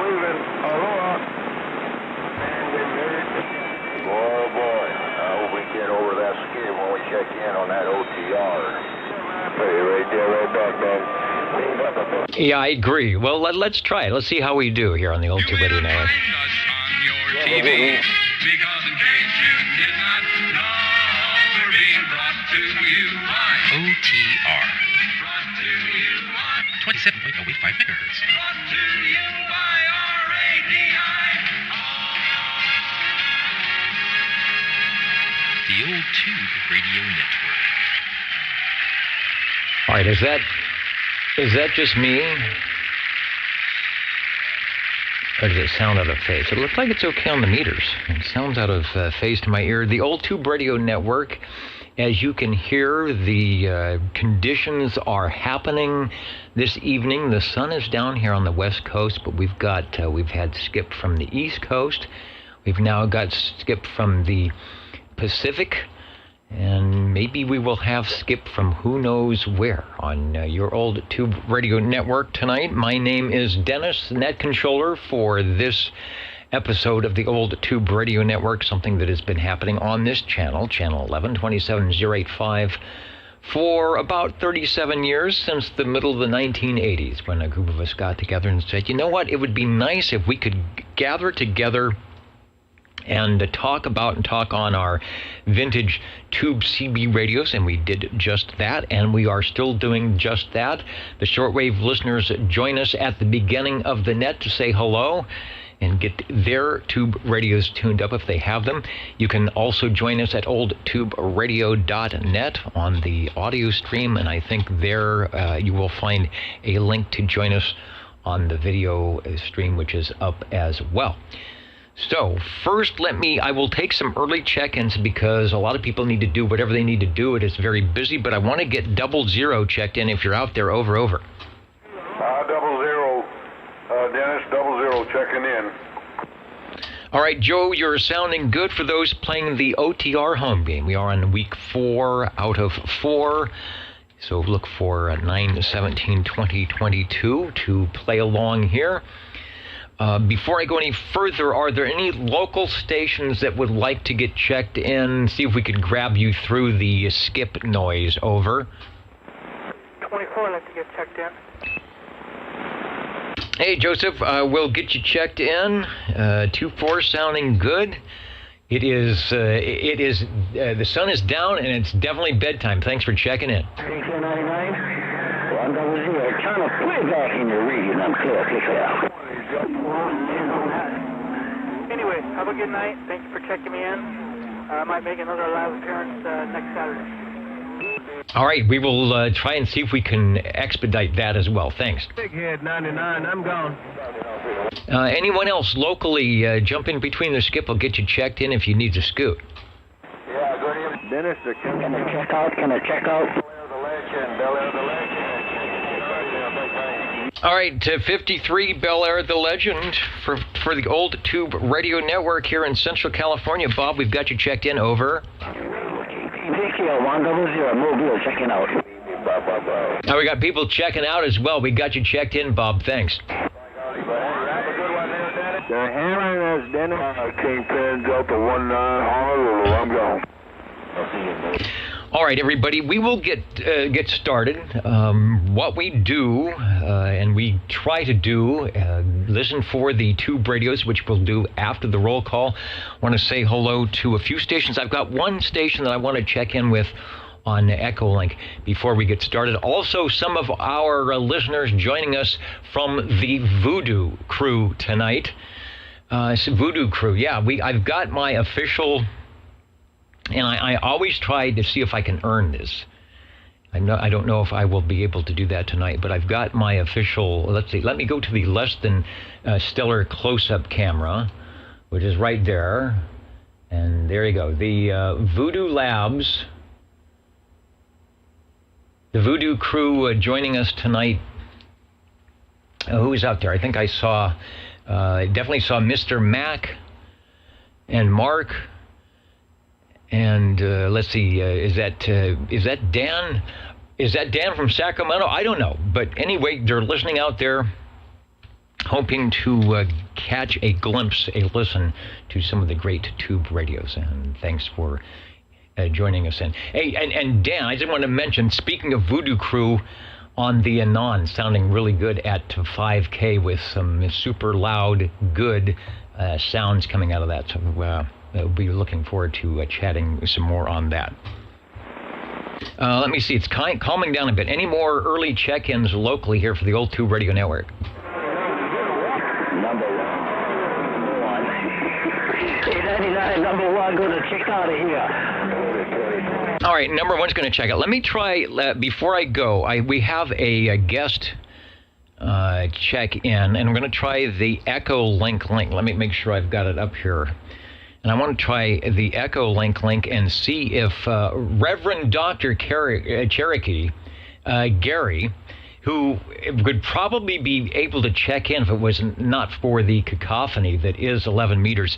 leaving. Aloha. Oh boy, I hope we get over that skid when we check in on that OTR. Hey, right there, right back, man. Yeah, I agree. Well, let's try it. Let's see how we do here on the Old 2 Radio Network. TV, because in case you did not know, we're being brought to you by OTR. Brought to you by 27.085 megahertz. Brought to you by RADI. The Old Tube Radio Network. All right, is that just me? Or does it sound out of phase? It looks like it's okay on the meters. It sounds out of phase to my ear. The Old Tube Radio Network, as you can hear, the conditions are happening this evening. The sun is down here on the West Coast, but we've had skip from the East Coast. We've now got skip from the Pacific, and maybe we will have skip from who knows where on your Old Tube Radio Network tonight. My name is Dennis, the net controller for this episode of the Old Tube Radio Network, something that has been happening on this channel, channel 11, 27085, for about 37 years, since the middle of the 1980s, when a group of us got together and said, you know what, it would be nice if we could gather together and talk on our vintage tube CB radios, and we did just that, and we are still doing just that. The shortwave listeners join us at the beginning of the net to say hello and get their tube radios tuned up if they have them. You can also join us at oldtuberadio.net on the audio stream, and I think there you will find a link to join us on the video stream, which is up as well. So first, I will take some early check-ins because a lot of people need to do whatever they need to do. It is very busy, but I want to get 00 checked in if you're out there. Over. 00, Dennis, 00 checking in. All right, Joe, you're sounding good for those playing the OTR home game. We are on week 4 out of 4. So look for 9/17/2022 to play along here. Before I go any further, are there any local stations that would like to get checked in? See if we could grab you through the skip noise. Over. 24, I'd like to get checked in. Hey, Joseph, we'll get you checked in. 24 sounding good. It is, the sun is down and it's definitely bedtime. Thanks for checking in. 3499, 100. Turn a play back in your reading. I'm clear. Anyway, have a good night. Thank you for checking me in. I might make another live appearance next Saturday. All right, we will try and see if we can expedite that as well. Thanks. Big Head 99, I'm gone. Anyone else locally jump in between the skip? Will get you checked in if you need to scoot. Yeah, good evening. Dennis, can I check out? Bel Air the Legend. All right, 53 Bel Air the Legend for the Old Tube Radio Network here in Central California. Bob, we've got you checked in. Over. Ezekiel 100, Mobile checking out. Now we got people checking out as well. We got you checked in, Bob. Thanks. Have a good one there, Dennis. The hammer is Dennis. Kingpin Delta 19 Honolulu. I'm gone. I'll see you, buddy. All right, everybody, we will get started. What we do, and we try to do, listen for the tube radios, which we'll do after the roll call. I want to say hello to a few stations. I've got one station that I want to check in with on Echolink before we get started. Also, some of our listeners joining us from the Voodoo crew tonight. Voodoo crew, yeah. I've got my official... And I always try to see if I can earn this. I don't know if I will be able to do that tonight, but I've got my official, let's see, let me go to the less than stellar close-up camera, which is right there. And there you go. The Voodoo Labs, the Voodoo crew joining us tonight. Who's out there? I think I definitely saw Mr. Mac and Mark. And let's see, is that Dan? Is that Dan from Sacramento? I don't know. But anyway, they're listening out there hoping to catch a glimpse, a listen to some of the great tube radios. And thanks for joining us in. Hey, and Dan, I just want to mention, speaking of Voodoo Crew on the Anon, sounding really good at 5K with some super loud, good sounds coming out of that. So we'll be looking forward to chatting some more on that. Let me see, it's calming down a bit. Any more early check-ins locally here for the old Tube Radio Network? Number one. 899, number one, going to check out of here. All right, number one's going to check out. Let me try, before I go, we have a guest check-in, and I'm going to try the Echolink link. Let me make sure I've got it up here. And I want to try the Echolink link and see if Reverend Dr. Cherokee, Gary, who would probably be able to check in if it was not for the cacophony that is 11 meters.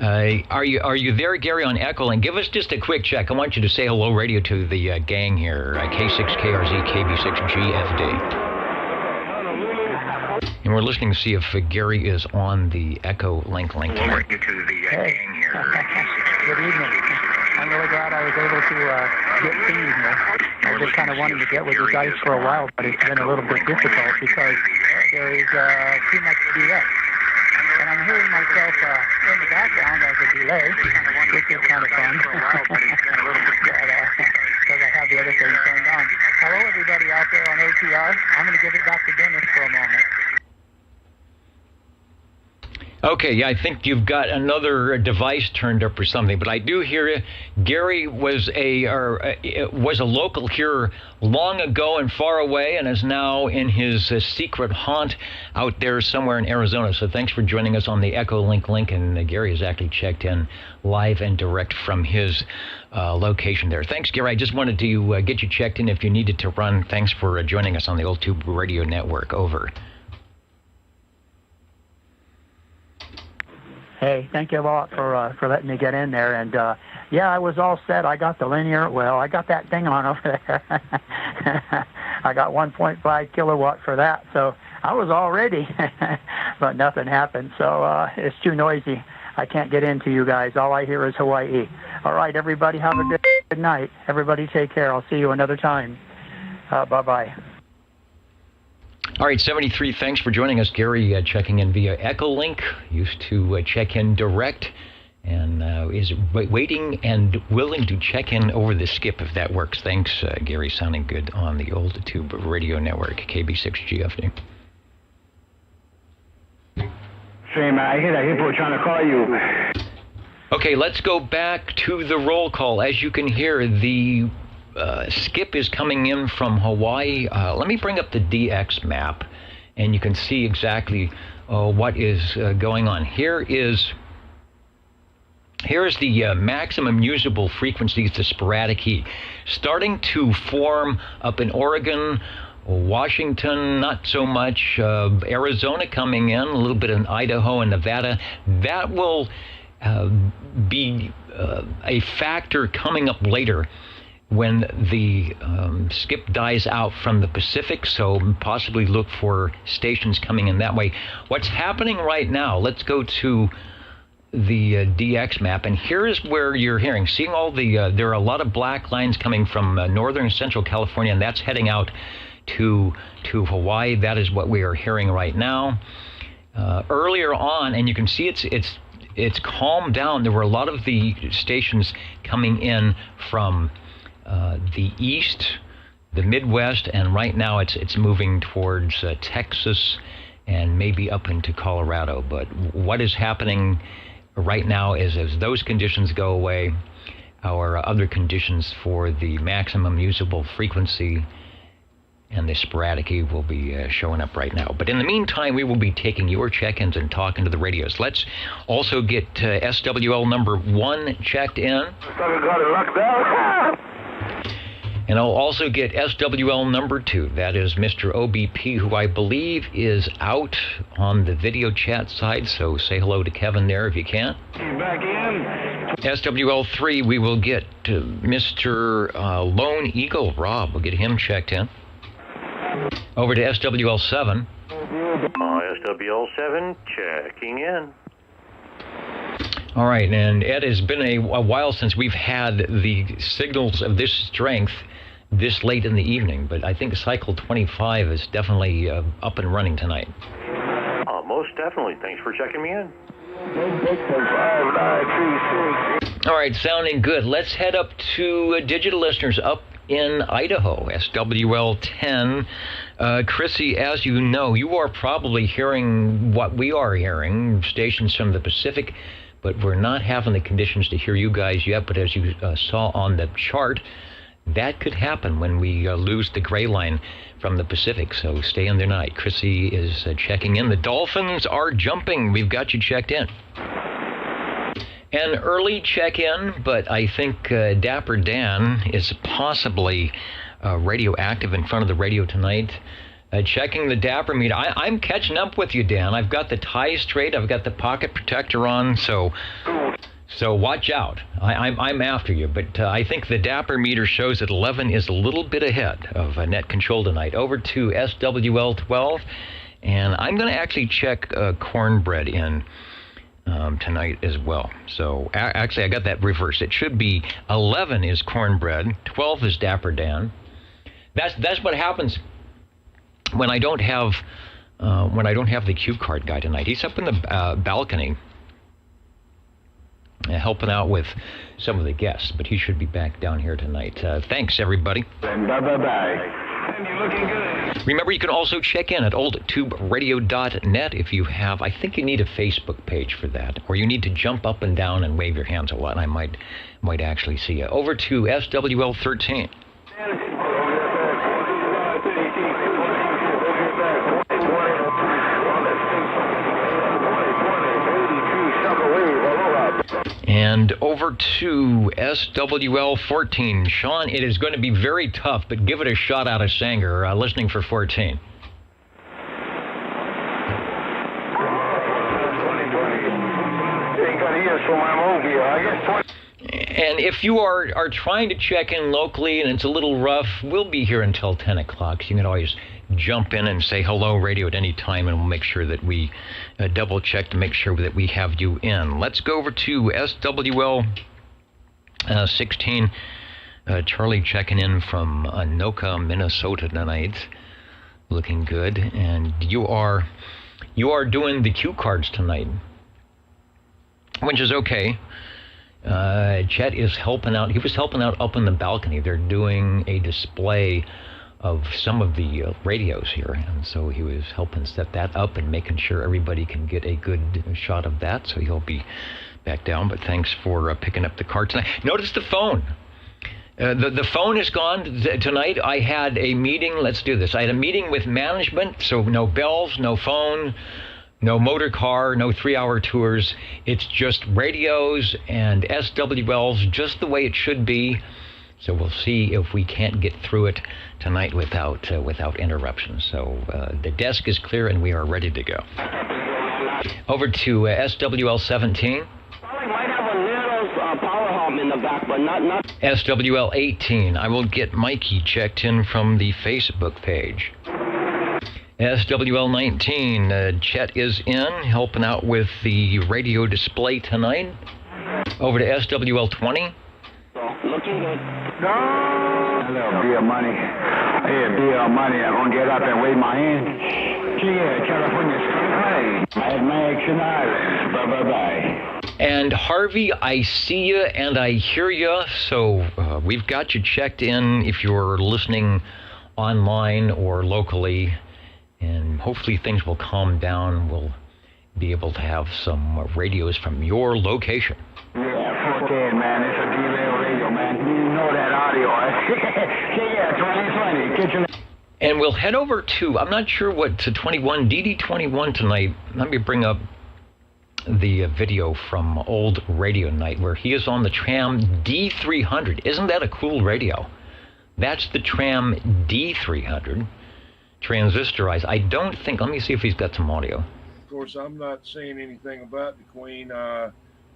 Are you there, Gary, on Echolink? Give us just a quick check. I want you to say hello radio to the gang here, K6KRZ, KB6GFD. And we're listening to see if Gary is on the Echolink link here. Good evening. I'm really glad I was able to get seen here. I've been kind of wanting to get with you guys for a while, but it's been a little bit difficult because there is too much DX. And I'm hearing myself in the background as a delay, which is kind of fun. Because I have the other thing turned on. Hello, everybody out there on OTR. I'm going to give it back to Dennis for a moment. Okay, yeah, I think you've got another device turned up or something, but I do hear you. Gary was a local here long ago and far away, and is now in his secret haunt out there somewhere in Arizona. So thanks for joining us on the Echolink link, and Gary has actually checked in live and direct from his location there. Thanks, Gary. I just wanted to get you checked in if you needed to run. Thanks for joining us on the Old Tube Radio Network. Over. Hey, thank you a lot for letting me get in there. And, yeah, I was all set. I got the linear. Well, I got that thing on over there. I got 1.5 kilowatt for that. So I was all ready, but nothing happened. So it's too noisy. I can't get into you guys. All I hear is Hawaii. All right, everybody, have a good night. Everybody take care. I'll see you another time. Bye-bye. All right, 73, thanks for joining us. Gary checking in via Echolink, used to check in direct, and is waiting and willing to check in over the skip if that works. Thanks, Gary, sounding good on the Old Tube Radio Network, KB6GFD. Same, I hear that people trying to call you. Okay, let's go back to the roll call. As you can hear, the skip is coming in from Hawaii. Let me bring up the DX map, and you can see exactly what is going on. Here's the maximum usable frequency, the sporadic heat, starting to form up in Oregon, Washington, not so much. Arizona coming in, a little bit in Idaho and Nevada. That will be a factor coming up later when the skip dies out from the Pacific, so possibly look for stations coming in that way. What's happening right now, let's go to the DX map, and here's where you're hearing, seeing all the, there are a lot of black lines coming from northern and central California, and that's heading out to Hawaii. That is what we are hearing right now. Earlier on, and you can see it's calmed down. There were a lot of the stations coming in from the east, the Midwest, and right now it's moving towards Texas and maybe up into Colorado. But what is happening right now is, as those conditions go away, our other conditions for the maximum usable frequency and the sporadic heat will be showing up right now. But in the meantime, we will be taking your check-ins and talking to the radios. Let's also get SWL number 1 checked in. Got it locked down. And I'll also get SWL number 2. That is Mr. OBP, who I believe is out on the video chat side. So say hello to Kevin there if you can. Back in. SWL 3, we will get Mr. Lone Eagle Rob. We'll get him checked in. Over to SWL 7. SWL7 checking in. All right, and Ed, it's been a while since we've had the signals of this strength this late in the evening, but I think cycle 25 is definitely up and running tonight. Most definitely. Thanks for checking me in. All right, sounding good. Let's head up to digital listeners up in Idaho, SWL 10. Chrissy, as you know, you are probably hearing what we are hearing, stations from the Pacific, but we're not having the conditions to hear you guys yet. But as you saw on the chart, that could happen when we lose the gray line from the Pacific, so stay in there tonight. Chrissy is checking in. The Dolphins are jumping. We've got you checked in. An early check-in, but I think Dapper Dan is possibly radioactive in front of the radio tonight. Checking the Dapper meter. I'm catching up with you, Dan. I've got the tie straight. I've got the pocket protector on, so watch out. I'm after you, but I think the Dapper meter shows that 11 is a little bit ahead of net control tonight. Over to SWL 12, and I'm going to actually check Cornbread in tonight as well. So actually, I got that reversed. It should be 11 is Cornbread, 12 is Dapper Dan. That's what happens when I don't have the cue card guy tonight. He's up in the balcony helping out with some of the guests, but he should be back down here tonight. Thanks, everybody. Bye-bye. You're looking good. Remember, you can also check in at oldtuberadio.net if you have. I think you need a Facebook page for that, or you need to jump up and down and wave your hands a lot. I might actually see you. Over to SWL 13. And over to SWL 14. Sean, it is going to be very tough, but give it a shot out of Sanger, listening for 14. And if you are trying to check in locally and it's a little rough, we'll be here until 10 o'clock. So you can always jump in and say hello radio at any time, and we'll make sure that we double check to make sure that we have you in. Let's go over to SWL 16. Charlie checking in from Anoka, Minnesota tonight. Looking good. And you are doing the cue cards tonight, which is okay. Chet is helping out. He was helping out up in the balcony. They're doing a display of some of the radios here, and so he was helping set that up and making sure everybody can get a good shot of that, so he'll be back down. But thanks for picking up the card tonight. Notice the phone. The phone is gone tonight. I had a meeting. Let's do this. I had a meeting with management, so no bells, no phone, no motor car, no 3-hour tours. It's just radios and SWLs, just the way it should be. So we'll see if we can't get through it tonight without interruptions. So the desk is clear and we are ready to go. Over to SWL 17. I might have a little power hum in the back, but not. SWL 18. I will get Mikey checked in from the Facebook page. SWL 19. Chet is in, helping out with the radio display tonight. Over to SWL 20. Looking good. Hello, beer money. Hey, beer money. I'm going to get up and wave my hand. Yeah, California. Mad Max Island. Bye-bye-bye. And Harvey, I see you and I hear you. So we've got you checked in if you're listening online or locally. And hopefully things will calm down. We'll be able to have some radios from your location. Yeah, 14, man. It's a D-Rail radio, man. You know that audio. Yeah, 2020. And we'll head over to, I'm not sure what, to 21, DD21 tonight. Let me bring up the video from Old Radio Night where he is on the Tram D300. Isn't that a cool radio? That's the Tram D300. Transistorized. I don't think, let me see if he's got some audio. Of course, I'm not saying anything about the Queen.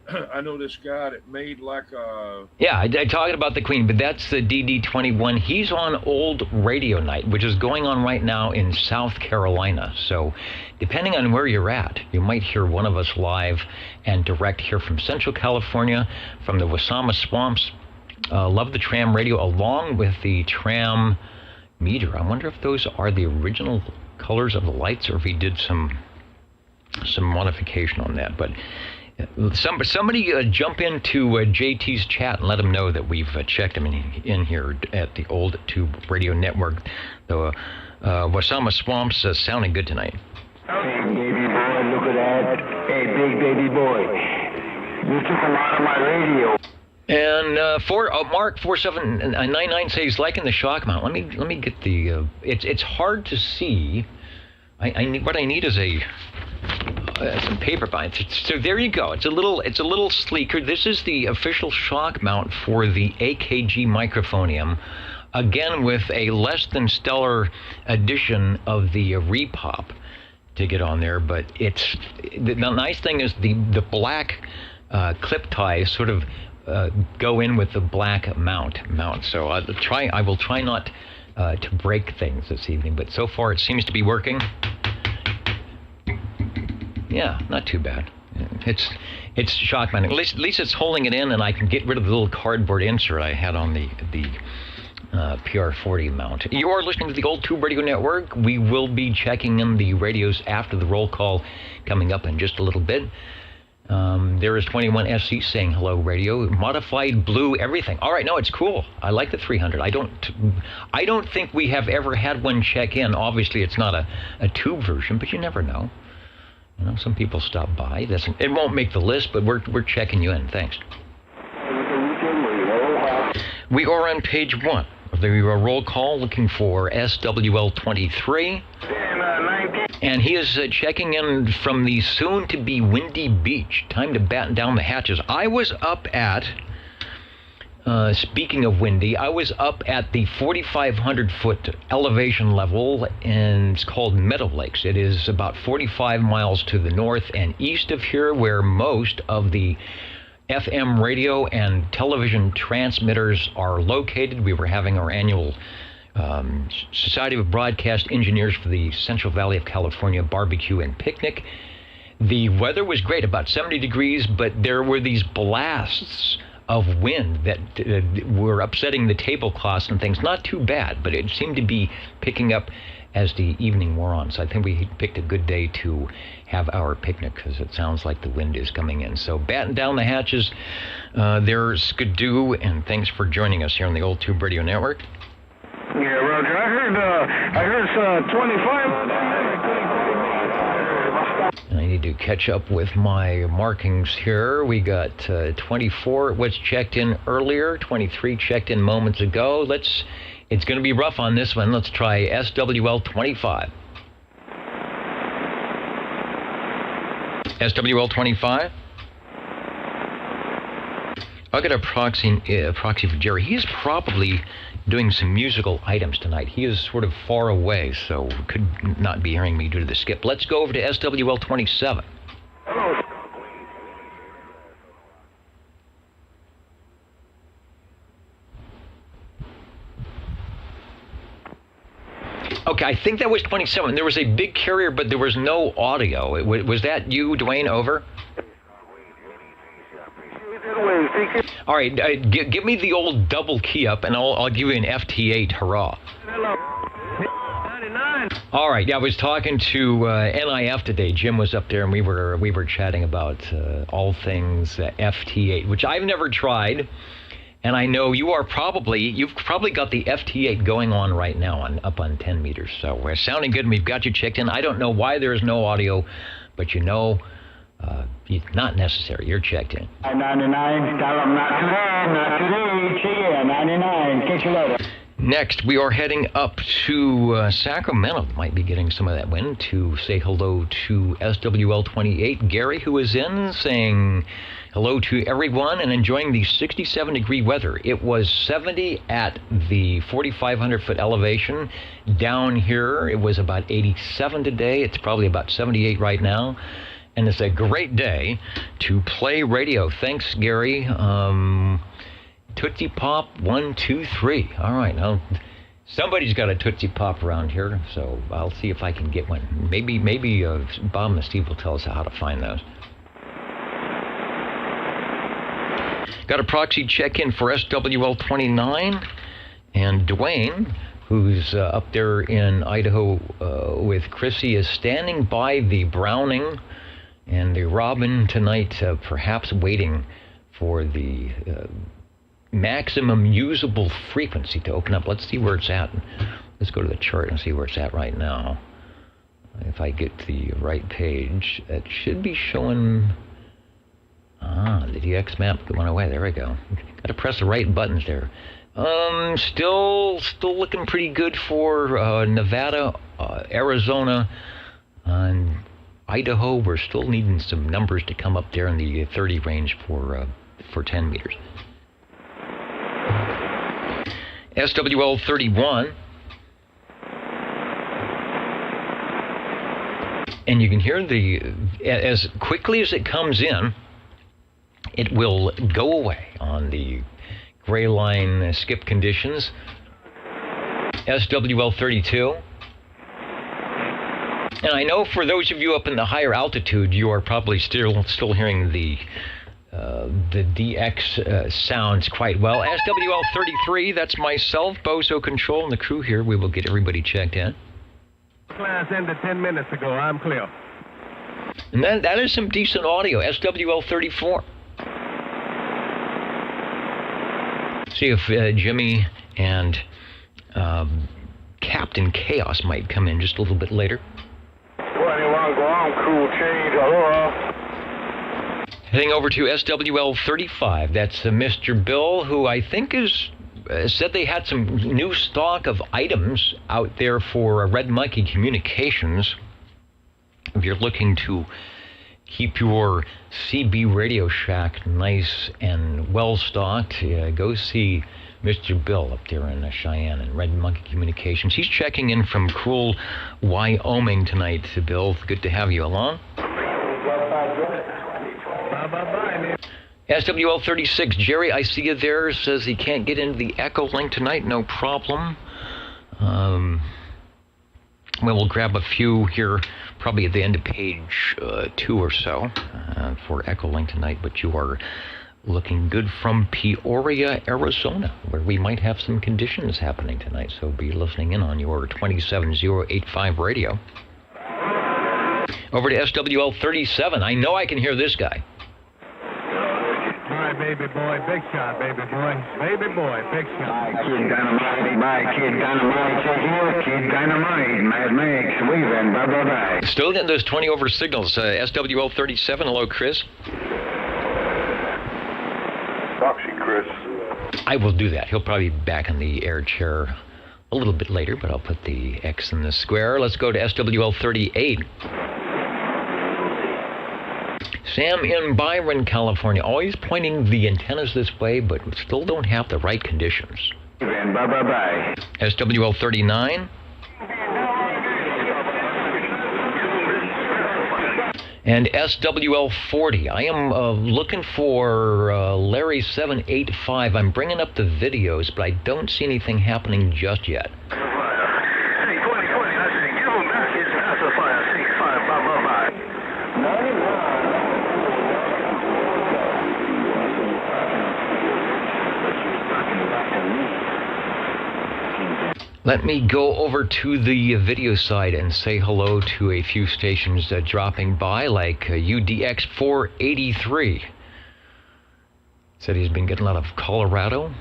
I know this guy that made like a... Yeah, I'm talking about the Queen, but that's the DD21. He's on Old Radio Night, which is going on right now in South Carolina. So depending on where you're at, you might hear one of us live and direct here from Central California, from the Wasama Swamps. Love the Tram radio, along with the Tram meter. I wonder if those are the original colors of the lights, or if he did some modification on that. But somebody jump into JT's chat and let him know that we've checked him in here at the Old Tube Radio Network. The Wasama Swamps sounding good tonight. Hey, baby boy, look at that. Hey, big baby boy. You took a lot of my radio. And Mark 4799 says liking the shock mount. Let me get the. It's hard to see. What I need is some paper binds. So there you go. It's a little sleeker. This is the official shock mount for the AKG microphonium, again with a less than stellar edition of the repop to get on there. But the nice thing is the black clip ties sort of go in with the black mount. So I will try not to break things this evening. But so far it seems to be working. Yeah, not too bad. It's shock mounting. At least it's holding it in, and I can get rid of the little cardboard insert I had on the PR40 mount. You are listening to the Old Tube Radio Network. We will be checking in the radios after the roll call coming up in just a little bit. There is 21SC saying hello, radio. Modified blue, everything. All right, no, it's cool. I like the 300. I don't think we have ever had one check in. Obviously, it's not a tube version, but you never know. You know, some people stop by. It won't make the list, but we're checking you in. Thanks. We are on page 1 of the roll call, looking for SWL23. And he is checking in from the soon-to-be windy beach. Time to batten down the hatches. I was up at, speaking of windy, I was up at the 4,500-foot elevation level, and it's called Meadow Lakes. It is about 45 miles to the north and east of here, where most of the FM radio and television transmitters are located. We were having our annual Society of Broadcast Engineers for the Central Valley of California barbecue and picnic. The weather was great, about 70 degrees, but there were these blasts of wind that were upsetting the tablecloths and things. Not too bad, but it seemed to be picking up as the evening wore on. So I think we picked a good day to have our picnic, because it sounds like the wind is coming in. So batten down the hatches. There's Skidoo, and thanks for joining us here on the Old Tube Radio Network. Yeah, Roger. I heard 25. I need to catch up with my markings here. We got 24 was checked in earlier, 23 checked in moments ago. It's going to be rough on this one. Let's try SWL 25. SWL 25. I'll get a proxy for Jerry. He is probably doing some musical items tonight. He is sort of far away, so could not be hearing me due to the skip. Let's go over to SWL 27. Okay, I think that was 27. There was a big carrier, but there was no audio. Was that you, Dwayne? Over? All right, give me the old double key up, and I'll give you an FT8 hurrah. 99. All right, yeah, I was talking to NIF today. Jim was up there, and we were chatting about all things FT8, which I've never tried, and I know you've probably got the FT8 going on right now up on 10 meters. So we're sounding good, and we've got you checked in. I don't know why there is no audio, but it's not necessary. You're checked in. 99, tell them not today, cheer, 99, catch you later. Next, we are heading up to Sacramento. Might be getting some of that wind to say hello to SWL 28. Gary, who is in, saying hello to everyone and enjoying the 67-degree weather. It was 70 at the 4,500-foot elevation. Down here, it was about 87 today. It's probably about 78 right now. and it's a great day to play radio. Thanks, Gary. Tootsie Pop 1, 2, 3. All right, now somebody's got a Tootsie Pop around here, so I'll see if I can get one. Maybe Bob and Steve will tell us how to find those. Got a proxy check-in for SWL 29, and Dwayne, who's up there in Idaho with Chrissy, is standing by the Browning and the Robin tonight, perhaps waiting for the maximum usable frequency to open up. Let's see where it's at. Let's go to the chart and see where it's at right now. If I get the right page, it should be showing... the DX map went away. There we go. Got to press the right buttons there. Still looking pretty good for Nevada, Arizona, and Idaho. We're still needing some numbers to come up there in the 30 range for 10 meters. SWL 31. And you can hear as quickly as it comes in, it will go away on the gray line skip conditions. SWL 32. And I know for those of you up in the higher altitude, you are probably still hearing the DX sounds quite well. SWL 33, that's myself, Bozo Control, and the crew here. We will get everybody checked in. Class ended 10 minutes ago. I'm clear. And that is some decent audio. SWL 34. See if Jimmy and Captain Chaos might come in just a little bit later. 21, go on, crew change, aloha. Heading over to SWL 35. That's Mr. Bill, who I think is said they had some new stock of items out there for Red Monkey Communications. If you're looking to keep your CB Radio Shack nice and well stocked, go see Mr. Bill up there in Cheyenne and Red Monkey Communications. He's checking in from Cruel, Wyoming tonight. Bill, good to have you along. SWL 36, Jerry, I see you there. Says he can't get into the Echolink tonight. No problem. We'll grab a few here, probably at the end of page 2 or so for Echolink tonight. But you are looking good from Peoria, Arizona, where we might have some conditions happening tonight. So be listening in on your 27085 radio. Over to SWL 37. I know I can hear this guy. All right, baby boy, big shot, baby boy. Baby boy, big shot. Bye, Kid Dynamite. Bye, Kid Dynamite. Take here, Kid Dynamite. Mad Max, weaving. Bye. Still getting those 20 over signals. SWL 37. Hello, Chris. Proxy, Chris. I will do that. He'll probably be back in the air chair a little bit later, but I'll put the X in the square. Let's go to SWL 38. Sam in Byron, California, always pointing the antennas this way, but still don't have the right conditions. Bye. SWL 39. And SWL 40. I am looking for Larry 785. I'm bringing up the videos, but I don't see anything happening just yet. Let me go over to the video side and say hello to a few stations dropping by, like UDX 483. Said he's been getting a lot of Colorado,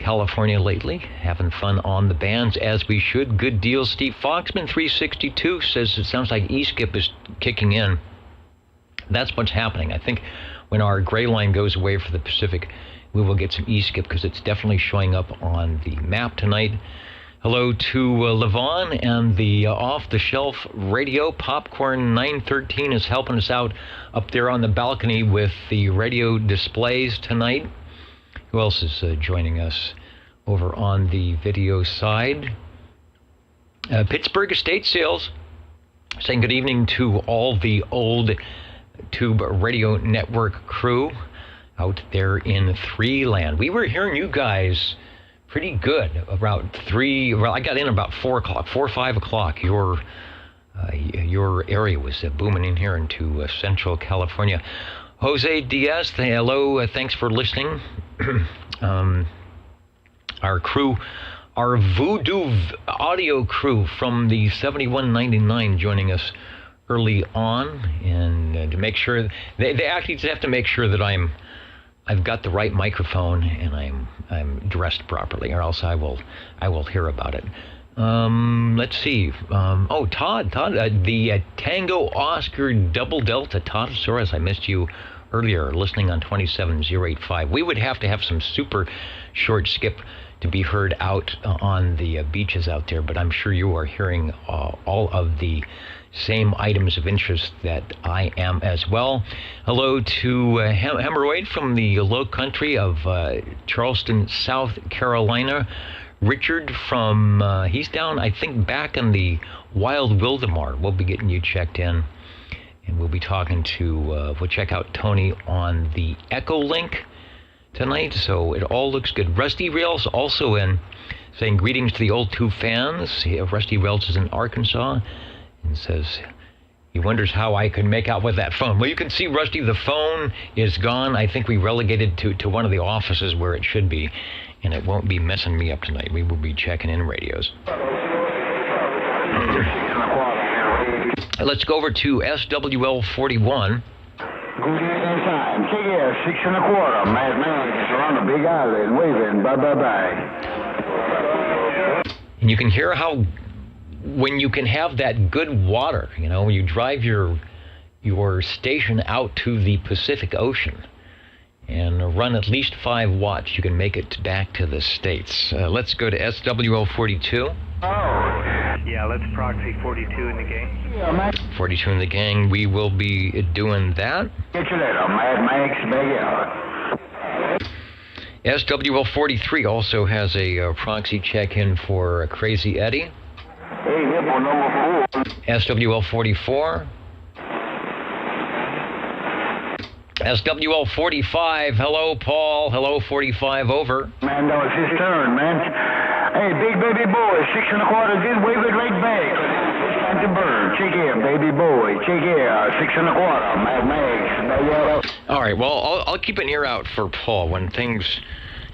California lately, having fun on the bands as we should. Good deal. Steve Foxman 362 says it sounds like E-Skip is kicking in. That's what's happening. I think when our gray line goes away for the Pacific, we will get some E-Skip because it's definitely showing up on the map tonight. Hello to Levon and the off-the-shelf radio. Popcorn 913 is helping us out up there on the balcony with the radio displays tonight. Who else is joining us over on the video side? Pittsburgh Estate Sales saying good evening to all the old Tube Radio Network crew out there in Three-land. We were hearing you guys pretty good about 3. Well, I got in about 4 o'clock, 4 or 5 o'clock. Your area was booming in here into Central California. Jose Diaz, hello. Thanks for listening. Our crew, our Voodoo audio crew from the 7199 joining us early on, and to make sure they actually just have to make sure that I've got the right microphone and I'm dressed properly, or else I will hear about it. Let's see. Todd, the Tango Oscar Double Delta Toddosaurus. I missed you earlier, listening on 27085. We would have to have some super short skip to be heard out on the beaches out there, but I'm sure you are hearing all of the same items of interest that I am as well. Hello to Hemorrhoid from the low country of Charleston, South Carolina. Richard from, he's down, I think, back in the Wild Wildemar. We'll be getting you checked in. And we'll be talking to, we'll check out Tony on the Echolink tonight. So it all looks good. Rusty Rails also in, saying greetings to the old two fans. Rusty Rails is in Arkansas and says he wonders how I could make out with that phone. Well, you can see, Rusty, the phone is gone. I think we relegated to one of the offices where it should be, and it won't be messing me up tonight. We will be checking in radios. Let's go over to SWL 41. Good evening time. Check here, 6 1/4. Mad man is around the big island waving. Bye. And you can hear how, when you can have that good water, you know, when you drive your station out to the Pacific Ocean and run at least 5 watts, you can make it back to the States. Let's go to SWL 42. Yeah, let's proxy 42 in the gang. 42 in the gang. We will be doing that. Get you later, Mad Max, baby. SWL 43 also has a proxy check-in for Crazy Eddie. Hey, Hippo number 4. SWL 44. SWL 45. Hello, Paul. Hello, 45. Over. Man, that was his turn, man. Hey, big baby boy, 6 1/4. Just wave it right back. It's time to burn. Check here, baby boy. Check here, 6 1/4. Mad Max. All right. Well, I'll keep an ear out for Paul when things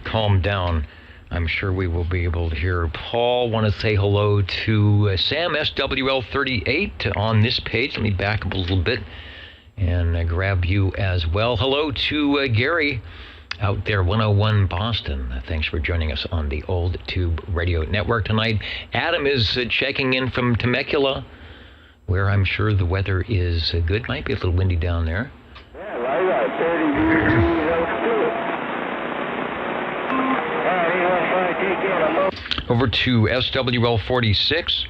calm down. I'm sure we will be able to hear Paul. Want to say hello to Sam, SWL 38 on this page. Let me back up a little bit and grab you as well. Hello to Gary out there, 101 Boston. Thanks for joining us on the Old Tube Radio Network tonight. Adam is checking in from Temecula, where I'm sure the weather is good. Might be a little windy down there. Yeah, I got 30 degrees. Over to SWL 46.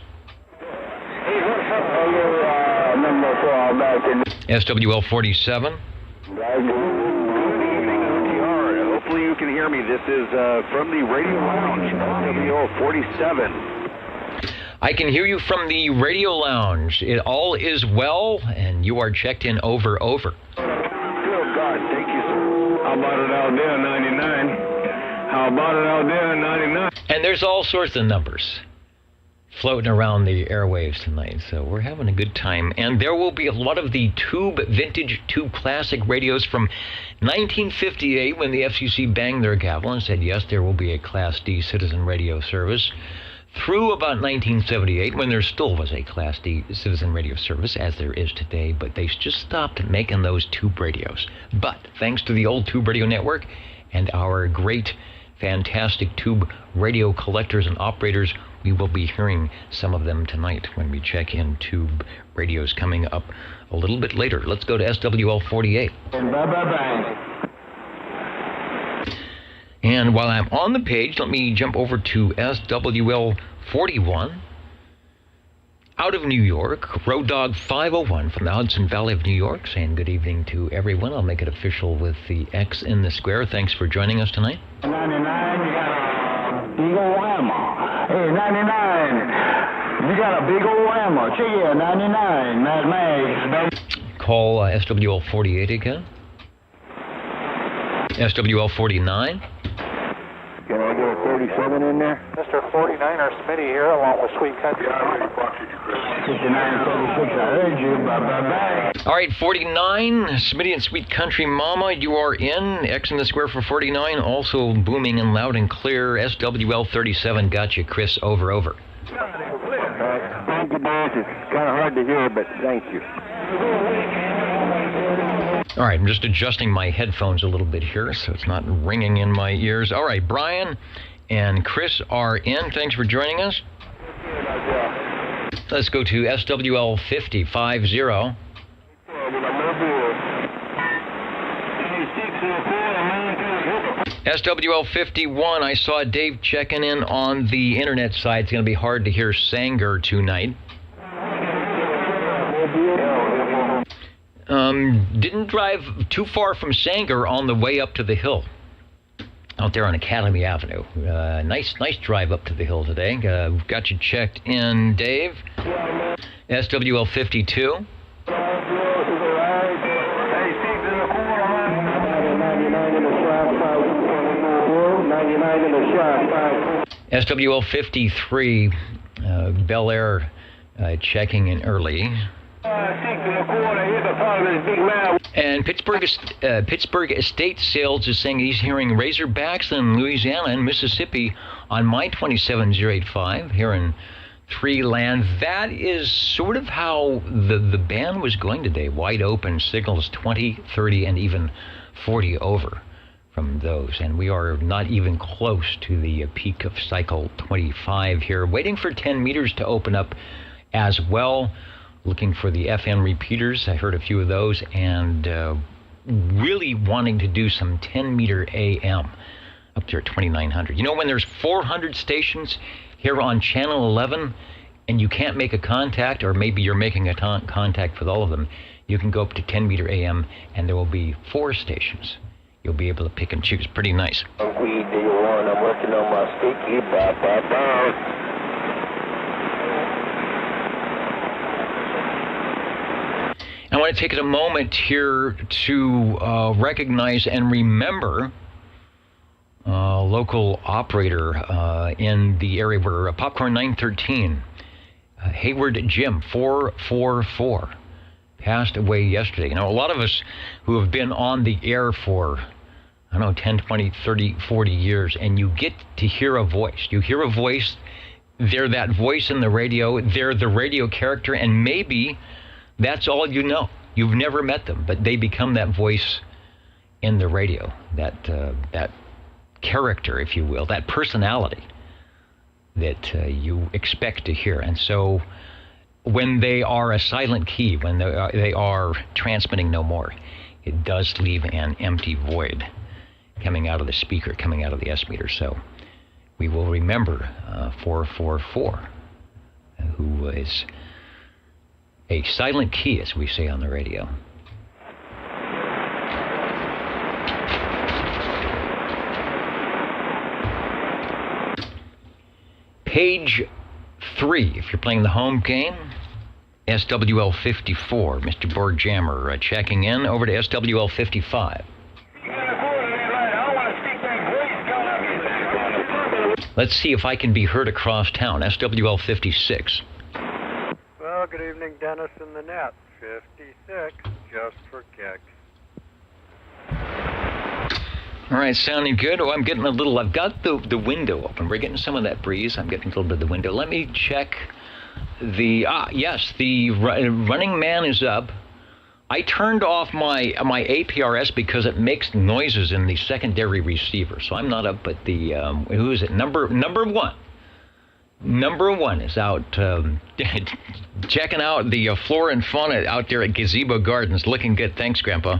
SWL 47. Hopefully you can hear me. This is from the Radio Lounge, SWL 47. I can hear you from the Radio Lounge. It all is well, and you are checked in over. Oh, God, thank you, sir. How about it out there, 99? How about it out there, 99? And there's all sorts of numbers floating around the airwaves tonight, so we're having a good time. And there will be a lot of the vintage tube classic radios from 1958 when the FCC banged their gavel and said, yes, there will be a Class D citizen radio service, through about 1978 when there still was a Class D citizen radio service, as there is today, but they just stopped making those tube radios. But thanks to the Old Tube Radio Network and our great, fantastic tube radio collectors and operators, we will be hearing some of them tonight when we check in tube radios coming up a little bit later. Let's go to SWL 48. And while I'm on the page, let me jump over to SWL 41. Out of New York, Road Dog 501 from the Hudson Valley of New York, saying good evening to everyone. I'll make it official with the X in the square. Thanks for joining us tonight. 99, you got a big old hammer. Hey, 99, you got a big old hammer. Check here, 99, Mad Max. call SWL 48 again. SWL 49. Can I get a 37 in there? Mr. 49er Smitty here, along with Sweet Country. 6936, I heard you. Bye-bye. All right, 49, Smitty and Sweet Country Mama, you are in. X in the square for 49, also booming and loud and clear. SWL 37, got you, Chris, over. Thank you, boss. It's kind of hard to hear, but thank you. All right, I'm just adjusting my headphones a little bit here so it's not ringing in my ears. All right, Brian and Chris are in. Thanks for joining us. Let's go to SWL 50. SWL 51, I saw Dave checking in on the internet site. It's going to be hard to hear Sanger tonight. Didn't drive too far from Sanger on the way up to the hill. Out there on Academy Avenue. Nice drive up to the hill today. Got you checked in, Dave. SWL 52. SWL 53, Bel Air checking in early. And Pittsburgh Estate Sales is saying he's hearing Razorbacks in Louisiana and Mississippi on my 27085 here in Three Lands. That is sort of how the band was going today. Wide open signals 20, 30, and even 40 over from those. And we are not even close to the peak of cycle 25 here. Waiting for 10 meters to open up as well. Looking for the FM repeaters. I heard a few of those, and really wanting to do some 10-meter AM up there at 2900. You know, when there's 400 stations here on Channel 11 and you can't make a contact, or maybe you're making a contact with all of them, you can go up to 10-meter AM and there will be 4 stations. You'll be able to pick and choose. Pretty nice. I'm working on my sticky. I want to take a moment here to recognize and remember a local operator in the area where Popcorn 913, Hayward Jim 444, passed away yesterday. You know, a lot of us who have been on the air for, I don't know, 10, 20, 30, 40 years, and you get to hear a voice. You hear a voice, they're that voice in the radio, they're the radio character, and maybe that's all you know. You've never met them, but they become that voice in the radio, that character, if you will, that personality that you expect to hear. And so when they are a silent key, when they are transmitting no more, it does leave an empty void coming out of the speaker, coming out of the S meter. So we will remember 444, who is a silent key, as we say on the radio. Page 3, if you're playing the home game, SWL 54, Mr. Board Jammer checking in over to SWL 55. Let's see if I can be heard across town, SWL 56. Well, good evening, Dennis in the net. 56, just for kicks. All right, sounding good. Oh, I'm getting a little, I've got the window open. We're getting some of that breeze. I'm getting a little bit of the window. Let me check the, yes, the running man is up. I turned off my APRS because it makes noises in the secondary receiver. So I'm not up at the, who is it? Number 1. Number 1 is out checking out the flora and fauna out there at Gazebo Gardens. Looking good. Thanks, Grandpa.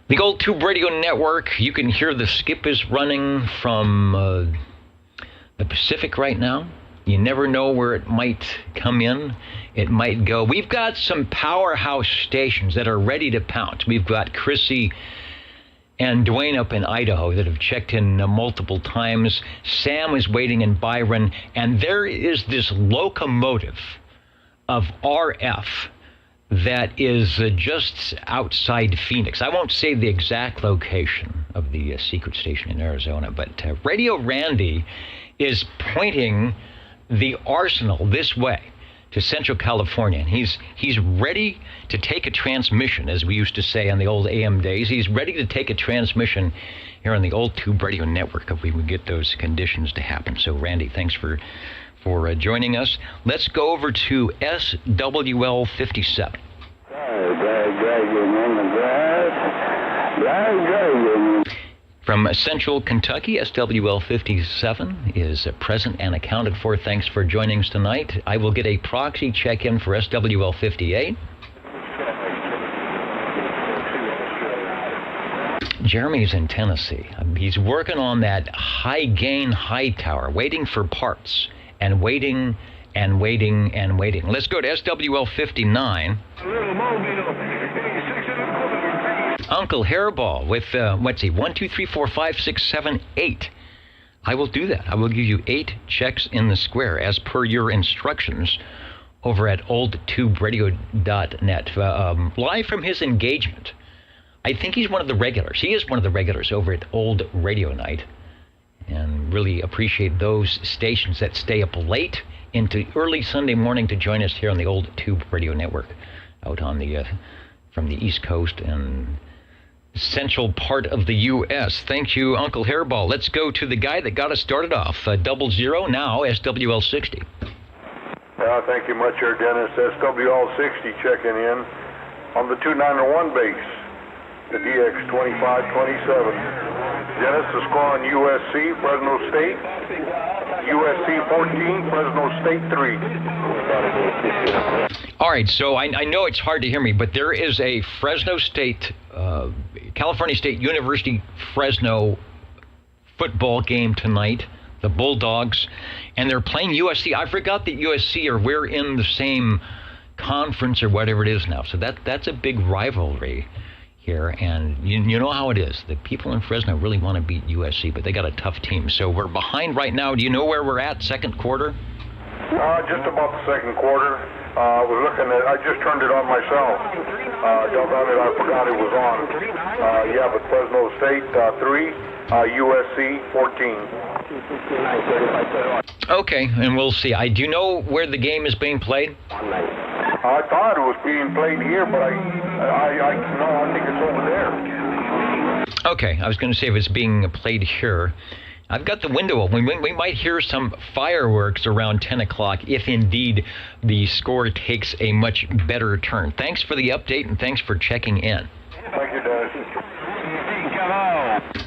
The Gold Tube Radio Network. You can hear the skip is running from the Pacific right now. You never know where it might come in. It might go. We've got some powerhouse stations that are ready to pounce. We've got Chrissy and Dwayne up in Idaho that have checked in multiple times. Sam is waiting in Byron, and there is this locomotive of RF that is just outside Phoenix. I won't say the exact location of the secret station in Arizona, but Radio Randy is pointing the arsenal this way to Central California, and he's ready to take a transmission, as we used to say on the old AM days. He's ready to take a transmission here on the old Tube Radio Network if we would get those conditions to happen. So, Randy, thanks for joining us. Let's go over to SWL 57. From Central Kentucky, SWL 57 is present and accounted for. Thanks for joining us tonight. I will get a proxy check-in for SWL 58. Jeremy's in Tennessee. He's working on that high-gain high tower, waiting for parts, and waiting and waiting and waiting. Let's go to SWL 59. Uncle Hairball with, 1, 2, 3, 4, 5, 6, 7, 8. I will do that. I will give you 8 checks in the square as per your instructions over at oldtuberadio.net. Live from his engagement. I think he's one of the regulars. He is one of the regulars over at Old Radio Night. And really appreciate those stations that stay up late into early Sunday morning to join us here on the Old Tube Radio Network out on the from the East Coast and central part of the U.S. Thank you, Uncle Hairball. Let's go to the guy that got us started off. 00, now SWL 60. Thank you much, Air Dennis. SWL 60 checking in on the 291 base, the DX 2527. Dennis, the score on USC, Fresno State. USC 14, Fresno State 3. All right, so I know it's hard to hear me, but there is a Fresno State, California State University Fresno football game tonight, the Bulldogs, and they're playing USC. I forgot that USC we're in the same conference or whatever it is now, so that's a big rivalry here, and you know how it is. The people in Fresno really want to beat USC, but they got a tough team. So we're behind right now. Do you know where we're at, second quarter? Just about the second quarter. I was looking at, I just turned it on myself. Doggone it, I forgot it was on. But Fresno State 3, USC 14. Okay, and we'll see. Do you know where the game is being played? I thought it was being played here, but I think it's over there. Okay, I was going to say if it's being played here. I've got the window open. We might hear some fireworks around 10 o'clock if indeed the score takes a much better turn. Thanks for the update and thanks for checking in. Thank you, Dennis.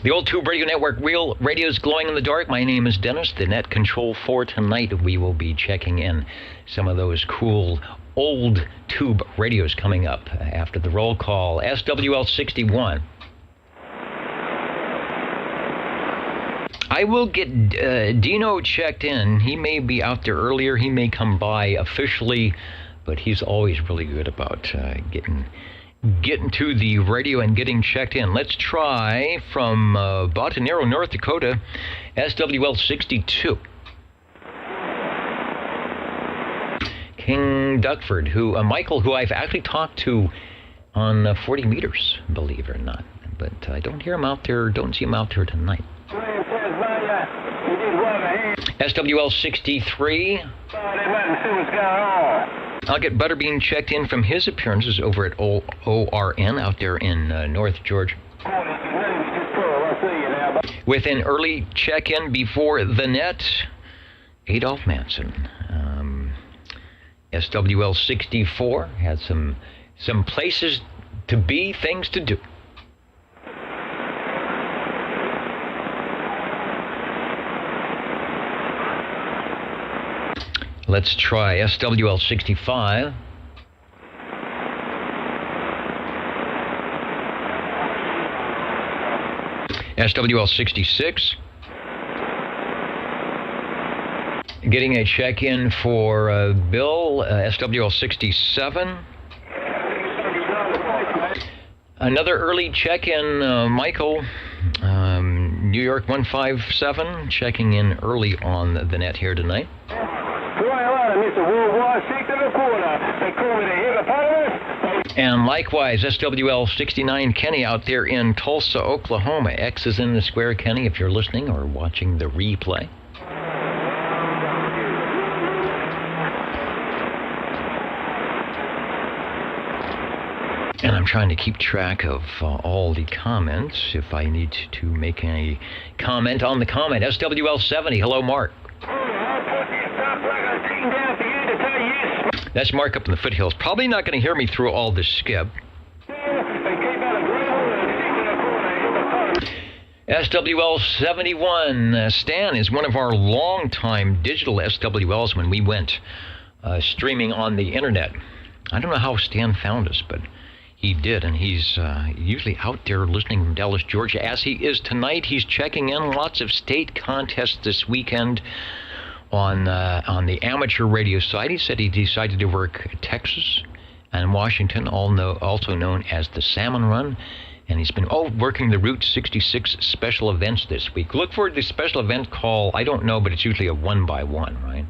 The Old Tube Radio Network, real radio's glowing in the dark. My name is Dennis, the net control for tonight. We will be checking in some of those cool old tube radios coming up after the roll call. SWL 61. I will get Dino checked in. He may be out there earlier. He may come by officially, but he's always really good about getting to the radio and getting checked in. Let's try from Bottanero, North Dakota, SWL 62. King Duckford, Michael, who I've actually talked to on 40 meters, believe it or not. But I don't hear him out there, don't see him out there tonight. SWL 63. I'll get Butterbean checked in from his appearances over at ORN out there in North Georgia. With an early check-in before the net, Adolph Manson. SWL 64 has some places to be, things to do. Let's try SWL 65. SWL 66. Getting a check-in for Bill, SWL 67. Another early check-in, Michael, New York 157, checking in early on the net here tonight. And likewise, SWL 69 Kenny out there in Tulsa, Oklahoma. X is in the square, Kenny, if you're listening or watching the replay. And I'm trying to keep track of all the comments. If I need to make any comment on the comment. SWL 70, hello, Mark. That's Mark up in the foothills. Probably not going to hear me through all this skip. SWL 71, Stan is one of our longtime digital SWLs when we went streaming on the internet. I don't know how Stan found us, but he did, and he's usually out there listening from Dallas, Georgia, as he is tonight. He's checking in lots of state contests this weekend on the amateur radio side. He said he decided to work Texas and Washington, also known as the Salmon Run, and he's been working the Route 66 special events this week. Look for the special event call, I don't know, but it's usually a 1x1, right?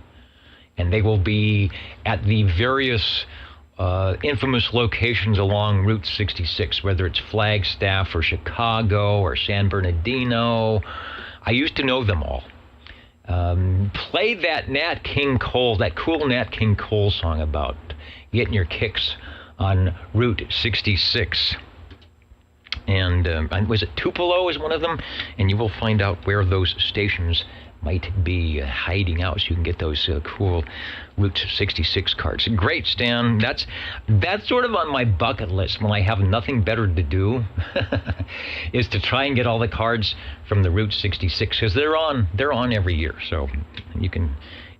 And they will be at the various infamous locations along Route 66, whether it's Flagstaff or Chicago or San Bernardino. I used to know them all. Play that Nat King Cole, that cool Nat King Cole song about getting your kicks on Route 66. And was it Tupelo is one of them? And you will find out where those stations might be hiding out, so you can get those cool Route 66 cards. Great, Stan. That's sort of on my bucket list when I have nothing better to do, is to try and get all the cards from the Route 66, because they're on every year. So you can.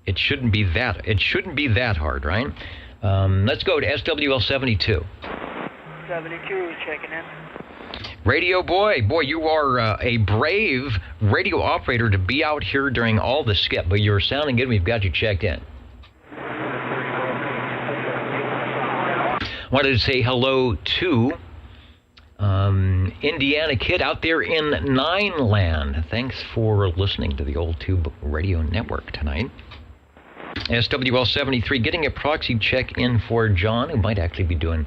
It shouldn't be that hard, right? Let's go to SWL 72. 72 checking in. Radio boy, you are a brave radio operator to be out here during all the skip, but you're sounding good. We've got you checked in. Wanted to say hello to Indiana Kid out there in Nine Land. Thanks for listening to the Old Tube Radio Network tonight. SWL 73, getting a proxy check in for John, who might actually be doing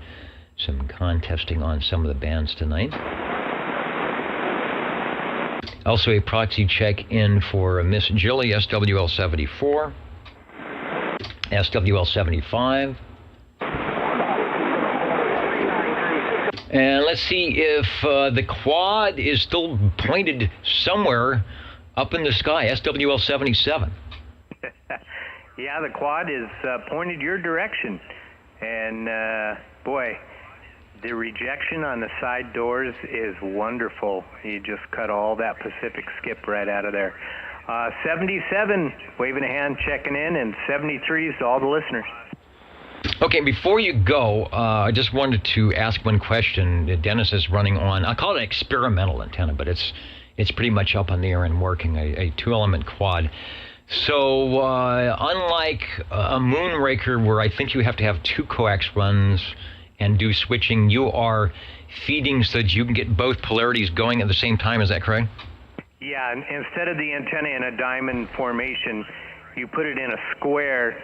some contesting on some of the bands tonight. Also a proxy check in for Miss Jilly, SWL 74, SWL 75. And let's see if the quad is still pointed somewhere up in the sky, SWL 77. Yeah, the quad is pointed your direction. And boy, the rejection on the side doors is wonderful. You just cut all that Pacific skip right out of there. 77, waving a hand, checking in, and 73s to all the listeners. Okay, before you go, I just wanted to ask one question. Dennis is running on, I call it an experimental antenna, but it's pretty much up on the air and working, a two-element quad. So unlike a Moonraker, where I think you have to have two coax runs and do switching, you are feeding so that you can get both polarities going at the same time. Is that correct? Yeah, instead of the antenna in a diamond formation, you put it in a square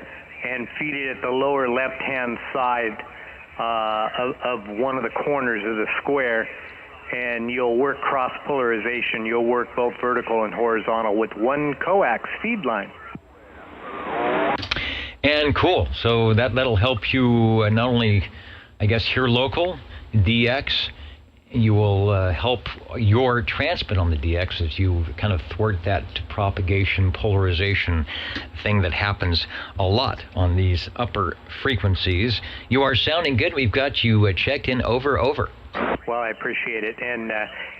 and feed it at the lower left-hand side of one of the corners of the square, and you'll work cross-polarization. You'll work both vertical and horizontal with one coax feed line. And cool. So that'll help you not only, I guess, here local, DX, you will help your transmit on the DX as you kind of thwart that propagation, polarization thing that happens a lot on these upper frequencies. You are sounding good. We've got you checked in over. Well, I appreciate it. And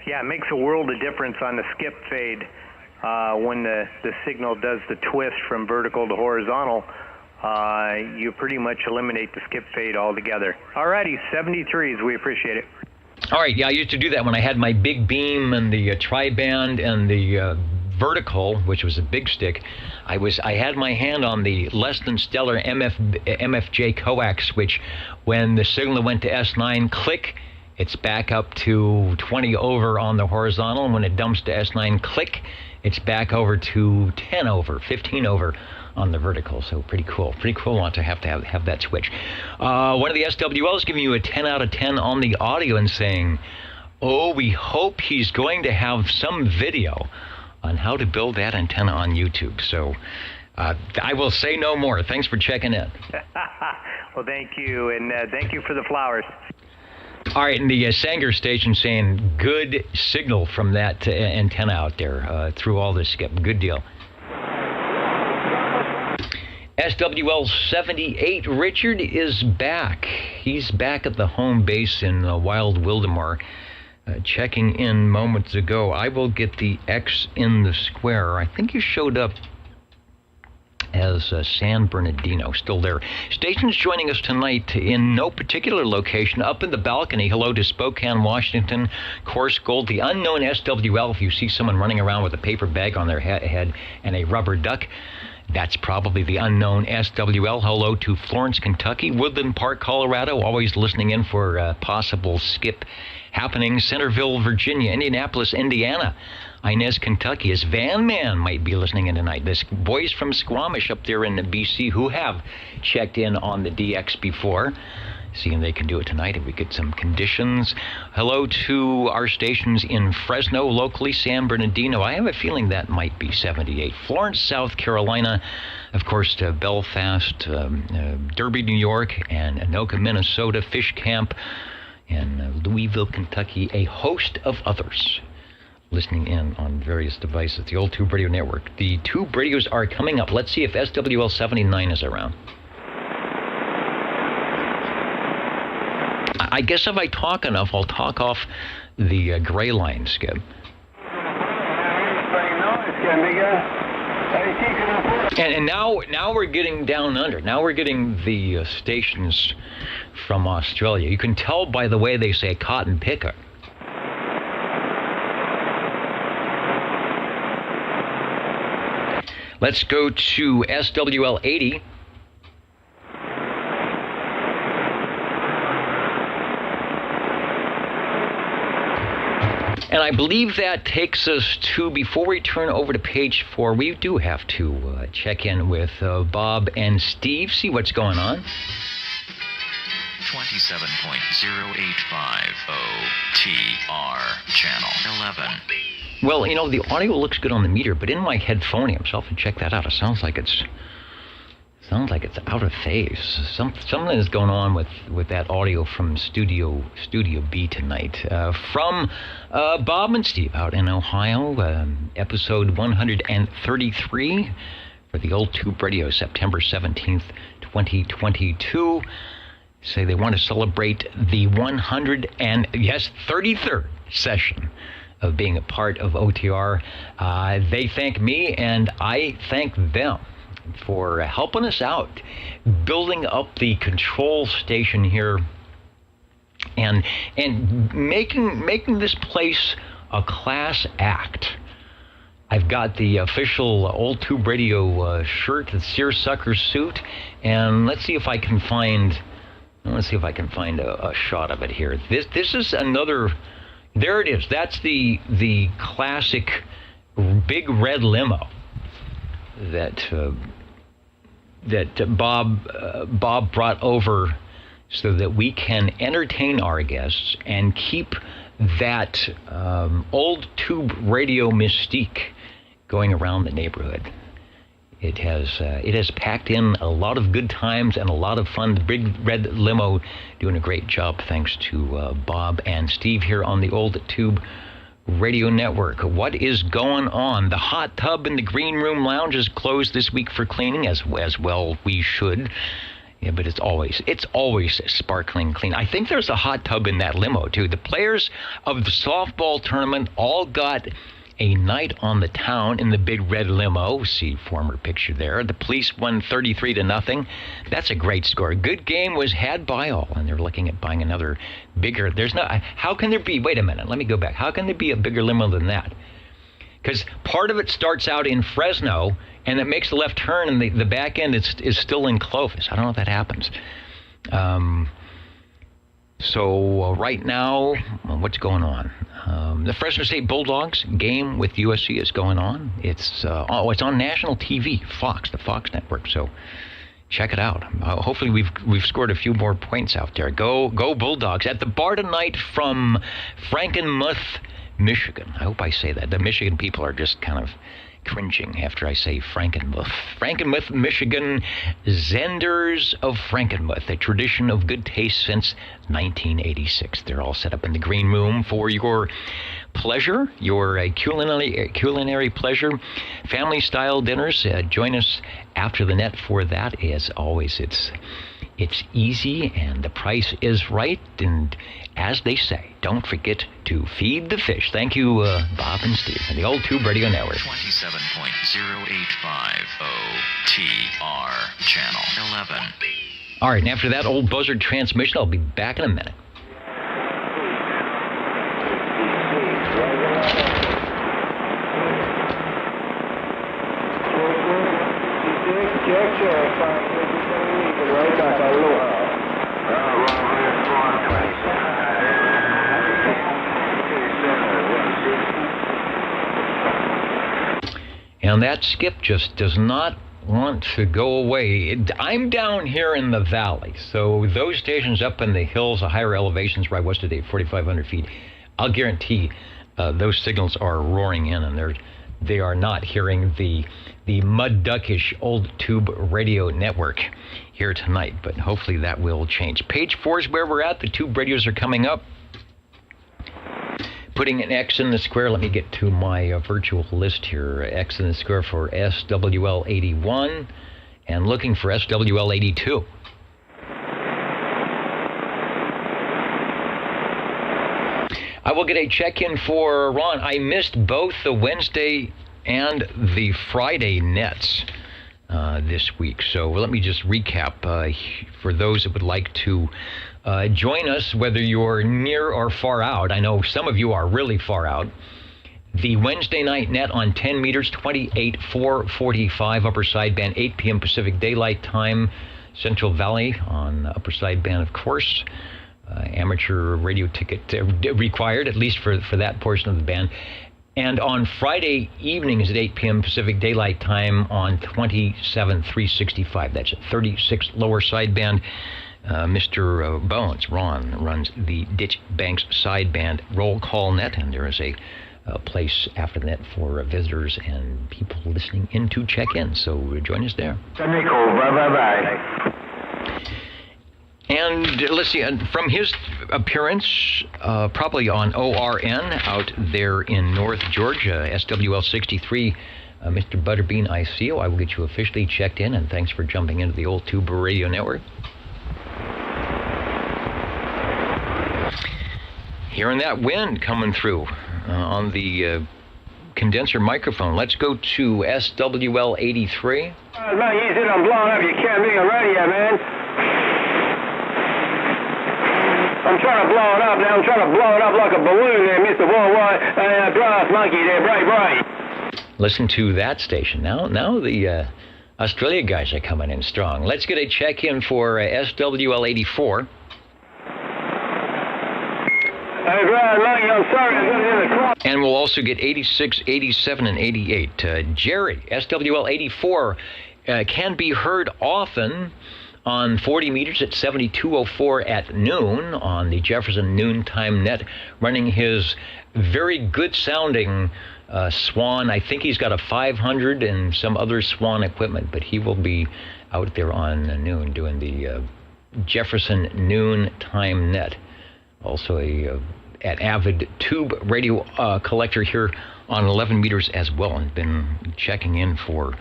yeah, it makes a world of difference on the skip fade when the signal does the twist from vertical to horizontal. You pretty much eliminate the skip fade altogether. All righty, 73s, we appreciate it. All right, yeah, I used to do that when I had my big beam and the tri-band and the vertical, which was a big stick. I had my hand on the less than stellar MFJ coax, which when the signal went to S9, click, It's back up to 20 over on the horizontal. And when it dumps to S9 click, it's back over to 10 over, 15 over on the vertical. So pretty cool. Pretty cool not to have that switch. One of the SWLs giving you a 10 out of 10 on the audio and saying, oh, we hope he's going to have some video on how to build that antenna on YouTube. So I will say no more. Thanks for checking in. Well, thank you, and thank you for the flowers. All right, and the Sanger station saying good signal from that antenna out there through all this, Skip. Good deal. SWL 78, Richard is back. He's back at the home base in Wild Wildemar, checking in moments ago. I will get the X in the square. I think you showed up as San Bernardino, still there. Stations joining us tonight in no particular location, up in the balcony. Hello to Spokane, Washington, Coarse Gold, the unknown SWL. If you see someone running around with a paper bag on their head and a rubber duck, that's probably the unknown SWL. Hello to Florence, Kentucky, Woodland Park, Colorado, always listening in for possible skip happening. Centerville, Virginia, Indianapolis, Indiana, Inez, Kentucky. As Van Man might be listening in tonight. This boys from Squamish up there in the BC who have checked in on the DX before. Seeing they can do it tonight if we get some conditions. Hello to our stations in Fresno, locally, San Bernardino. I have a feeling that might be 78. Florence, South Carolina. Of course, to Belfast, Derby, New York, and Anoka, Minnesota, Fish Camp, and Louisville, Kentucky. A host of others listening in on various devices. The old Tube Radio Network. The Tube Radios are coming up. Let's see if SWL 79 is around. I guess if I talk enough, I'll talk off the gray line, Skip. And now we're getting down under. Now we're getting the stations from Australia. You can tell by the way they say cotton picker. Let's go to SWL 80. And I believe that takes us to, before we turn over to page 4, we do have to check in with Bob and Steve, see what's going on. 27.085 OTR, channel 11. Well, you know, the audio looks good on the meter, but in my headphonium, so I'll have to check that out. It sounds like it's out of phase. Something is going on with that audio from Studio B tonight. From Bob and Steve out in Ohio, episode 133 for the old Tube Radio, September 17th, 2022. Say they want to celebrate the 33rd session of being a part of OTR. They thank me and I thank them for helping us out, building up the control station here, and making this place a class act. I've got the official Old Tube Radio shirt, the seersucker suit, and let's see if I can find a shot of it here. This is another. There it is. That's the classic big red limo that Bob brought over so that we can entertain our guests and keep that old Tube Radio mystique going around the neighborhood. It has packed in a lot of good times and a lot of fun. The big red limo doing a great job, thanks to Bob and Steve here on the old Tube Radio Network. What is going on? The hot tub in the green room lounge is closed this week for cleaning, as well we should. Yeah, but it's always sparkling clean. I think there's a hot tub in that limo too. The players of the softball tournament all got a night on the town in the big red limo. See former picture there. The police won 33-0. That's a great score. Good game was had by all, and they're looking at buying another bigger. How can there be? Wait a minute. Let me go back. How can there be a bigger limo than that? Because part of it starts out in Fresno, and it makes a left turn, and the back end is still in Clovis. I don't know if that happens. So right now, what's going on? The Fresno State Bulldogs game with USC is going on. It's on national TV, Fox, the Fox network. So check it out. Hopefully we've scored a few more points out there. Go Bulldogs at the bar tonight from Frankenmuth, Michigan. I hope I say that. The Michigan people are just kind of cringing after I say Frankenmuth. Frankenmuth, Michigan, Zenders of Frankenmuth, a tradition of good taste since 1986. They're all set up in the green room for your pleasure, your culinary pleasure, family-style dinners. Join us after the net for that. As always, it's easy and the price is right. And as they say, don't forget to feed the fish. Thank you, Bob and Steve, and the Old Tube Radio Network. 27.085 OTR Channel 11. All right, and after that old buzzard transmission, I'll be back in a minute. And that skip just does not want to go away. I'm down here in the valley, so those stations up in the hills, the higher elevations right west of the 4,500 feet, I'll guarantee those signals are roaring in, and they are not hearing the mud duckish Old Tube Radio Network here tonight, but hopefully that will change. Page 4 is where we're at. The tube radios are coming up. Putting an X in the square, let me get to my virtual list here. X in the square for SWL 81 and looking for SWL 82. I will get a check-in for Ron. I missed both the Wednesday and the Friday nets this week. So let me just recap for those that would like to join us, whether you're near or far out. I know some of you are really far out. The Wednesday night net on 10 meters, 28,445 upper sideband, 8 p.m. Pacific Daylight Time, Central Valley on upper sideband, of course. Amateur radio ticket required, at least for that portion of the band. And on Friday evenings at 8 p.m. Pacific Daylight Time on 27,365. That's 36 lower sideband. Mr. Bones, Ron, runs the Ditch Banks sideband roll call net, and there is a place after the net for visitors and people listening in to check in. So join us there. Bye-bye. And let's see, from his appearance, probably on ORN out there in North Georgia, SWL 63, Mr. Butterbean, I see you. I will get you officially checked in, and thanks for jumping into the Old Tube Radio Network. Hearing that wind coming through on the condenser microphone. Let's go to SWL 83. It's not easy to blow up. You can't be a radio, man. I'm trying to blow it up now. I'm trying to blow it up like a balloon there, Mr. Worldwide. Brass monkey there, bright. Listen to that station. Now the Australia guys are coming in strong. Let's get a check-in for SWL 84. And we'll also get 86, 87, and 88. Jerry, SWL 84, can be heard often on 40 meters at 7204 at noon on the Jefferson Noontime Net, running his very good-sounding Swan. I think he's got a 500 and some other Swan equipment, but he will be out there on noon doing the Jefferson Noontime Net. Also an avid tube radio collector here on 11 meters as well, and been checking in for,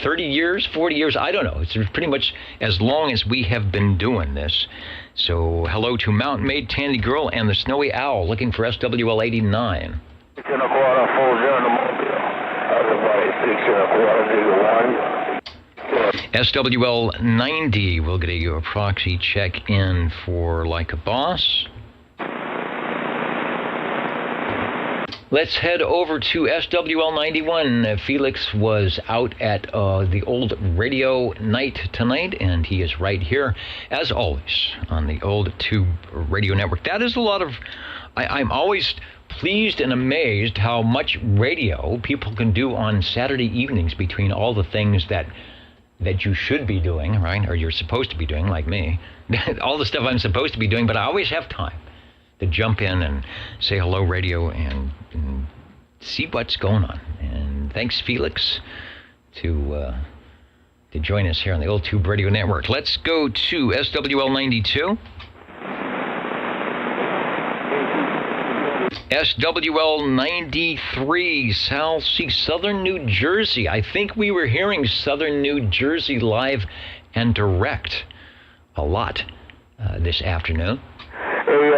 30 years, 40 years? I don't know. It's pretty much as long as we have been doing this. So hello to Mountain Maid, Tandy Girl, and the Snowy Owl, looking for SWL 89. 6 1/4, 40 SWL 90, we'll get a proxy check in for Like a Boss. Let's head over to SWL 91. Felix was out at the old radio night tonight, and he is right here, as always, on the old Tube Radio Network. That is a lot of... I'm always pleased and amazed how much radio people can do on Saturday evenings between all the things that you should be doing, right? Or you're supposed to be doing, like me. All the stuff I'm supposed to be doing, but I always have time to jump in and say hello radio and see what's going on. And thanks, Felix, to join us here on the old Tube Radio Network. Let's go to SWL 92. SWL 93, South Sea, Southern New Jersey. I think we were hearing Southern New Jersey live and direct a lot this afternoon. Hey,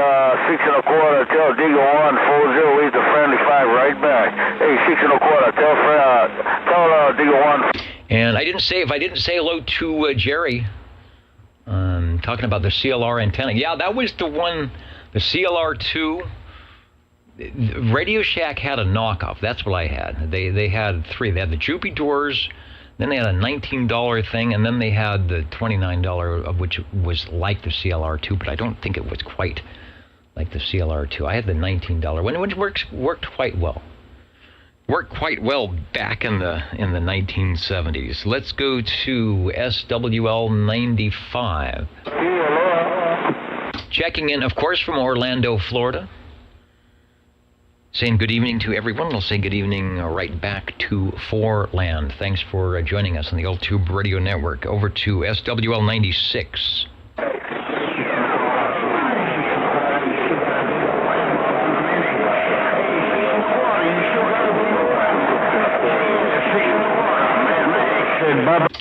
6 1/4, tell Digger 140, leave the friendly 5 right back. Hey, 6 1/4, tell Digger 1. And I didn't say, if I didn't say hello to Jerry, talking about the CLR antenna. Yeah, that was the one, the CLR2. Radio Shack had a knockoff. That's what I had. They had three. They had the Droopy Doors, then they had a $19 thing, and then they had the $29, of which was like the CLR2, but I don't think it was quite like the CLR2. I had the $19 one, which worked quite well. Worked quite well back in the 1970s. Let's go to SWL 95. Checking in, of course, from Orlando, Florida. Saying good evening to everyone. We'll say good evening right back to Foreland. Thanks for joining us on the old Tube Radio Network. Over to SWL 96.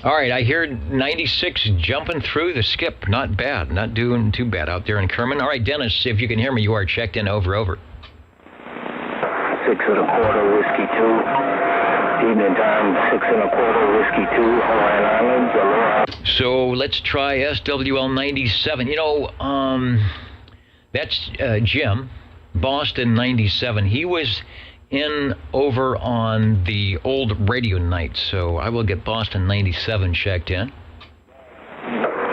All right, I hear 96 jumping through the skip. Not bad. Not doing too bad out there in Kerman. All right, Dennis, if you can hear me, you are checked in. Over. 6 1/4, Whiskey 2. Evening time, 6 1/4, Whiskey 2, Hawaiian Islands, aloha. So let's try SWL 97. You know, that's Jim, Boston 97. He was in over on the old radio night, so I will get Boston 97 checked in.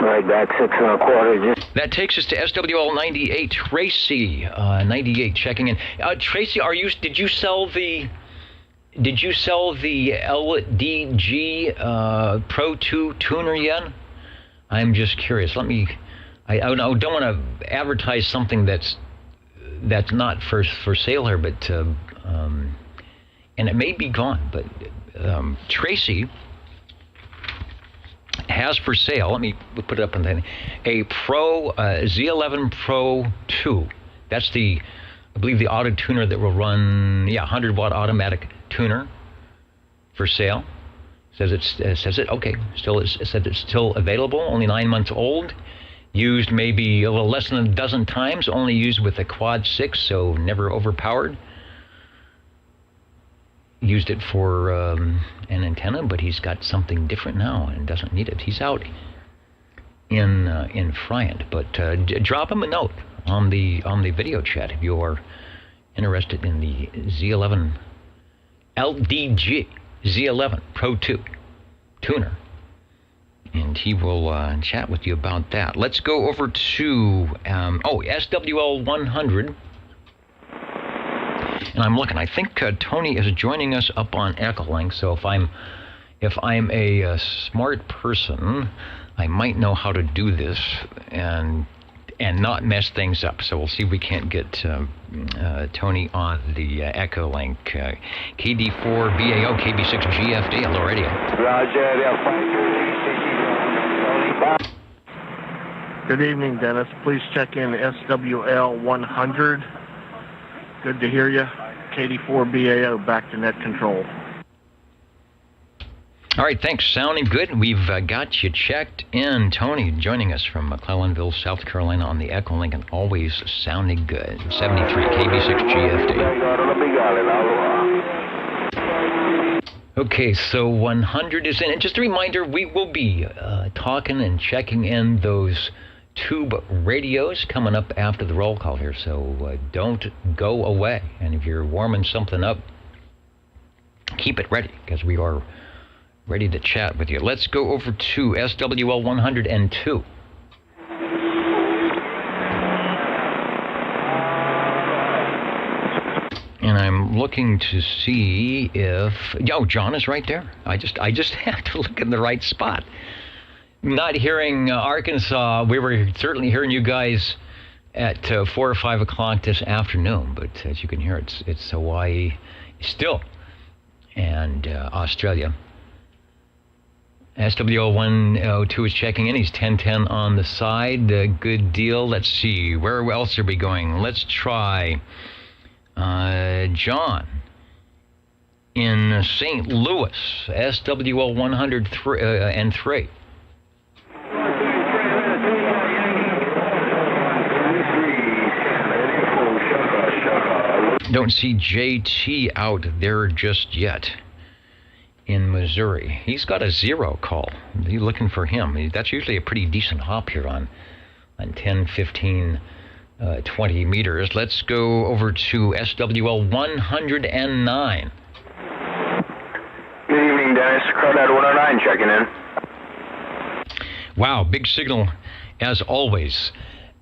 Right back, 6 1/4. That takes us to SWL 98. Tracy, 98, checking in. Tracy, did you sell the LDG Pro 2 tuner yet? I'm just curious. I don't want to advertise something that's not for sale here, but and it may be gone. But Tracy has for sale, let me put it up on the a Pro Z11 Pro 2. That's I believe the auto tuner that will run 100-watt automatic tuner for sale. Says it okay. It said it's still available. Only 9 months old. Used maybe a little less than a dozen times. Only used with a quad 6, so never overpowered. Used it for an antenna, but he's got something different now and doesn't need it. He's out in Friant, but drop him a note on the video chat if you are interested in the Z11 LDG Z11 Pro 2 tuner, and he will chat with you about that. Let's go over to SWL 100. And I'm looking. I think Tony is joining us up on Echolink. So if I'm a smart person, I might know how to do this and not mess things up. So we'll see if we can't get Tony on the Echolink. KD4BAO, KB6GFD, hello radio. Good evening, Dennis. Please check in SWL 100. Good to hear you. KD4BAO, back to net control. All right, thanks. Sounding good. We've got you checked in. Tony joining us from McClellanville, South Carolina on the Echolink, and always sounding good. 73 KB6GFD. Okay, so 100 is in. And just a reminder, we will be talking and checking in those tube radios coming up after the roll call here, so don't go away. And if you're warming something up, keep it ready, because we are ready to chat with you. Let's go over to SWL 102. And I'm looking to see if... Oh, John is right there. I just have to look in the right spot. Not hearing Arkansas. We were certainly hearing you guys at 4 or 5 o'clock this afternoon, but as you can hear, it's Hawaii still, and Australia. SWL 102 is checking in. He's 1010 on the side. Good deal. Let's see. Where else are we going? Let's try John in St. Louis. SWL 103. Don't see JT out there just yet in Missouri. He's got a 0 call. Are you looking for him? That's usually a pretty decent hop here on 10, 15, 20 meters. Let's go over to SWL 109. Good evening, Dennis. Crawdad 109 checking in. Wow, big signal as always.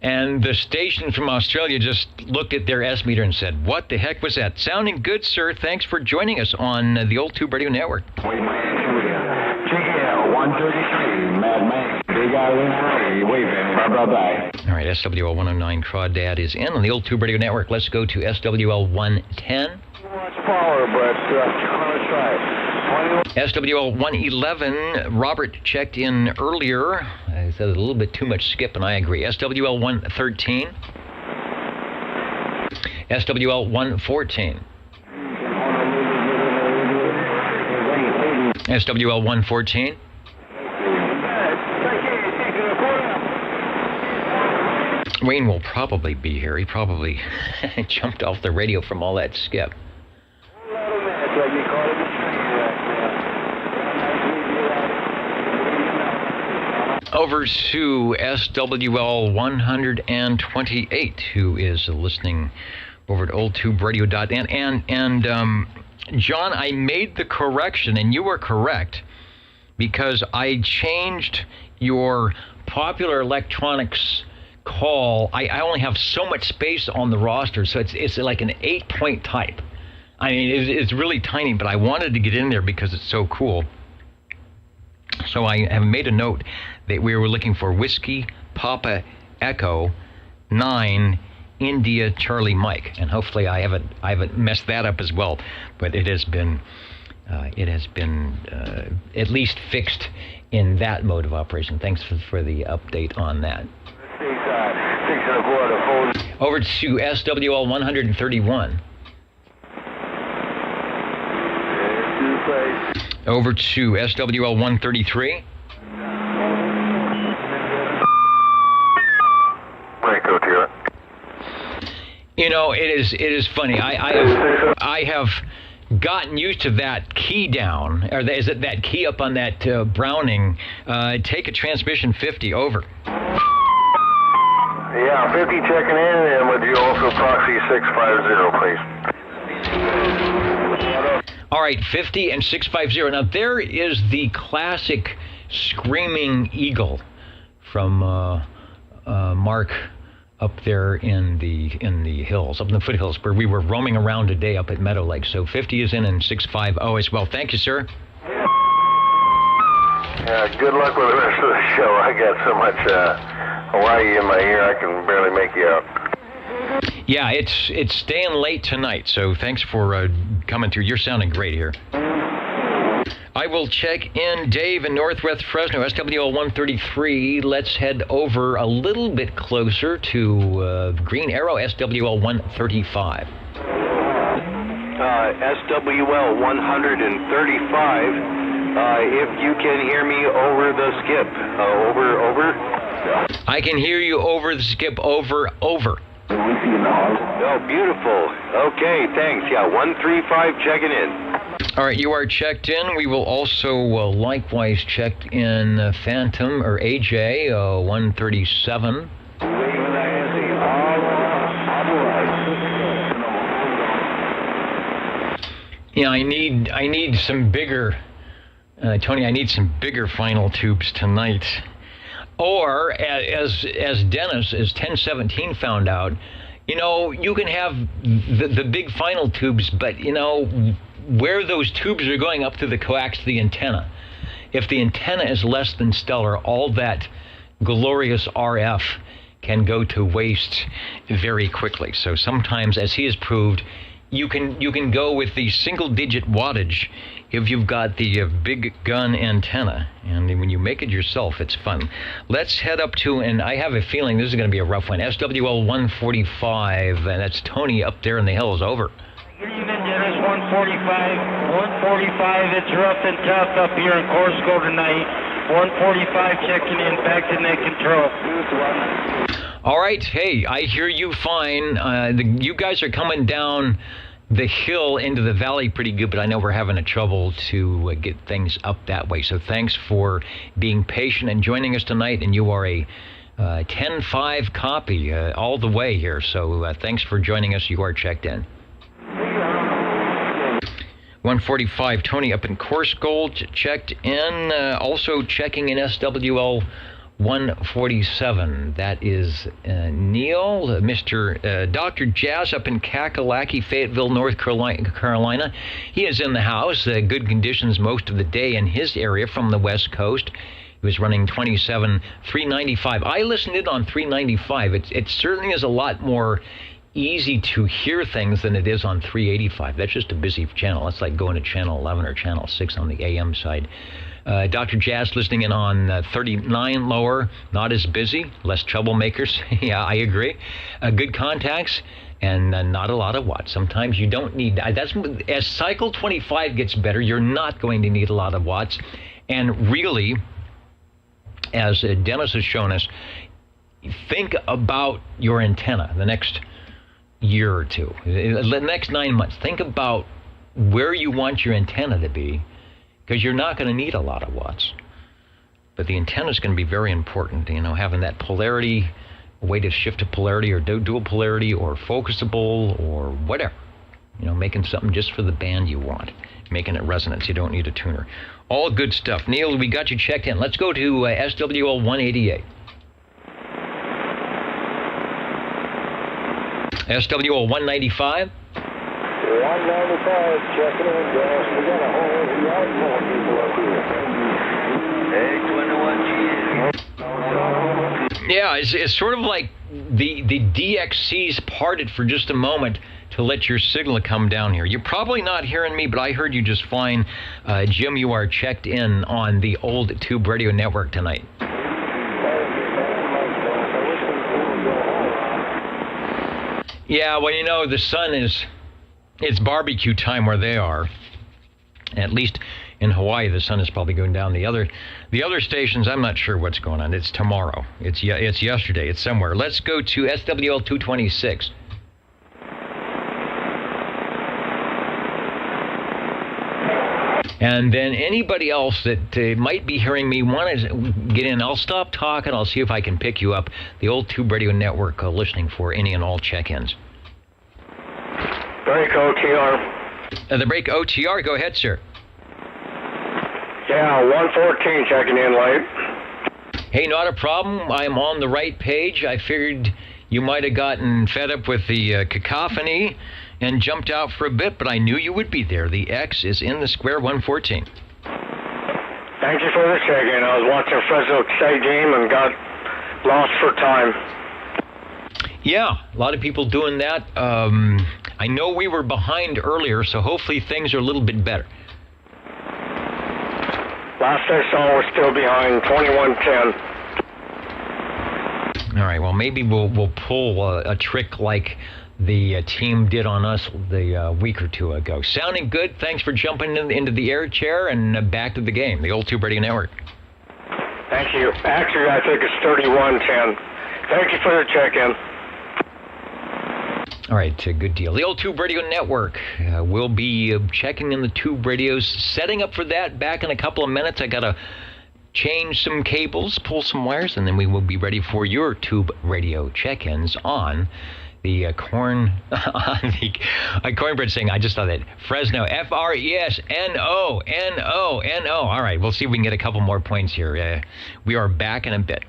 And the station from Australia just looked at their S meter and said, "What the heck was that?" Sounding good, sir. Thanks for joining us on the Old Tube Radio Network. Check it out, 133, Mad Max, Big Island, waving, bye-bye. All right, SWL 109 Crawdad is in on the Old Tube Radio Network. Let's go to SWL 110. Much power, but I'm gonna try. SWL 111, Robert checked in earlier. I said a little bit too much skip, and I agree. SWL 113. SWL 114. SWL 114. Wayne will probably be here. He probably jumped off the radio from all that skip. Over to SWL 128, who is listening over at oldtuberadio.net. And John, I made the correction, and you were correct, because I changed your popular electronics call. I only have so much space on the roster, so it's like an 8-point type. I mean, it's really tiny, but I wanted to get in there because it's so cool. So I have made a note that we were looking for Whiskey Papa Echo 9 India Charlie Mike, and hopefully I haven't messed that up as well. But it has been at least fixed in that mode of operation. Thanks for the update on that. 6 1/4. Over to SWL 131. Over to SWL 133. Franco to you. You know, it is funny. I have gotten used to that key down, or is it that key up on that Browning? Take a transmission 50 over. Yeah, 50 checking in, and would you also proxy 650, please? All right, 50 and 650. Now, there is the classic Screaming Eagle from Mark up there in the hills, up in the foothills, where we were roaming around today up at Meadow Lake. So 50 is in and 650 as well. Thank you, sir. Yeah, good luck with the rest of the show. I got so much Hawaii in my ear, I can barely make you out. Yeah, it's staying late tonight, so thanks for coming through. You're sounding great here. I will check in Dave in Northwest Fresno, SWL 133. Let's head over a little bit closer to Green Arrow, SWL 135. SWL 135. If you can hear me over the skip. Over. I can hear you over the skip. Over. Oh, beautiful. Okay, thanks. Yeah, 135 checking in. All right, you are checked in. We will also likewise check in Phantom or AJ 137. Yeah, I need some bigger, Tony. I need some bigger final tubes tonight. Or as Dennis, as 1017 found out, you know, you can have the big final tubes, but you know where those tubes are going up to the coax to the antenna. If the antenna is less than stellar, all that glorious RF can go to waste very quickly. So sometimes, as he has proved, you can go with the single-digit wattage if you've got the big gun antenna, and when you make it yourself, it's fun. Let's head up to, and I have a feeling this is going to be a rough one, SWL 145, and that's Tony up there in the hills. Over. Good evening, Dennis. 145. It's rough and tough up here in Corsico tonight. 145 checking in, back to net control. All right. Hey, I hear you fine. You guys are coming down the hill into the valley pretty good, but I know we're having a trouble to get things up that way. So thanks for being patient and joining us tonight. And you are a 10-5 copy all the way here. So thanks for joining us. You are checked in. 145, Tony up in Coarse Gold, checked in. Also checking in SWL 147. That is Neil, Mr. Dr. Jazz up in Kakalaki, Fayetteville, North Carolina. He is in the house. Good conditions most of the day in his area from the West Coast. He was running 27,395. I listened in on 395. It certainly is a lot more easy to hear things than it is on 385. That's just a busy channel. That's like going to channel 11 or channel 6 on the AM side. Dr. Jazz listening in on 39 lower, not as busy, less troublemakers. Yeah, I agree. Good contacts and not a lot of watts. Sometimes you don't need that's as cycle 25 gets better, you're not going to need a lot of watts. And really, as Dennis has shown us, think about your antenna the next year or two, the next 9 months. Think about where you want your antenna to be, because you're not going to need a lot of watts. But the antenna is going to be very important, you know, having that polarity, a way to shift to polarity or dual polarity or focusable or whatever. You know, making something just for the band you want, making it resonance. You don't need a tuner. All good stuff. Neil, we got you checked in. Let's go to SWL 188. SWL 195. 195 checking in, Dennis. We got a whole lot more people up here. Yeah, it's sort of like the DXC's parted for just a moment to let your signal come down here. You're probably not hearing me, but I heard you just fine. Jim, you are checked in on the old Tube Radio Network tonight. Yeah, well, you know, the sun it's barbecue time where they are. At least in Hawaii, the sun is probably going down. The other stations, I'm not sure what's going on. It's tomorrow. It's yesterday. It's somewhere. Let's go to SWL 226. And then anybody else that might be hearing me want to get in, I'll stop talking. I'll see if I can pick you up. The old Tube Radio Network listening for any and all check-ins. Break OTR. The break OTR, go ahead, sir. Yeah, 114 checking in late. Hey, not a problem. I'm on the right page. I figured you might have gotten fed up with the cacophony and jumped out for a bit, but I knew you would be there. The X is in the square 114. Thank you for the check-in. I was watching Fresno State game and got lost for time. Yeah, a lot of people doing that. I know we were behind earlier, so hopefully things are a little bit better. Last I saw, we're still behind 21-10. All right, well, maybe we'll pull a trick like the team did on us the week or two ago. Sounding good. Thanks for jumping into the air chair and back to the game. The old Tube Radio Network. Thank you. Actually, I think it's 31-10. Thank you for the check-in. All right, good deal. The old Tube Radio Network. We'll be checking in the Tube radios, setting up for that back in a couple of minutes. I got to change some cables, pull some wires, and then we will be ready for your Tube Radio check-ins on the Cornbread saying, I just saw that. Fresno, F-R-E-S-N-O, N-O. All right, we'll see if we can get a couple more points here. We are back in a bit.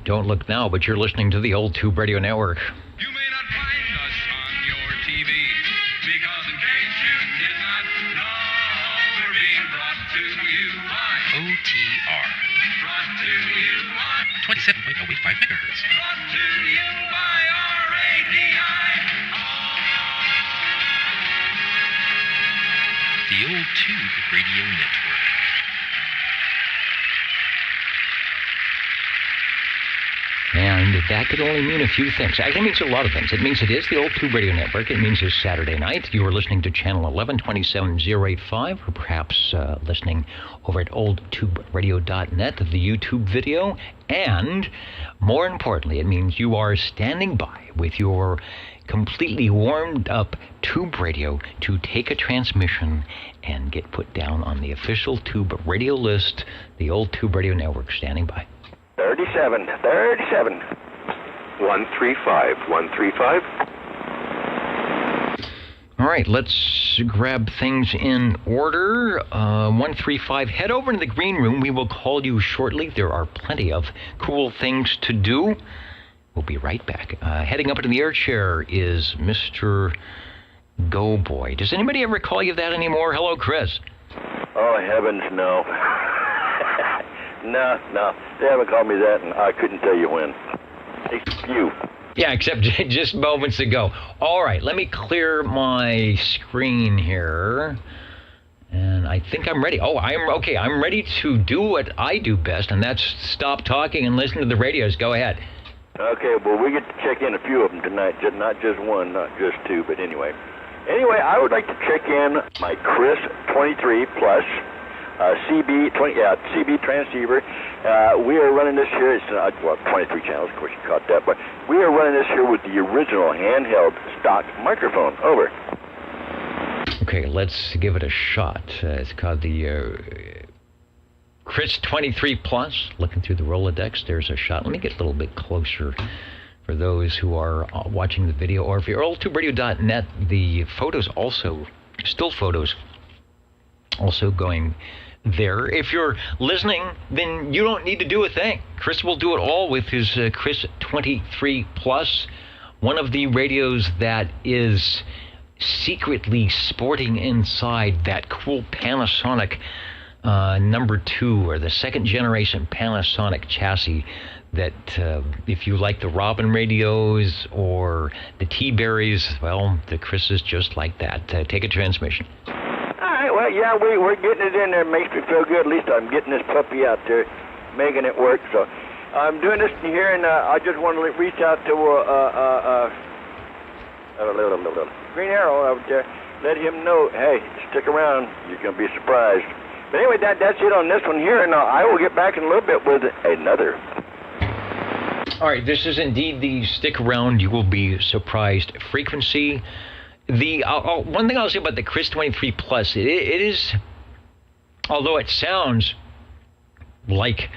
Don't look now, but you're listening to the old Tube Radio Network. You may not find us on your TV, because in case you did not know, we're being brought to you by OTR. Brought to you by 27.085 megahertz. Brought to you by RADI. The old Tube Radio Network. And that could only mean a few things. Actually, it means a lot of things. It means it is the old Tube Radio Network. It means it's Saturday night. You are listening to channel 1127.085, or perhaps listening over at oldtuberadio.net, the YouTube video. And more importantly, it means you are standing by with your completely warmed up Tube Radio to take a transmission and get put down on the official Tube Radio list, the old Tube Radio Network standing by. 37. 135. All right, let's grab things in order. 135, head over to the green room. We will call you shortly. There are plenty of cool things to do. We'll be right back. Heading up into the air chair is Mr. Go Boy. Does anybody ever call you that anymore? Hello, Chris. Oh, heavens, no. No, they haven't called me that, and I couldn't tell you when. Except you. Yeah, except just moments ago. All right, let me clear my screen here. And I think I'm ready. Oh, I'm ready to do what I do best, and that's stop talking and listen to the radios. Go ahead. Okay, well, we get to check in a few of them tonight, not just one, not just two, but anyway. Anyway, I would like to check in my Chris 23 Plus. CB transceiver. We are running this here. It's 23 channels, of course you caught that, but we are running this here with the original handheld stock microphone. Over. Okay, let's give it a shot. It's called the Chris 23 Plus. Looking through the Rolodex, there's a shot. Let me get a little bit closer for those who are watching the video, or if you're oldtuberadio.net, the photos also, still photos, also going there. If you're listening, then you don't need to do a thing. Chris will do it all with his Chris 23 Plus, one of the radios that is secretly sporting inside that cool Panasonic number 2 or the second generation Panasonic chassis that if you like the Robin radios or the T-Berries, well, the Chris is just like that. Take a transmission. All right, well, yeah, we're getting it in there. It makes me feel good. At least I'm getting this puppy out there, making it work. So I'm doing this here, and I just want to reach out to Green Arrow out there. Let him know, hey, stick around. You're going to be surprised. But anyway, that's it on this one here, and I will get back in a little bit with another. All right, this is indeed the stick around, you will be surprised frequency. The one thing I'll say about the Chris 23 Plus, it is, although it sounds like,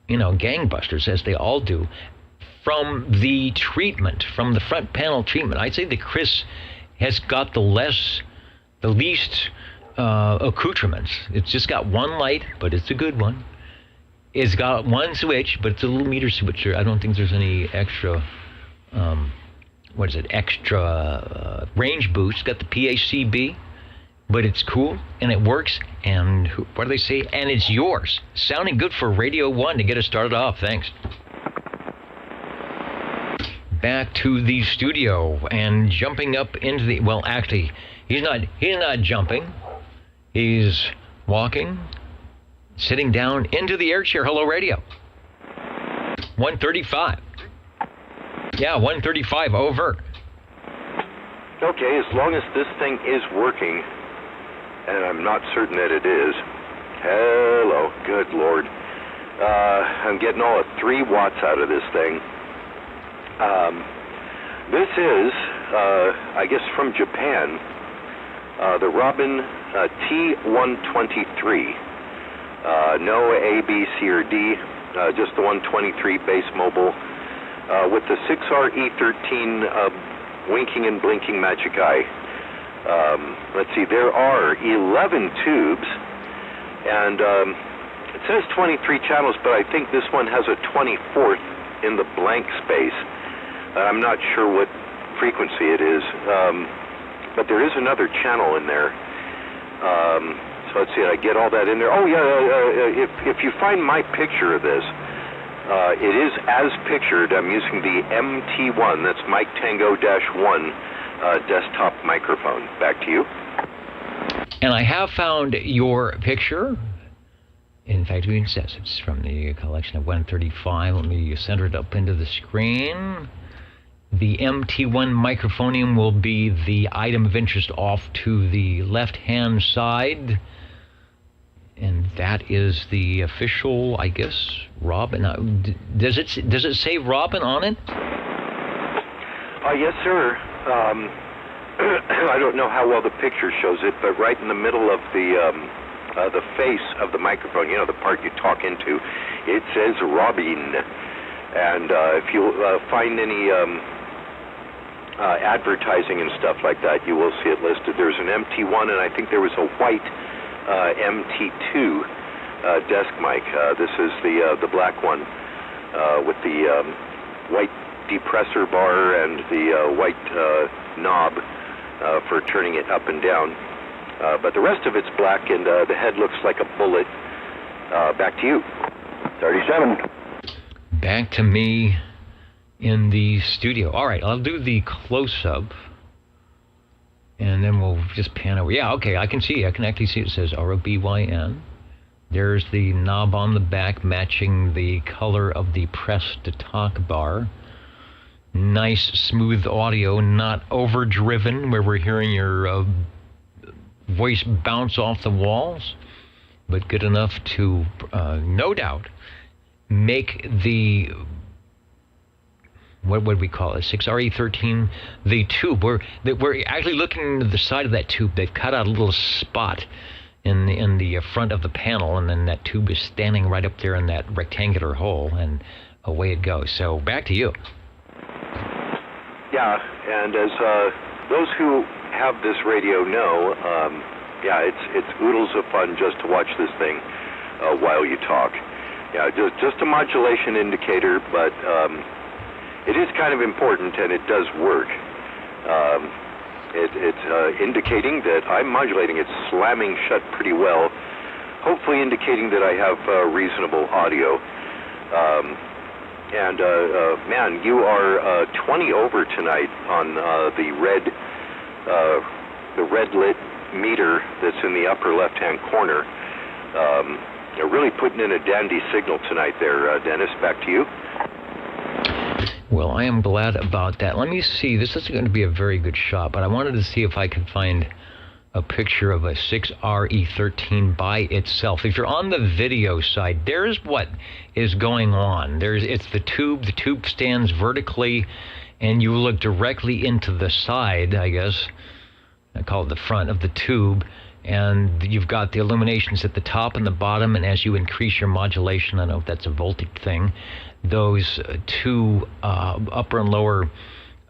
gangbusters, as they all do, from the treatment, from the front panel treatment, I'd say the Chris has got the least accoutrements. It's just got one light, but it's a good one. It's got one switch, but it's a little meter switcher. I don't think there's any extra, extra range boost. It's got the PACB, but it's cool, and it works, and what do they say? And it's yours. Sounding good for Radio 1 to get us started off. Thanks. Back to the studio, and jumping up into the, well, actually, he's not jumping. He's walking, sitting down into the air chair. Hello, radio. 135. Yeah, 135, over. Okay, as long as this thing is working, and I'm not certain that it is. Hello, good Lord. I'm getting all of 3 watts out of this thing. This is, I guess, from Japan, the Robin T123. No A, B, C, or D, just the 123 base mobile with the 6RE13 winking and blinking magic eye. Let's see, there are 11 tubes, and it says 23 channels, but I think this one has a 24th in the blank space. I'm not sure what frequency it is, but there is another channel in there. So let's see, I get all that in there. Oh yeah, if you find my picture of this, it is as pictured. I'm using the MT1, that's Mike Tango-1 desktop microphone. Back to you. And I have found your picture. In fact, it says it's from the collection of 135. Let me center it up into the screen. The MT1 microphonium will be the item of interest off to the left-hand side. And that is the official, I guess, Robin. Does it say Robin on it? Yes, sir. I don't know how well the picture shows it, but right in the middle of the face of the microphone, the part you talk into, it says Robin. And if you find any advertising and stuff like that, you will see it listed. There's an MT1, and I think there was a white MT2 desk mic. This is the black one with the white depressor bar and the white knob for turning it up and down. But the rest of it's black, and the head looks like a bullet. Back to you. 37. Back to me in the studio. All right, I'll do the close-up, and then we'll just pan over. Yeah, okay, I can see. I can actually see it says ROBYN. There's the knob on the back matching the color of the press-to-talk bar. Nice, smooth audio, not overdriven, where we're hearing your voice bounce off the walls, but good enough to, no doubt, make the, what would we call it, 6RE13, the tube. We're actually looking at the side of that tube. They've cut out a little spot in the front of the panel, and then that tube is standing right up there in that rectangular hole, and away it goes. So back to you. Yeah, and as those who have this radio know, yeah, it's oodles of fun just to watch this thing while you talk. Yeah, just a modulation indicator, but it is kind of important, and it does work. It's indicating that I'm modulating. It's slamming shut pretty well, hopefully indicating that I have reasonable audio. Man, you are 20 over tonight on the red lit meter that's in the upper left-hand corner. You're really putting in a dandy signal tonight there, Dennis. Back to you. Well, I am glad about that. Let me see. This is going to be a very good shot, but I wanted to see if I could find a picture of a 6RE13 by itself. If you're on the video side, there's what is going on. It's the tube. The tube stands vertically, and you look directly into the side, I guess. I call it the front of the tube. And you've got the illuminations at the top and the bottom, and as you increase your modulation, I don't know if that's a voltage thing, those two upper and lower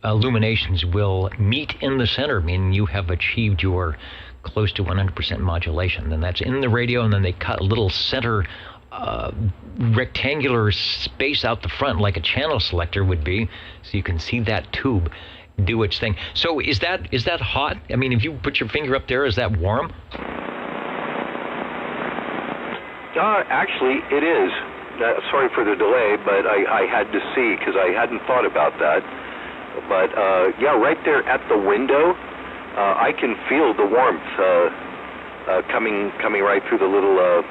illuminations will meet in the center, meaning you have achieved your close to 100% modulation. And that's in the radio, and then they cut a little center rectangular space out the front like a channel selector would be, so you can see that tube do its thing. So is that hot? I mean, if you put your finger up there, is that warm? Actually, it is. Sorry for the delay, but I had to see because I hadn't thought about that. But yeah, right there at the window, I can feel the warmth coming right through the little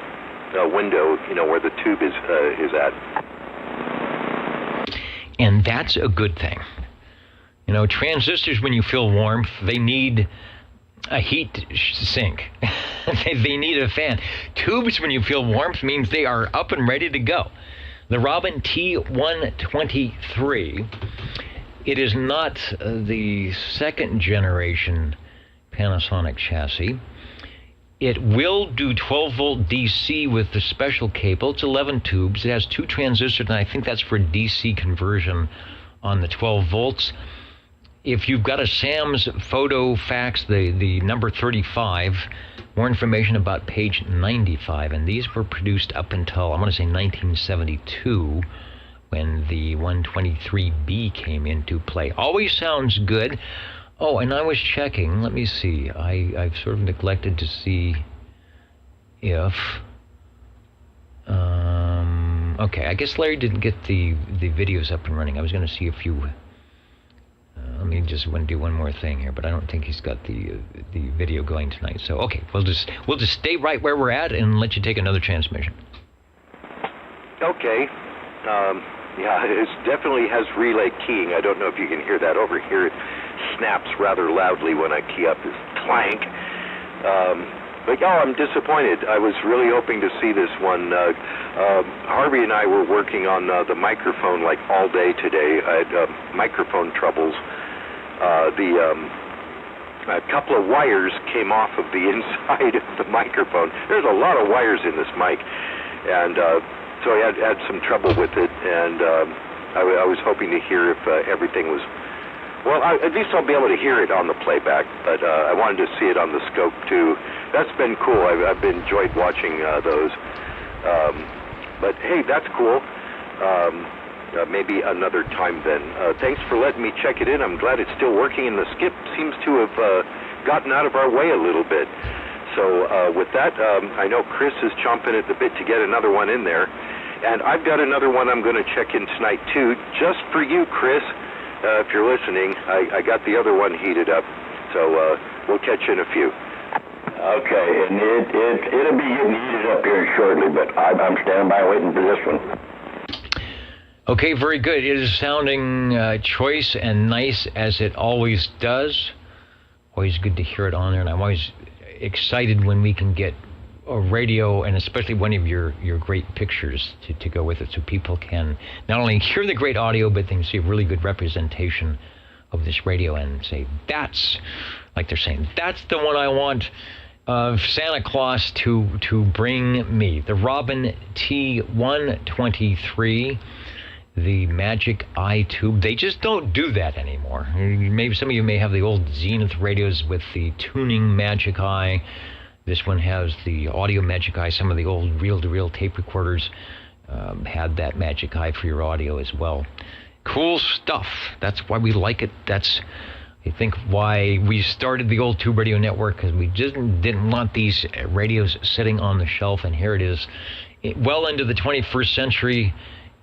window, you know, where the tube is at. And that's a good thing. You know, transistors, when you feel warmth, they need a heat sink. They need a fan. Tubes, when you feel warmth, means they are up and ready to go. The Robin T123, it is not the second generation Panasonic chassis. It will do 12 volt DC with the special cable. It's 11 tubes. It has 2 transistors, and I think that's for DC conversion on the 12 volts. If you've got a Sam's photo fax, the number 35, more information about page 95, and these were produced up until, I want to say 1972, when the 123B came into play. Always sounds good. Oh, and I was checking, let me see, I've sort of neglected to see if, okay, I guess Larry didn't get the videos up and running. I was going to see if you... let me just do one more thing here, but I don't think he's got the video going tonight. So okay, we'll just stay right where we're at and let you take another transmission. Okay. Yeah, it definitely has relay keying. I don't know if you can hear that over here. It snaps rather loudly when I key up. This clank. But yeah, I'm disappointed. I was really hoping to see this one. Harvey and I were working on the microphone like all day today. I had microphone troubles. A couple of wires came off of the inside of the microphone. There's a lot of wires in this mic, and so I had some trouble with it. And I was hoping to hear if everything was. Well, at least I'll be able to hear it on the playback, but I wanted to see it on the scope too. That's been cool. I've enjoyed watching those. But hey, that's cool. Maybe another time then. Thanks for letting me check it in. I'm glad it's still working, and the skip seems to have gotten out of our way a little bit. So with that, I know Chris is chomping at the bit to get another one in there. And I've got another one I'm going to check in tonight too, just for you, Chris. If you're listening, I got the other one heated up. So we'll catch you in a few. Okay, and it'll be getting heated up here shortly, but I'm standing by waiting for this one. Okay, very good. It is sounding choice and nice as it always does. Always good to hear it on there, and I'm always excited when we can get a radio, and especially one of your great pictures to go with it, so people can not only hear the great audio, but they can see a really good representation of this radio and say, that's, like they're saying, that's the one I want Santa Claus to bring me. The Robin T123, the Magic Eye tube. They just don't do that anymore. Maybe some of you may have the old Zenith radios with the tuning Magic Eye. This one has the audio Magic Eye. Some of the old reel-to-reel tape recorders had that Magic Eye for your audio as well. Cool stuff. That's why we like it. That's, I think, why we started the old Tube Radio Network, because we just didn't want these radios sitting on the shelf, and here it is, well into the 21st century,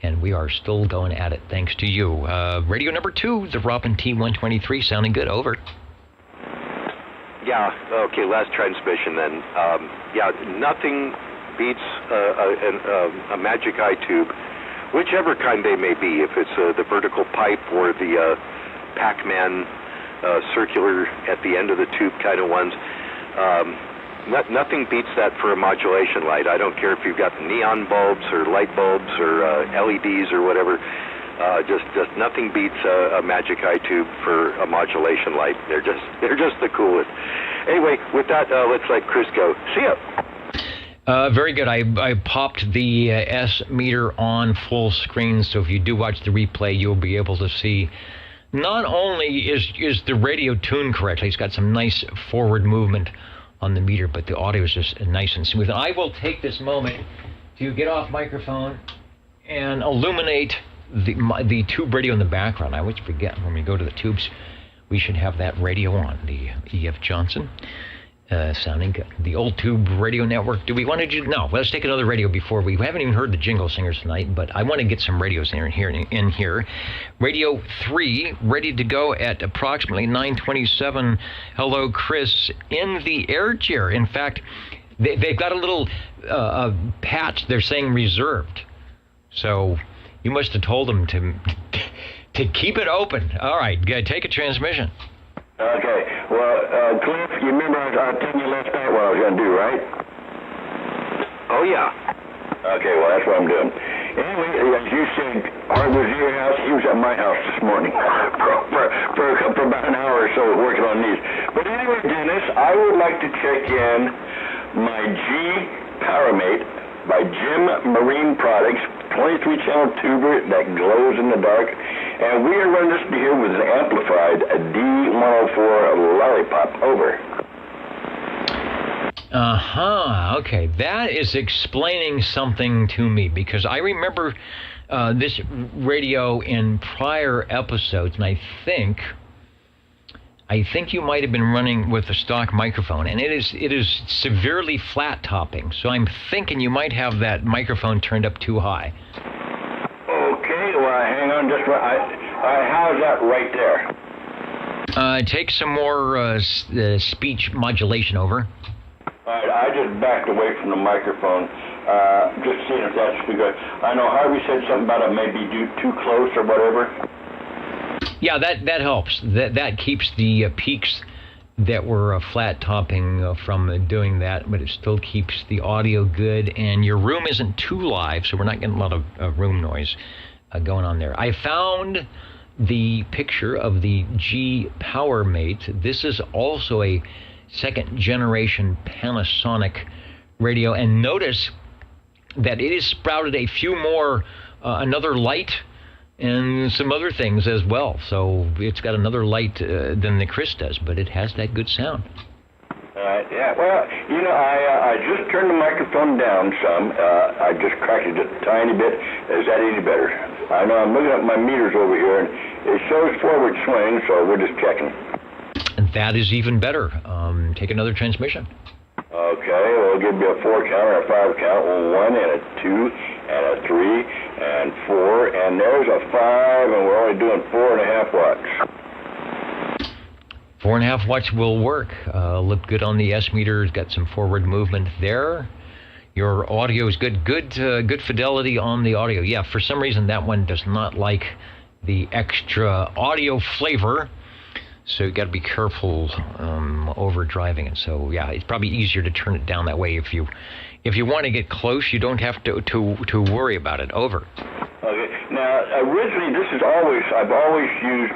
and we are still going at it thanks to you. Radio number 2, the Robin T123, sounding good. Over. Yeah, okay, last transmission then. Yeah, nothing beats a Magic Eye tube, whichever kind they may be, if it's the vertical pipe or the Pac-Man circular at the end of the tube kind of ones. Nothing beats that for a modulation light. I don't care if you've got neon bulbs or light bulbs or LEDs or whatever. Just nothing beats a Magic Eye tube for a modulation light. They're just the coolest. Anyway, with that, let's let Chris go. See ya. Very good. I popped the S meter on full screen, so if you do watch the replay, you'll be able to see not only is the radio tuned correctly, it's got some nice forward movement on the meter, but the audio is just nice and smooth. I will take this moment to get off microphone and illuminate the tube radio in the background. I always forget when we go to the tubes, we should have that radio on, the E.F. Johnson. Sounding good. The old Tube Radio Network. Do we want to do... No, let's take another radio before we haven't even heard the jingle singers tonight, but I want to get some radios in here. Radio 3, ready to go at approximately 9:27. Hello, Chris, in the air chair. In fact, they've got a little patch. They're saying reserved. So you must have told them to keep it open. All right, take a transmission. Okay, well, Cliff, you remember I was telling you last night what I was going to do, right? Oh, yeah. Okay, well, that's what I'm doing. Anyway, as you said, Hart was at your house. He was at my house this morning for about an hour or so working on these. But anyway, Dennis, I would like to check in my G Powermate by Jim Marine Products, 23-channel tuber that glows in the dark. And we are running this here with an amplified D104 Lollipop. Over. Okay, that is explaining something to me, because I remember this radio in prior episodes, and I think you might have been running with a stock microphone, and it is severely flat topping. So I'm thinking you might have that microphone turned up too high. Okay, well, hang on just how's that right there? Take some more speech modulation. Over. All right, I just backed away from the microphone, just seeing if that's good. I know Harvey said something about it maybe too close or whatever. Yeah, that helps. That keeps the peaks that were flat topping from doing that, but it still keeps the audio good, and your room isn't too live, so we're not getting a lot of room noise going on there. I found the picture of the G Powermate. This is also a second generation Panasonic radio, and notice that it has sprouted a few more, another light and some other things as well. So it's got another light than the Chris does, but it has that good sound. Yeah, well, you know, I just turned the microphone down some. I just cracked it just a tiny bit. Is that any better? I know I'm looking at my meters over here, and it shows forward swing, so we're just checking. And that is even better. Take another transmission. Okay, we'll give you a 4 count or a 5 count, a 1 and a 2 and a 3 and 4, and there's a 5, and we're only doing 4.5 watts. 4.5 watts will work. Look good on the S meter. It's got some forward movement there. Your audio is good. Good fidelity on the audio. Yeah, for some reason that one does not like the extra audio flavor. So you got to be careful over driving it. So yeah, it's probably easier to turn it down that way. If you want to get close, you don't have to worry about it. Over. Okay. Now, originally, I've always used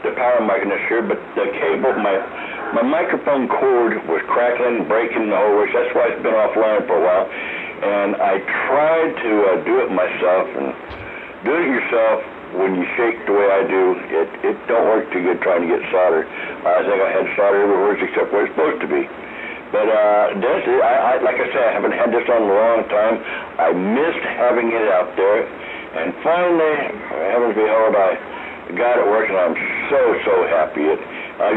the power mic in this here, but the cable, my microphone cord was crackling, breaking the whole way. That's why it's been offline for a while. And I tried to do it myself, and do it yourself. When you shake the way I do, it don't work too good trying to get solder. I think I had solder everywhere except where it's supposed to be. But But Dennis, I like I said, I haven't had this on in a long time. I missed having it out there, and finally, heavens behold, I got it working. I'm so happy. I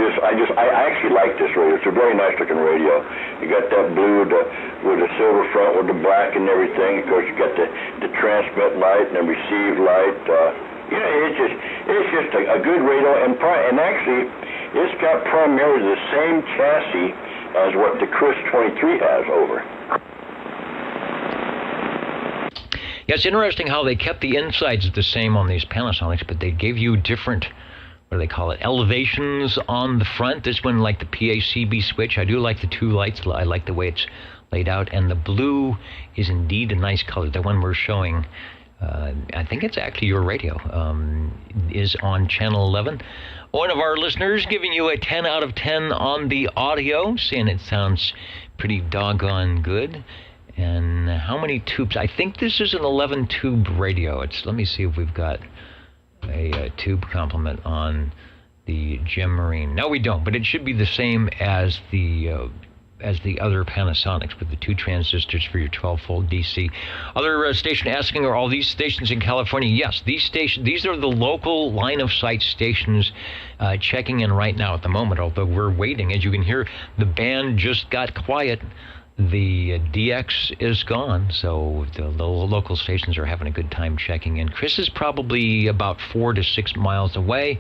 actually like this radio. It's a very nice looking radio. You got that blue with the silver front with the black and everything. Of course, you got the transmit light and the receive light. It's just a good radio, and actually, it's got primarily the same chassis as what the Chris 23 has over. Yeah, it's interesting how they kept the insides the same on these Panasonics, but they gave you different, what do they call it, elevations on the front. This one, like the PACB switch, I do like the two lights. I like the way it's laid out, and the blue is indeed a nice color. The one we're showing, I think it's actually your radio, is on channel 11. One of our listeners giving you a 10 out of 10 on the audio, saying it sounds pretty doggone good. And how many tubes? I think this is an 11-tube radio. Let me see if we've got a tube complement on the Gem Marine. No, we don't, but it should be the same as the other Panasonics with the 2 transistors for your 12-volt DC. Other station asking, are all these stations in California? Yes, these are the local line-of-sight stations checking in right now at the moment, although we're waiting. As you can hear, the band just got quiet. The DX is gone, so the local stations are having a good time checking in. Chris is probably about 4 to 6 miles away.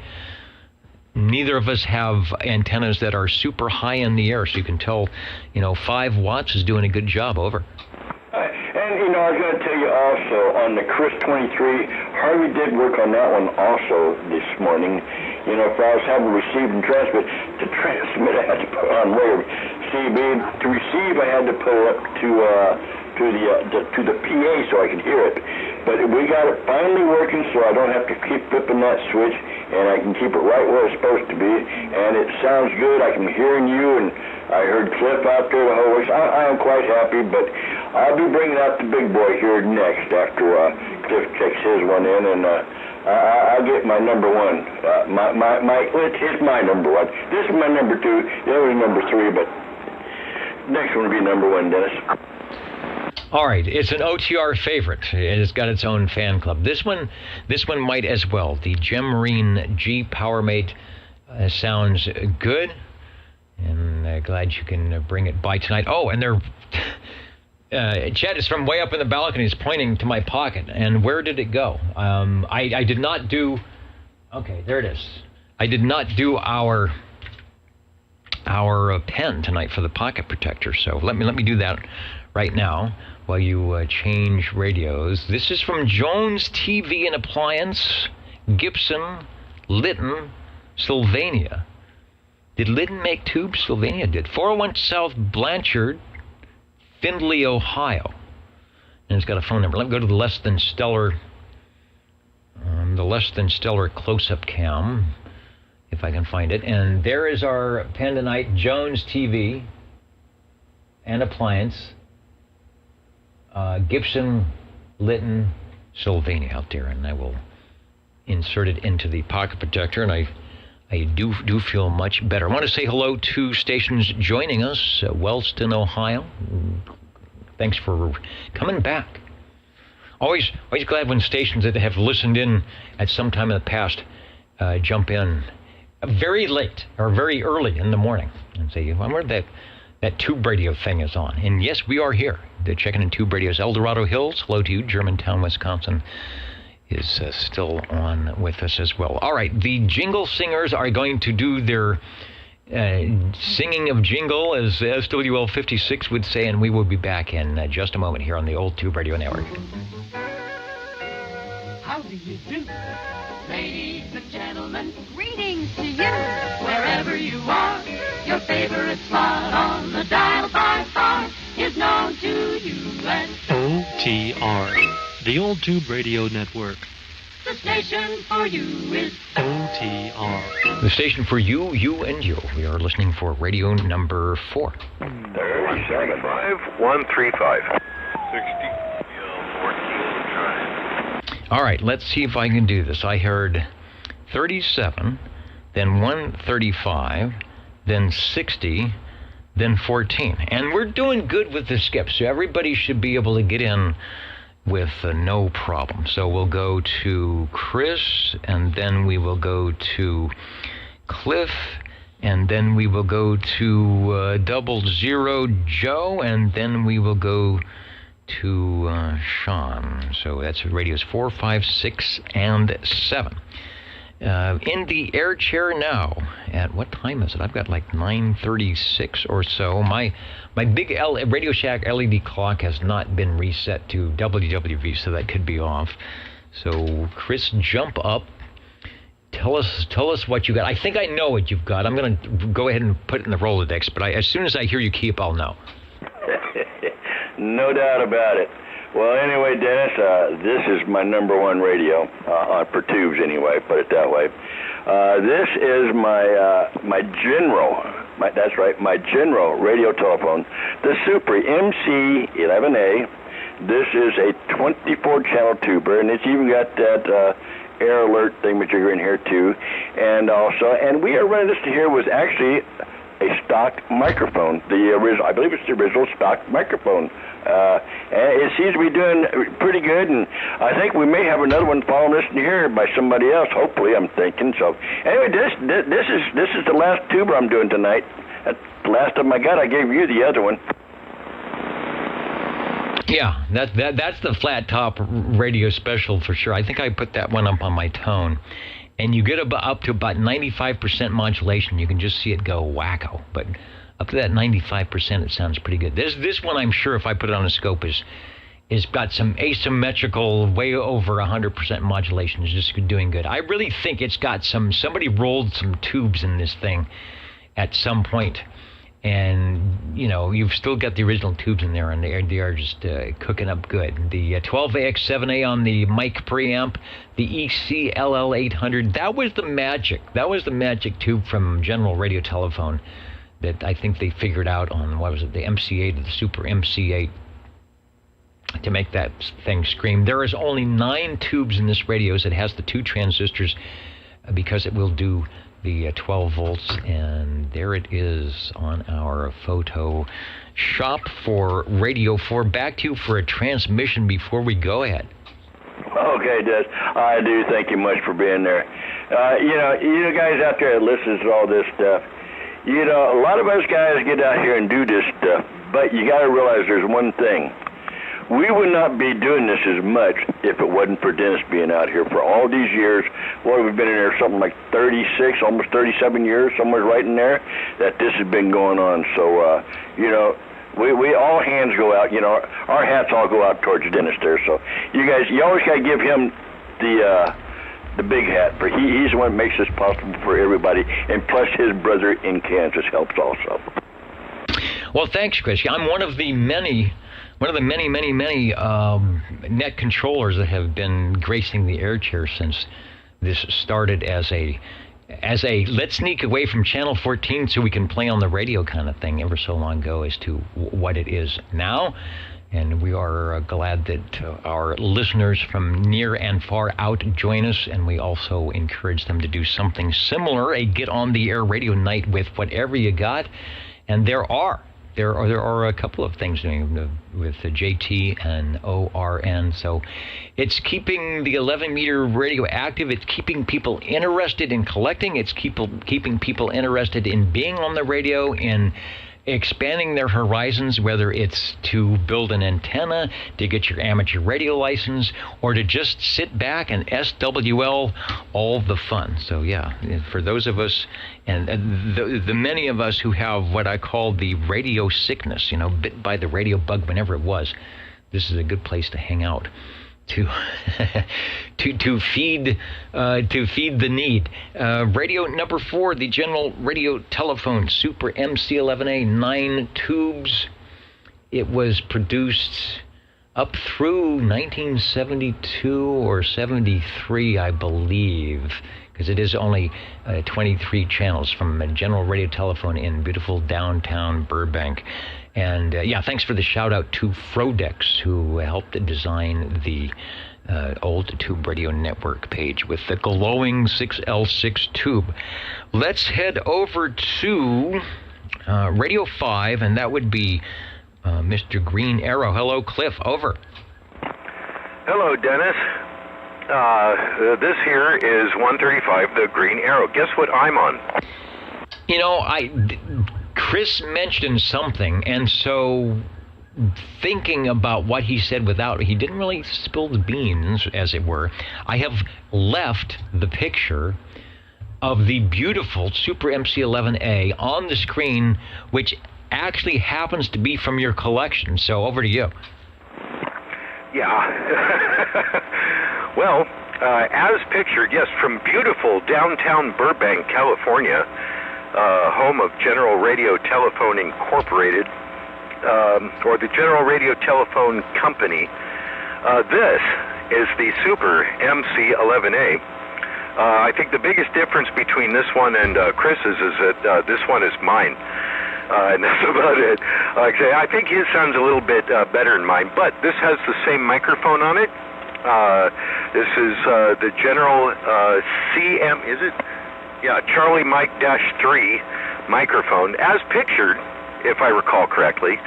Neither of us have antennas that are super high in the air, so you can tell, 5 watts is doing a good job. Over. And, I was going to tell you also, on the Chris 23, Harvey did work on that one also this morning. If I was having to receive and transmit, to transmit I had to put on wave. To receive I had to put it up to the PA so I could hear it. But we got it finally working, so I don't have to keep flipping that switch, and I can keep it right where it's supposed to be. And it sounds good. I can be hearing you, and I heard Cliff out there the whole way. So I am quite happy, but I'll be bringing out the big boy here next after Cliff checks his one in, and I'll get my number one. It's my number one. This is my number 2. The other is number 3, but next one will be number 1, Dennis. All right, it's an OTR favorite. It's got its own fan club. This one might as well. The Gem Marine G PowerMate sounds good, and glad you can bring it by tonight. Oh, and they're Chet is from way up in the balcony. He's pointing to my pocket. And where did it go? I did not do. Okay, there it is. I did not do our pen tonight for the pocket protector. So let me do that right now while you change radios. This is from Jones TV and Appliance, Gibson, Lytton, Sylvania. Did Lytton make tubes? Sylvania did. 401 South Blanchard, Findlay, Ohio. And it's got a phone number. Let me go to the less than stellar close-up cam, if I can find it. And there is our pen tonight, Jones TV and Appliance, Gibson, Lytton, Sylvania out there. And I will insert it into the pocket protector, and I do feel much better. I want to say hello to stations joining us, Wellston, Ohio. Thanks for coming back. Always glad when stations that have listened in at some time in the past jump in very late or very early in the morning and say, I wonder that tube radio thing is on. And yes, we are here. They're checking in tube radios. El Dorado Hills, hello to you. Germantown, Wisconsin is still on with us as well. All right, the Jingle Singers are going to do their singing of jingle, as SWL 56 would say, and we will be back in just a moment here on the Old Tube Radio Network. How do you do? Ladies and gentlemen, greetings to you. Wherever you are, your favorite slot on the dial by far is known to you as OTR, the Old Tube Radio Network. The station for you is OTR. The station for you, you, and you. We are listening for radio number 4. 37135. 60. All right, let's see if I can do this. I heard 37, then 135, then 60, then 14. And we're doing good with the skip, so everybody should be able to get in with no problem. So we'll go to Chris, and then we will go to Cliff, and then we will go to 00 Joe, and then we will go to Sean. So that's radios 4, 5, 6, and 7. In the air chair now, at what time is it? I've got like 9:36 or so. My big Radio Shack LED clock has not been reset to WWV, so that could be off. So Chris, jump up. Tell us what you got. I think I know what you've got. I'm going to go ahead and put it in the Rolodex, but as soon as I hear you keep, I'll know. No doubt about it. Well, anyway, Dennis, this is my number one radio, for tubes anyway, put it that way. This is my general, my general radio telephone, the Super MC11A. This is a 24-channel tuber, and it's even got that air alert thingamajigger in here too. And we are running this to here was actually a stock microphone. The original, I believe it's the original stock microphone. And it seems to be doing pretty good, and I think we may have another one following this in here by somebody else. Hopefully, I'm thinking. So anyway, this is the last tuber I'm doing tonight. That's the last of them I got. I gave you the other one. Yeah, that's the flat top radio special for sure. I think I put that one up on my tone. And you get up to about 95% modulation. You can just see it go wacko. But up to that 95%, it sounds pretty good. This one, I'm sure, if I put it on a scope, is got some asymmetrical, way over 100% modulation. It's just doing good. I really think it's got somebody rolled some tubes in this thing at some point. And, you've still got the original tubes in there, and they are just cooking up good. The 12AX7A on the mic preamp, the ECLL800, that was the magic. That was the magic tube from General Radio Telephone that I think they figured out on, the MC8 or the Super MC8 to make that thing scream. There is only 9 tubes in this radio. It has the 2 transistors because it will do the 12 volts, and there it is on our photo shop for Radio 4. Back to you for a transmission before we go ahead. Okay, Des. I do thank you much for being there. You guys out there that listens to all this stuff, a lot of us guys get out here and do this stuff, but you got to realize there's one thing. We would not be doing this as much if it wasn't for Dennis being out here for all these years. Well, we've been in there something like 36, almost 37 years, somewhere right in there, that this has been going on. So, we all hands go out, our hats all go out towards Dennis there. So you always got to give him the big hat, for he's the one that makes this possible for everybody, and plus his brother in Kansas helps also. Well, thanks, Chris. I'm one of the many net controllers that have been gracing the air chair since this started as a let's sneak away from channel 14 so we can play on the radio kind of thing ever so long ago as to what it is now. And we are glad that our listeners from near and far out join us, and we also encourage them to do something similar, a get on the air radio night with whatever you got. And there are a couple of things doing with the JT and ORN. So it's keeping the 11-meter radio active. It's keeping people interested in collecting. It's keeping people interested in being on the radio, in expanding their horizons, whether it's to build an antenna, to get your amateur radio license, or to just sit back and SWL all the fun. So yeah, for those of us, and the many of us who have what I call the radio sickness, bit by the radio bug whenever it was, this is a good place to hang out. To feed the need. Radio number 4, the General Radio Telephone Super MC11A, 9 tubes. It was produced up through 1972 or 73, I believe, because it is only 23 channels from a General Radio Telephone in beautiful downtown Burbank. And thanks for the shout out to Frodex, who helped design the old Tube Radio Network page with the glowing 6L6 tube. Let's head over to Radio 5, and that would be Mr. Green Arrow. Hello, Cliff. Over. Hello, Dennis. This here is 135, the Green Arrow. Guess what I'm on? You know, Chris mentioned something, and so thinking about what he said he didn't really spill the beans, as it were. I have left the picture of the beautiful Super MC11A on the screen, which actually happens to be from your collection. So over to you. Yeah. Well, as pictured, yes, from beautiful downtown Burbank, California, home of General Radio Telephone Incorporated, or the General Radio Telephone Company. This is the Super MC11A. I think the biggest difference between this one and Chris's is that this one is mine. And that's about it. Like I say, I think his sounds a little bit better than mine, but this has the same microphone on it. This is the General CM, is it? Yeah, Charlie Mike -3 microphone, as pictured, if I recall correctly.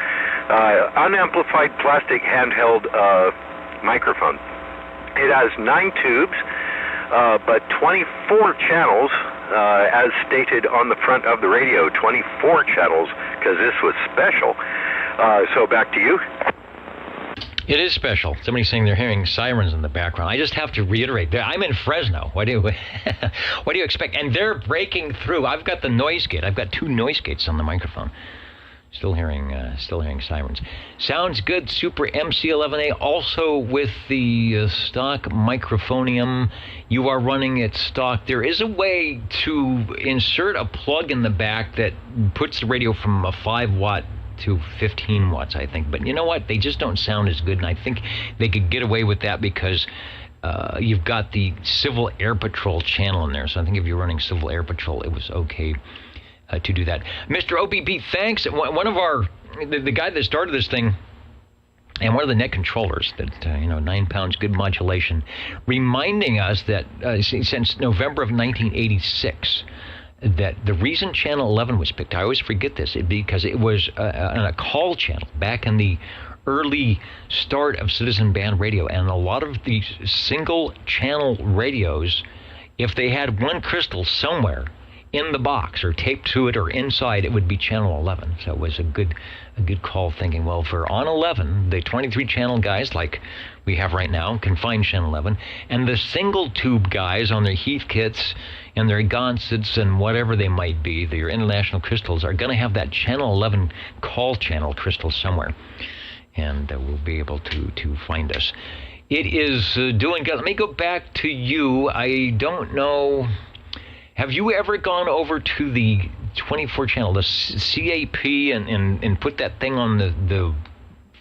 Unamplified plastic handheld microphone. It has 9 tubes, but 24 channels, as stated on the front of the radio, 24 channels, because this was special. So back to you. It is special. Somebody's saying they're hearing sirens in the background. I just have to reiterate, I'm in Fresno. What do you expect? And they're breaking through. I've got the noise gate. I've got 2 noise gates on the microphone. Still hearing sirens. Sounds good. Super MC11A, also with the stock microphonium. You are running it stock. There is a way to insert a plug in the back that puts the radio from a 5-watt to 15 watts, I think. But you know what? They just don't sound as good, and I think they could get away with that because you've got the Civil Air Patrol channel in there. So I think if you're running Civil Air Patrol, it was okay to do that. Mr. OBB, thanks. One of the guy that started this thing, and one of the net controllers, that 9 pounds, good modulation, reminding us that since November of 1986, that the reason Channel 11 was picked, I always forget this, because it was on a call channel back in the early start of citizen band radio, and a lot of these single channel radios, if they had one crystal somewhere in the box or taped to it or inside, it would be channel 11. So it was a good call, thinking, well, for on 11, the 23 channel guys like we have right now can find channel 11, and the single tube guys on their Heath kits and their Gonsets and whatever they might be, their international crystals, are going to have that channel 11 call channel crystal somewhere, and we'll be able to find us. It is doing good. Let me go back to you. I don't know. Have you ever gone over to the 24 channel, the CAP, and put that thing on the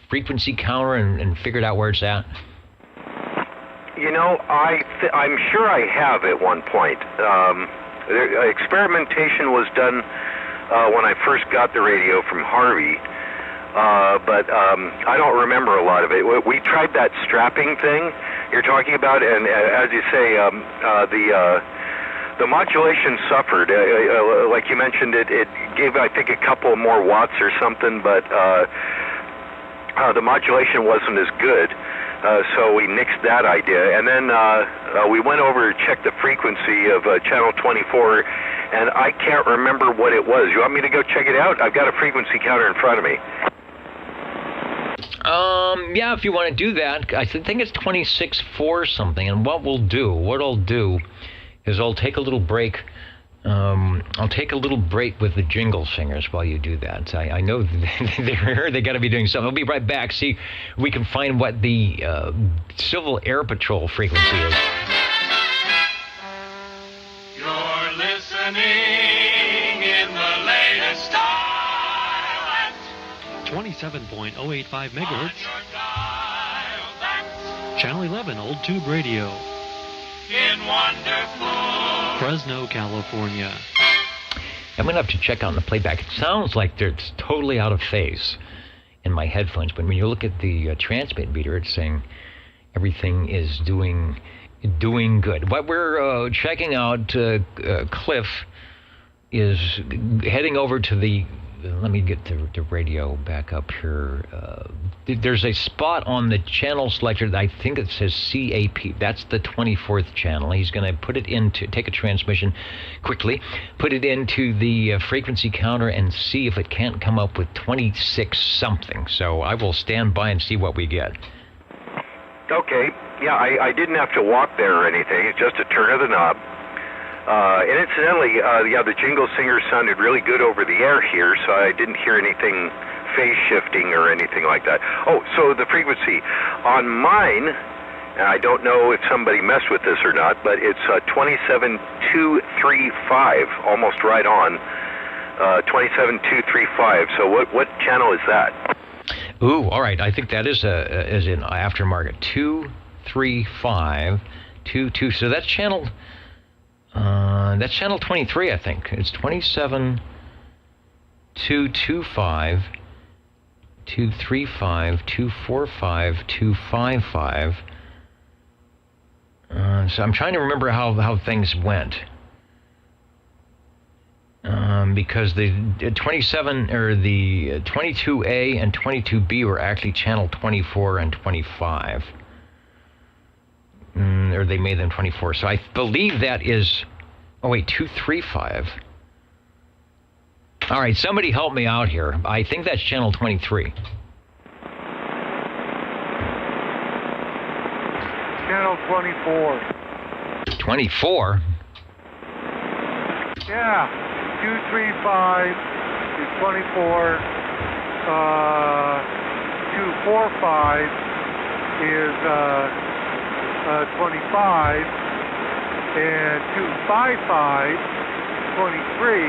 frequency counter and figured out where it's at? You know, I'm sure I have at one point. Experimentation was done when I first got the radio from Harvey, but I don't remember a lot of it. We tried that strapping thing you're talking about, and as you say, the modulation suffered. Like you mentioned, it gave, I think, a couple more watts or something, but the modulation wasn't as good. So we nixed that idea. And then we went over to check the frequency of channel 24, and I can't remember what it was. You want me to go check it out? I've got a frequency counter in front of me. Yeah, if you want to do that. I think it's 26.4 something. And what I'll do is I'll take a little break. I'll take a little break with the jingle singers while you do that. I know they got to be doing something. I'll be right back. See if we can find what the Civil Air Patrol frequency is. You're listening in the latest style at 27.085 megahertz. Channel 11, Old Tube Radio. In wonderful Fresno, California. I'm going to have to check out the playback. It sounds like it's totally out of phase in my headphones, but when you look at the transmit meter, it's saying everything is doing good. What we're checking out, Cliff, is heading over to the let me get the radio back up here. There's a spot on the channel selector that I think it says CAP. That's the 24th channel. He's going to take a transmission quickly, put it into the frequency counter and see if it can't come up with 26 something. So I will stand by and see what we get. Okay. Yeah, I didn't have to walk there or anything. It's just a turn of the knob. And incidentally, the jingle singer sounded really good over the air here, so I didn't hear anything phase shifting or anything like that. Oh, so the frequency on mine, and I don't know if somebody messed with this or not, but it's 27235, almost right on. 27235. So what channel is that? Ooh, all right. I think that is in aftermarket 23522. So that's channel. That's channel 23, I think. It's 27225, 235, 245, 255. So I'm trying to remember how things went. Because the 27 or the 22A and 22B were actually channel 24 and 25. Or they made them 24. So I believe that is... Oh, wait, 235. All right, somebody help me out here. I think that's channel 23. Channel 24. 24? Yeah, 235 is 24. 245 is 25, and 255, 23,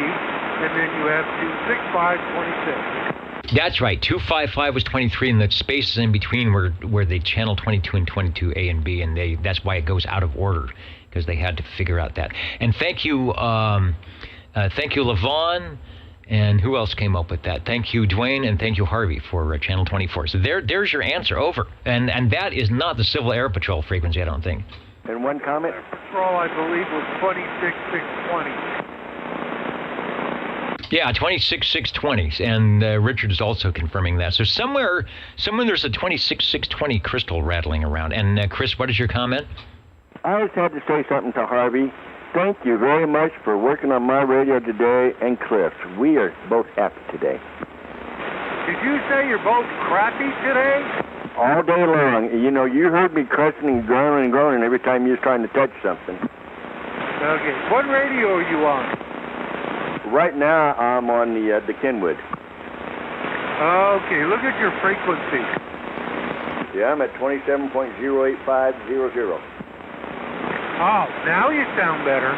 and then you have 265, 26. That's right. 255 was 23, and the spaces in between were the channel 22 and 22A and B, and that's why it goes out of order, because they had to figure out that. And thank you, Levon. And who else came up with that? Thank you, Dwayne, and thank you, Harvey, for channel 24. So there's your answer. Over. And that is not the Civil Air Patrol frequency, I don't think. And one comment? Patrol, I believe, was 26620. Yeah, 26620. And Richard is also confirming that. So somewhere there's a 26620 crystal rattling around. And Chris, what is your comment? I just had to say something to Harvey. Thank you very much for working on my radio today, and Cliff. We are both happy today. Did you say you're both crappy today? All day long. You know, you heard me cussing and groaning every time you was trying to touch something. Okay. What radio are you on? Right now, I'm on the Kenwood. Okay. Look at your frequency. Yeah, I'm at 27.08500. Oh, now you sound better.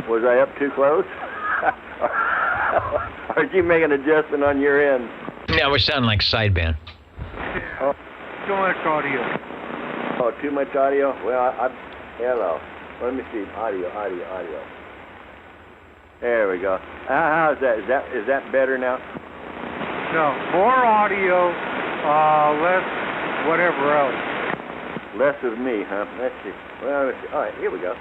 Was I up too close? Or did you make an adjustment on your end? Yeah, we're sounding like sideband. Oh. Too much audio. Oh, too much audio? Well, hello. Let me see. Audio. There we go. How is that? Is that better now? No, more audio, less whatever else. Less of me, huh? Let's see. Well, let's see. All right, here we go.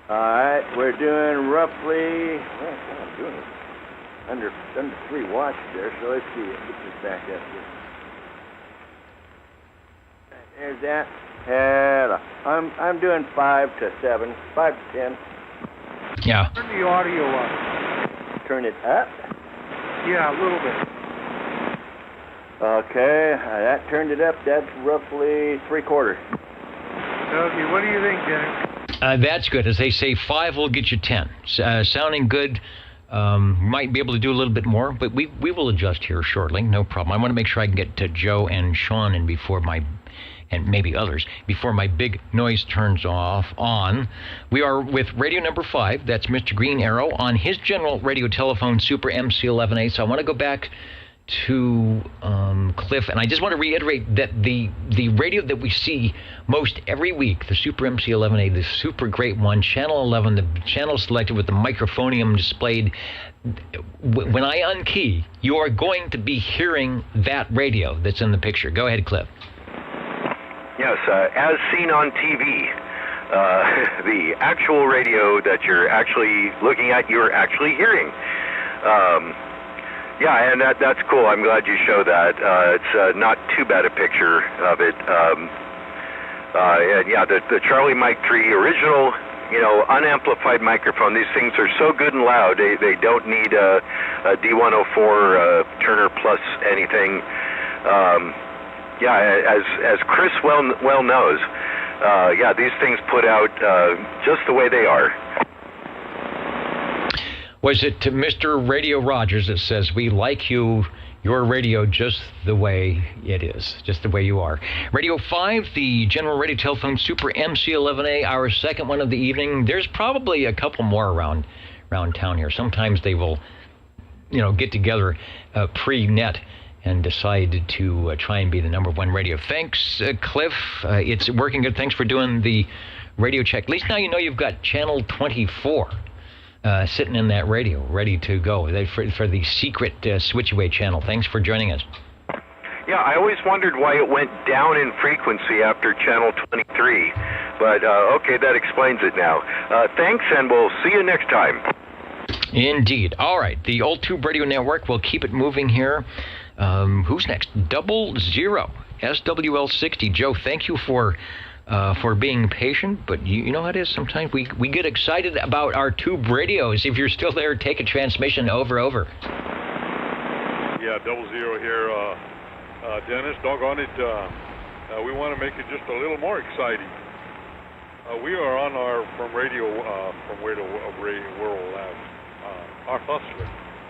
All right, we're doing roughly, I'm doing it under 3 watts there, so let's see. Let's get this back up here. There's that. Hello. I'm doing 5 to 7, 5 to 10. Yeah. Turn the audio up. Turn it up? Yeah, a little bit. Okay, that turned it up. That's roughly 3/4. Okay, what do you think, Dennis? That's good. As they say, 5 will get you 10. Sounding good. Might be able to do a little bit more, but we will adjust here shortly. No problem. I want to make sure I can get to Joe and Sean in before and maybe others, before my big noise turns on. We are with radio number 5. That's Mr. Green Arrow on his general radio telephone, Super MC11A. So I want to go back to Cliff, and I just want to reiterate that the radio that we see most every week, the Super MC11A, the super great one, channel 11, the channel selected with the microphonium displayed, when I unkey, you are going to be hearing that radio that's in the picture. Go ahead, Cliff. Yes, as seen on TV, the actual radio that you're actually looking at, you're actually hearing. Yeah, and that's cool. I'm glad you show that. It's not too bad a picture of it. And yeah, the Charlie Mike 3 original, unamplified microphone. These things are so good and loud. They don't need a D104 Turner Plus anything. Yeah, as Chris well knows. Yeah, these things put out just the way they are. Was it to Mr. Radio Rogers that says, we like your radio just the way it is, just the way you are. Radio 5, the General Radio Telephone Super MC11A, our second one of the evening. There's probably a couple more around town here. Sometimes they will, get together pre-net and decide to try and be the number one radio. Thanks, Cliff. It's working good. Thanks for doing the radio check. At least now you know you've got channel 24 sitting in that radio, ready to go for the secret switch-away channel. Thanks for joining us. Yeah, I always wondered why it went down in frequency after channel 23, but okay, that explains it now. Thanks, and we'll see you next time. Indeed. All right, the Old Tube Radio Network will keep it moving here. Who's next? 00 SWL60. Joe, thank you for being patient, but you know how it is. Sometimes we get excited about our tube radios. If you're still there, take a transmission. Over. Yeah, 00 here. Dennis, doggone it. We want to make it just a little more exciting. We are on from where the radio world labs. Our Hustler,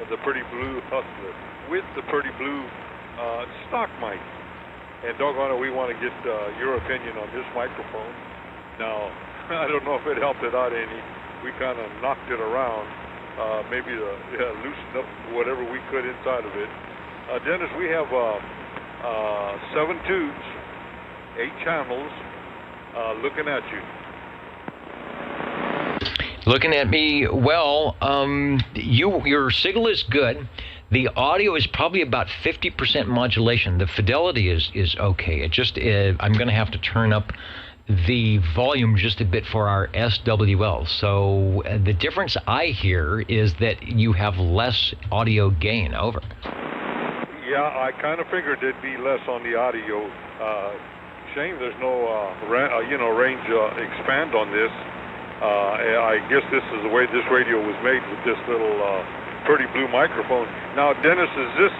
the Pretty Blue Hustler, with the Pretty Blue stock mic. And doggone it, we want to get your opinion on this microphone. Now, I don't know if it helped it out any. We kind of knocked it around, maybe loosened up whatever we could inside of it. Dennis, we have 7 tubes, 8 channels, looking at you. Looking at me, well, your signal is good. The audio is probably about 50% modulation. The fidelity is okay. It just I'm going to have to turn up the volume just a bit for our SWL. So the difference I hear is that you have less audio gain. Over. Yeah, I kind of figured there'd be less on the audio. Shame there's no range expand on this. I guess this is the way this radio was made, with this little Pretty Blue microphone. Now, Dennis, is this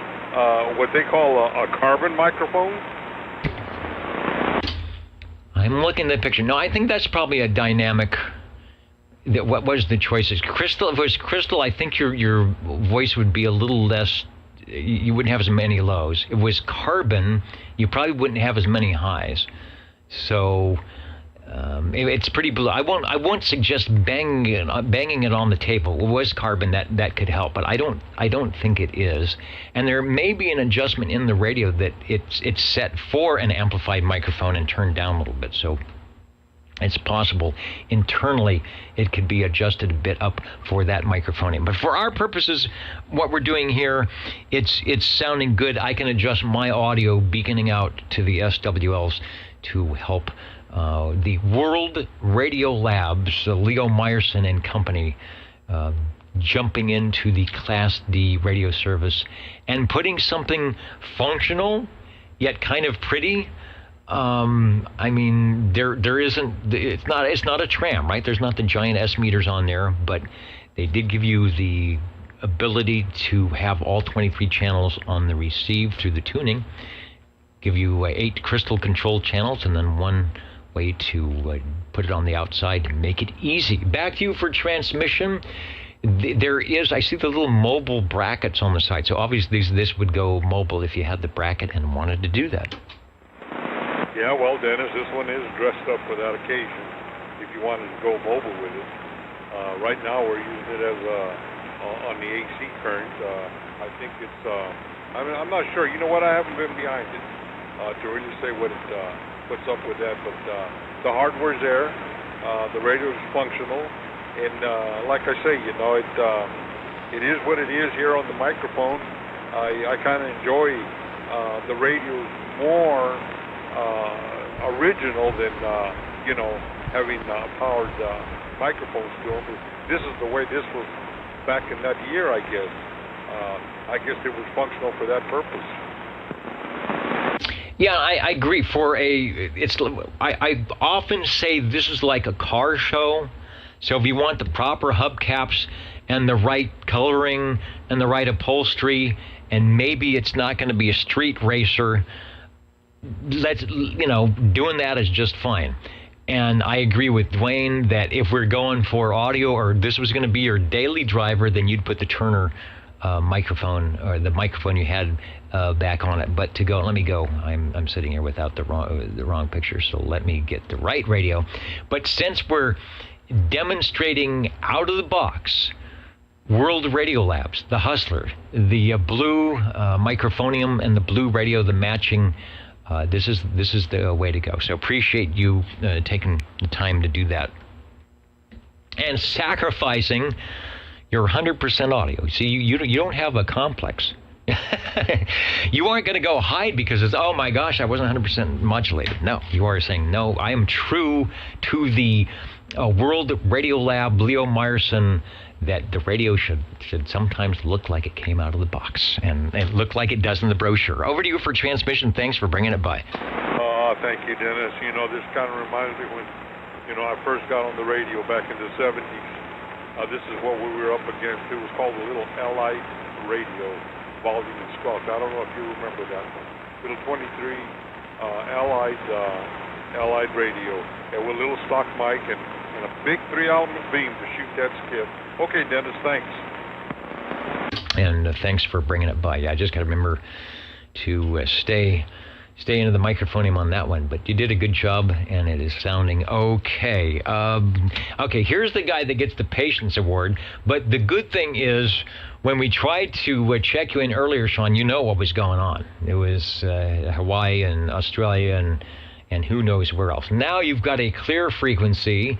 what they call a carbon microphone? I'm looking at the picture. No, I think that's probably a dynamic. What was the choices? Crystal. If it was crystal, I think your voice would be a little less. You wouldn't have as many lows. If it was carbon, you probably wouldn't have as many highs. So. It's Pretty Blue. I won't suggest banging it on the table. It was carbon that could help, but I don't think it is. And there may be an adjustment in the radio that it's set for an amplified microphone and turned down a little bit. So it's possible internally it could be adjusted a bit up for that microphone. But for our purposes, what we're doing here, it's sounding good. I can adjust my audio beaconing out to the SWLs to help. The World Radio Labs, Leo Meyerson and company, jumping into the Class D radio service and putting something functional yet kind of pretty. I mean, there isn't. It's not a Tram, right? There's not the giant S meters on there, but they did give you the ability to have all 23 channels on the receive through the tuning. Give you 8 crystal control channels and then one way to put it on the outside to make it easy. Back to you for transmission. There is, I see the little mobile brackets on the side. So obviously this would go mobile if you had the bracket and wanted to do that. Yeah, well, Dennis, this one is dressed up for that occasion if you wanted to go mobile with it. Right now we're using it as on the AC current. I think it's, I'm not sure. You know what? I haven't been behind it to really say what's up with that, but the hardware's there, the radio is functional, and like I say, it is what it is here on the microphone. I kind of enjoy the radio more original than having powered microphones to them. This is the way this was back in that year, I guess. I guess it was functional for that purpose. Yeah, I agree. I often say this is like a car show. So if you want the proper hubcaps and the right coloring and the right upholstery, and maybe it's not going to be a street racer, doing that is just fine. And I agree with Dwayne that if we're going for audio, or this was going to be your daily driver, then you'd put the Turner microphone, or the microphone you had back on it. But let me go. I'm sitting here without the wrong picture, so let me get the right radio. But since we're demonstrating out of the box World Radio Labs, the Hustler, the blue microphonium, and the blue radio, the matching. This is the way to go. So appreciate you taking the time to do that and sacrificing your 100% audio. See, you don't have a complex. You aren't going to go hide because it's, oh my gosh, I wasn't 100% modulated. No, you are saying, no, I am true to the World Radio Lab, Leo Meyerson, that the radio should sometimes look like it came out of the box and look like it does in the brochure. Over to you for transmission. Thanks for bringing it by. Thank you, Dennis. This kind of reminds me when, I first got on the radio back in the 70s. This is what we were up against. It was called the Little Allied Radio, volume and struck. I don't know if you remember that one. Little 23 Allied radio. And with a little stock mic and a big 3-element beam to shoot that skip. Okay, Dennis, thanks. And thanks for bringing it by. Yeah, I just got to remember to stay into the microphonium on that one. But you did a good job, and it is sounding okay. Okay, here's the guy that gets the Patience Award. But the good thing is, when we tried to check you in earlier, Sean, you know what was going on. It was Hawaii and Australia and who knows where else. Now you've got a clear frequency.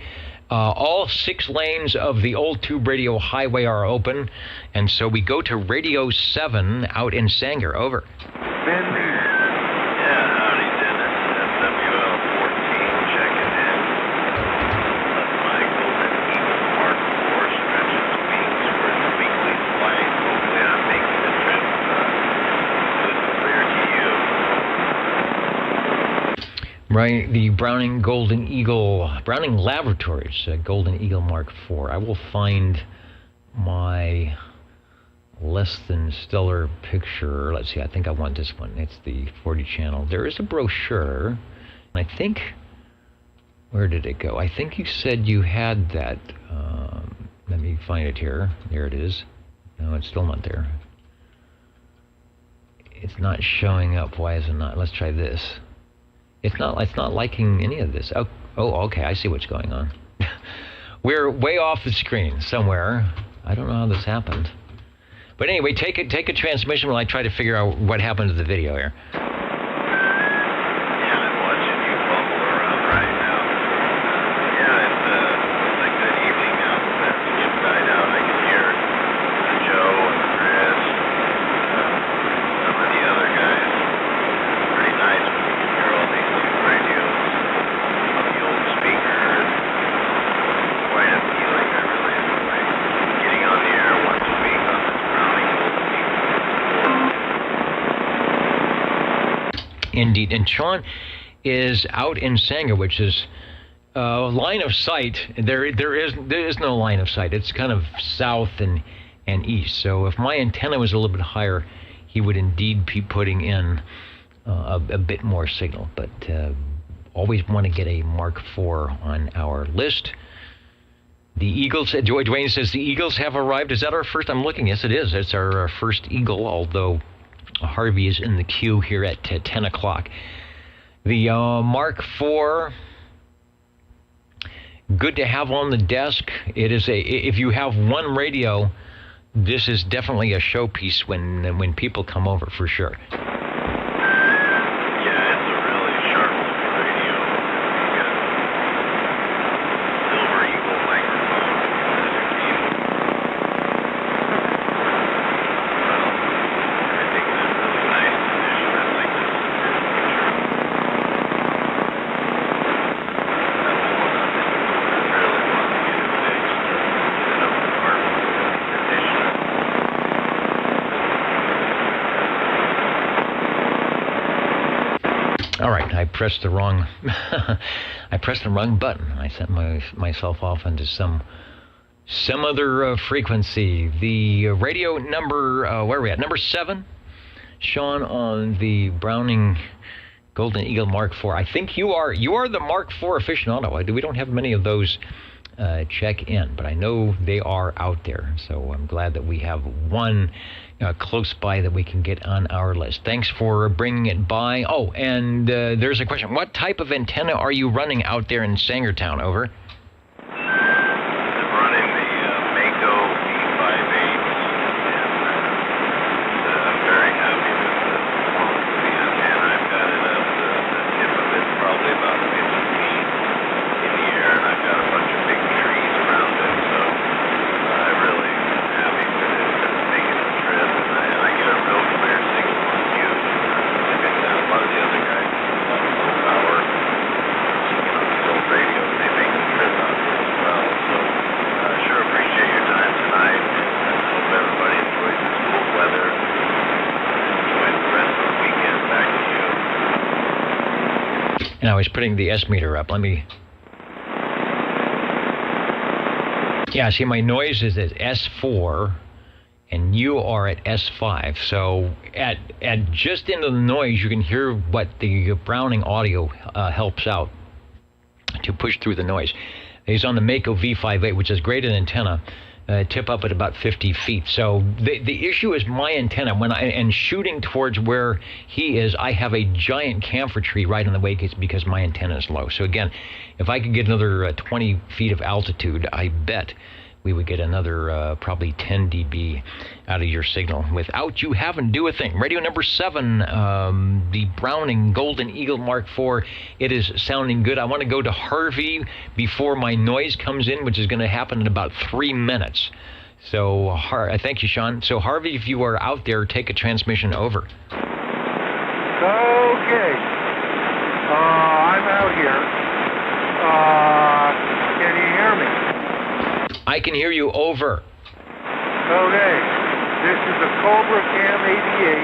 All 6 lanes of the old tube radio highway are open, and so we go to Radio 7 out in Sanger. Over. Right, the Browning Laboratories, Golden Eagle Mark IV. I will find my less than stellar picture. Let's see, I think I want this one. It's the 40 channel. There is a brochure. I think, where did it go? I think you said you had that. Let me find it here. There it is. No, it's still not there. It's not showing up. Why is it not? Let's try this. It's not liking any of this. Oh, okay, I see what's going on. We're way off the screen somewhere. I don't know how this happened. But anyway, take a transmission while I try to figure out what happened to the video here. Indeed, and Sean is out in Sanger, which is line of sight. There is no line of sight. It's kind of south and east. So if my antenna was a little bit higher, he would indeed be putting in a bit more signal. But always want to get a Mark IV on our list. The Eagles, Dwayne says the Eagles have arrived. Is that our first? I'm looking. Yes, it is. It's our first Eagle, although Harvey is in the queue here at 10 o'clock. The Mark IV, good to have on the desk. It is if you have one radio, this is definitely a showpiece when people come over, for sure. All right, I pressed the wrong button. I sent myself off into some other frequency. The radio number, where are we at? Number 7, Sean, on the Browning Golden Eagle Mark IV. I think you are the Mark IV aficionado. We don't have many of those check in, but I know they are out there. So I'm glad that we have one close by that we can get on our list. Thanks for bringing it by. Oh, and there's a question. What type of antenna are you running out there in Sangertown? Over. I'm running the Mako V58, and I'm very happy with the performance of the antenna. I've got it up, the tip of it's probably about 50 feet in the air, and I've got a bunch of big trees around it, so I really am happy with it. It's making the trip, and I get a real clear signal on you. Like I said, a lot of the other guys have low power, these old radios, they make the trip out here as well. So I sure appreciate your time tonight, and I hope everybody enjoys this cool weather. Enjoy the rest of the weekend. Back to you. And I was putting the S meter up. Let me. Yeah, see, my noise is at S4, and you are at S5. So at just into the noise, you can hear what the Browning audio helps out to push through the noise. He's on the Mako V58, which is great an antenna. Tip up at about 50 feet. So the issue is my antenna. When and shooting towards where he is, I have a giant camphor tree right in the way because my antenna is low. So again, if I could get another 20 feet of altitude, I bet we would get another probably 10 dB out of your signal without you having to do a thing. Radio number 7, the Browning Golden Eagle Mark IV. It is sounding good. I want to go to Harvey before my noise comes in, which is going to happen in about 3 minutes. So thank you, Sean. So Harvey, if you are out there, take a transmission over. Okay. I'm out here. Can you hear me? I can hear you. Over. Okay. This is a Cobra Cam 88.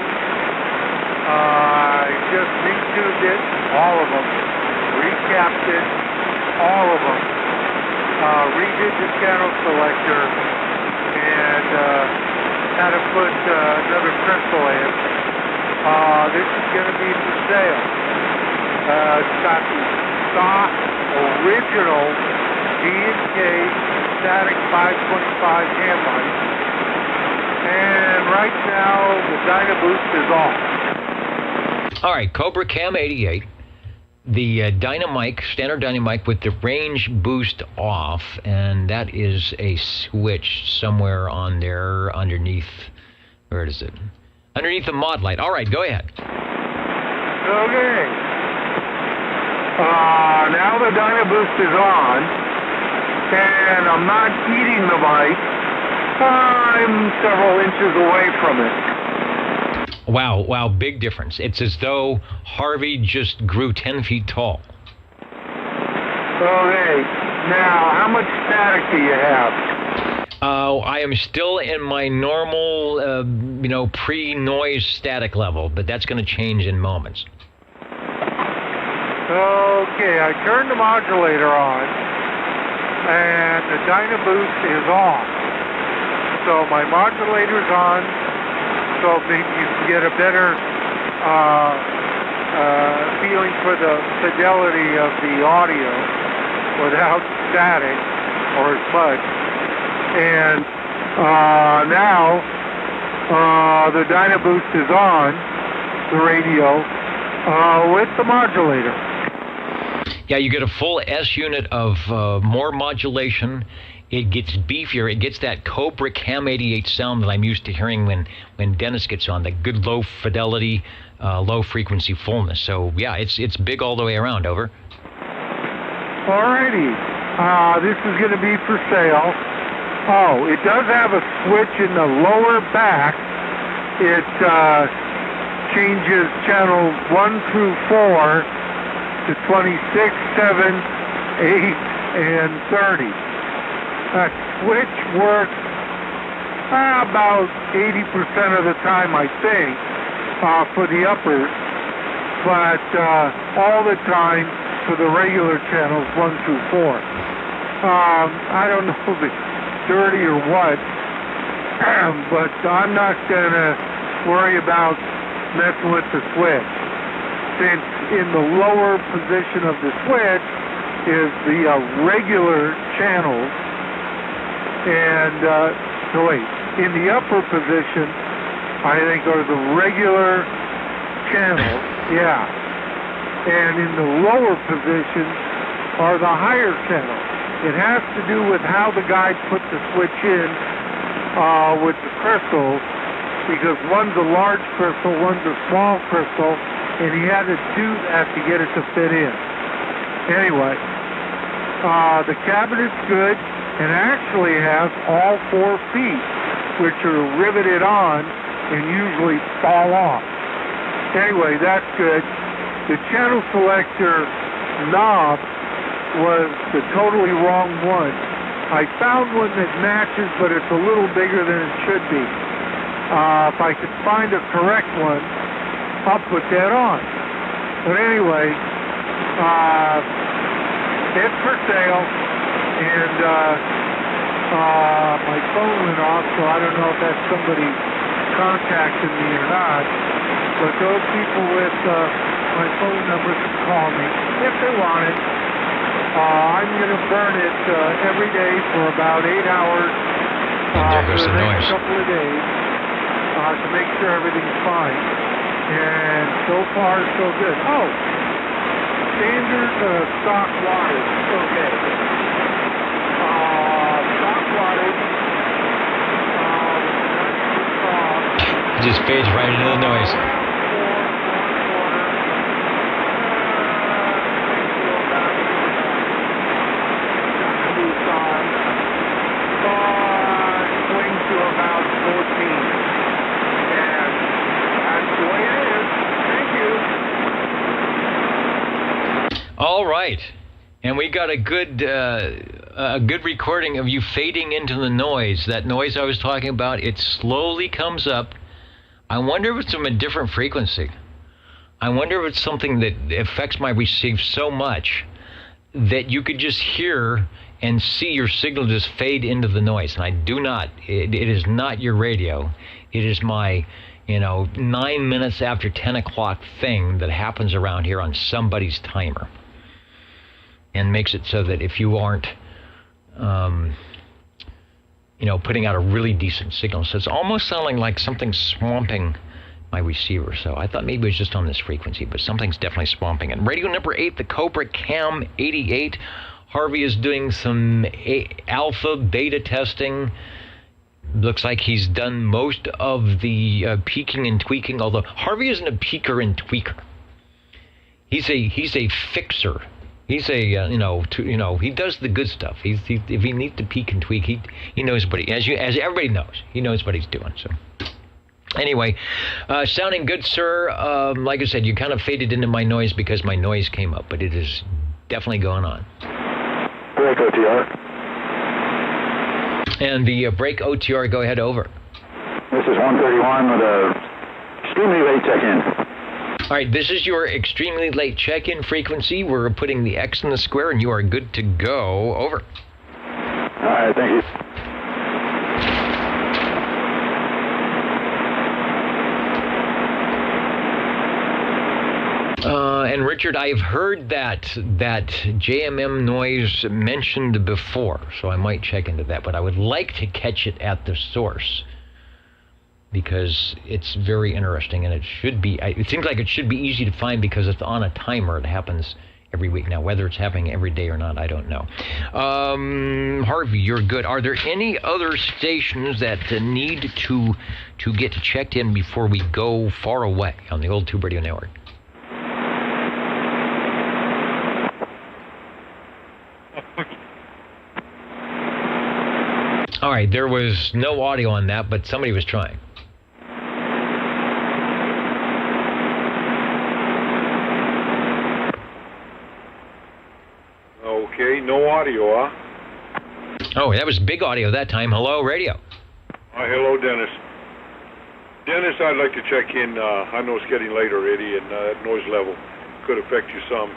I just retuned it, all of them. Recapped it, all of them. Redid the channel selector, and had to put another crystal in. This is going to be for sale. It's got the stock original D&K static 525 hand mic, and right now the Dynaboost is off. All right, Cobra Cam 88, the Dynamic, standard Dynamic with the range boost off, and that is a switch somewhere on there underneath, where is it? Underneath the mod light. All right, go ahead. Okay. Now the Dynaboost is on, and I'm not eating the mic. I'm several inches away from it. Wow, big difference. It's as though Harvey just grew 10 feet tall. Okay, now how much static do you have? I am still in my normal, pre-noise static level, but that's going to change in moments. Okay, I turned the modulator on, and the Dynaboost is off. So my modulator's on, so maybe you can get a better feeling for the fidelity of the audio without static or as much. And now the Dynaboost is on the radio with the modulator. Yeah, you get a full S unit of more modulation. It gets beefier. It gets that Cobra Cam 88 sound that I'm used to hearing when Dennis gets on, that good low fidelity, low frequency fullness. So yeah, it's big all the way around. Over. Alrighty, this is going to be for sale. Oh, it does have a switch in the lower back. It changes channel 1 through 4 to 26, 7, 8, and 30. That switch works about 80% of the time, I think, for the uppers. but all the time for the regular channels 1 through 4. I don't know if it's dirty or what, but I'm not going to worry about messing with the switch, since in the lower position of the switch is the regular channels, and in the upper position, I think, are the regular channels, yeah, and in the lower position are the higher channels. It has to do with how the guy put the switch in with the crystals, because one's a large crystal, one's a small crystal, and he had to do that to get it to fit in. Anyway, the cabinet's good and actually has all 4 feet, which are riveted on and usually fall off. Anyway, that's good. The channel selector knob was the totally wrong one. I found one that matches, but it's a little bigger than it should be. If I could find a correct one, I'll put that on. But anyway, it's for sale, and my phone went off, so I don't know if that's somebody contacting me or not. But those people with my phone number can call me if they want it. I'm going to burn it every day for about 8 hours for the next couple of days to make sure everything's fine. And so far, so good. Oh, standard stock wattage. Okay. Stock wattage. It just fades right into the noise. All right, and we got a good recording of you fading into the noise. That noise I was talking about, it slowly comes up. I wonder if it's from a different frequency. I wonder if it's something that affects my receive so much that you could just hear and see your signal just fade into the noise. And I do not. It is not your radio. It is my, 9 minutes after 10 o'clock thing that happens around here on somebody's timer. And makes it so that if you aren't, putting out a really decent signal, so it's almost sounding like something's swamping my receiver. So I thought maybe it was just on this frequency, but something's definitely swamping it. Radio number 8, the Cobra Cam 88. Harvey is doing some alpha, beta testing. Looks like he's done most of the peaking and tweaking, although Harvey isn't a peaker and tweaker. He's a fixer. He's a, he does the good stuff. If he needs to peak and tweak, he knows what as everybody knows, he knows what he's doing. So, anyway, sounding good, sir. Like I said, you kind of faded into my noise because my noise came up, but it is definitely going on. Break OTR. And the break OTR, go ahead, over. This is 131 with a extremely late check-in. All right, this is your extremely late check-in frequency. We're putting the X in the square, and you are good to go. Over. All right, thank you. And Richard, I've heard that JMM noise mentioned before, so I might check into that. But I would like to catch it at the source, because it's very interesting, and it should be. It seems like it should be easy to find because it's on a timer. It happens every week. Now, whether it's happening every day or not, I don't know. Harvey, you're good. Are there any other stations that need to get checked in before we go far away on the old Tube Radio Network? All right, there was no audio on that, but somebody was trying. Okay, no audio, huh? Oh, that was big audio that time. Hello, radio. Hello, Dennis. Dennis, I'd like to check in. I know it's getting late already, and that noise level could affect you some.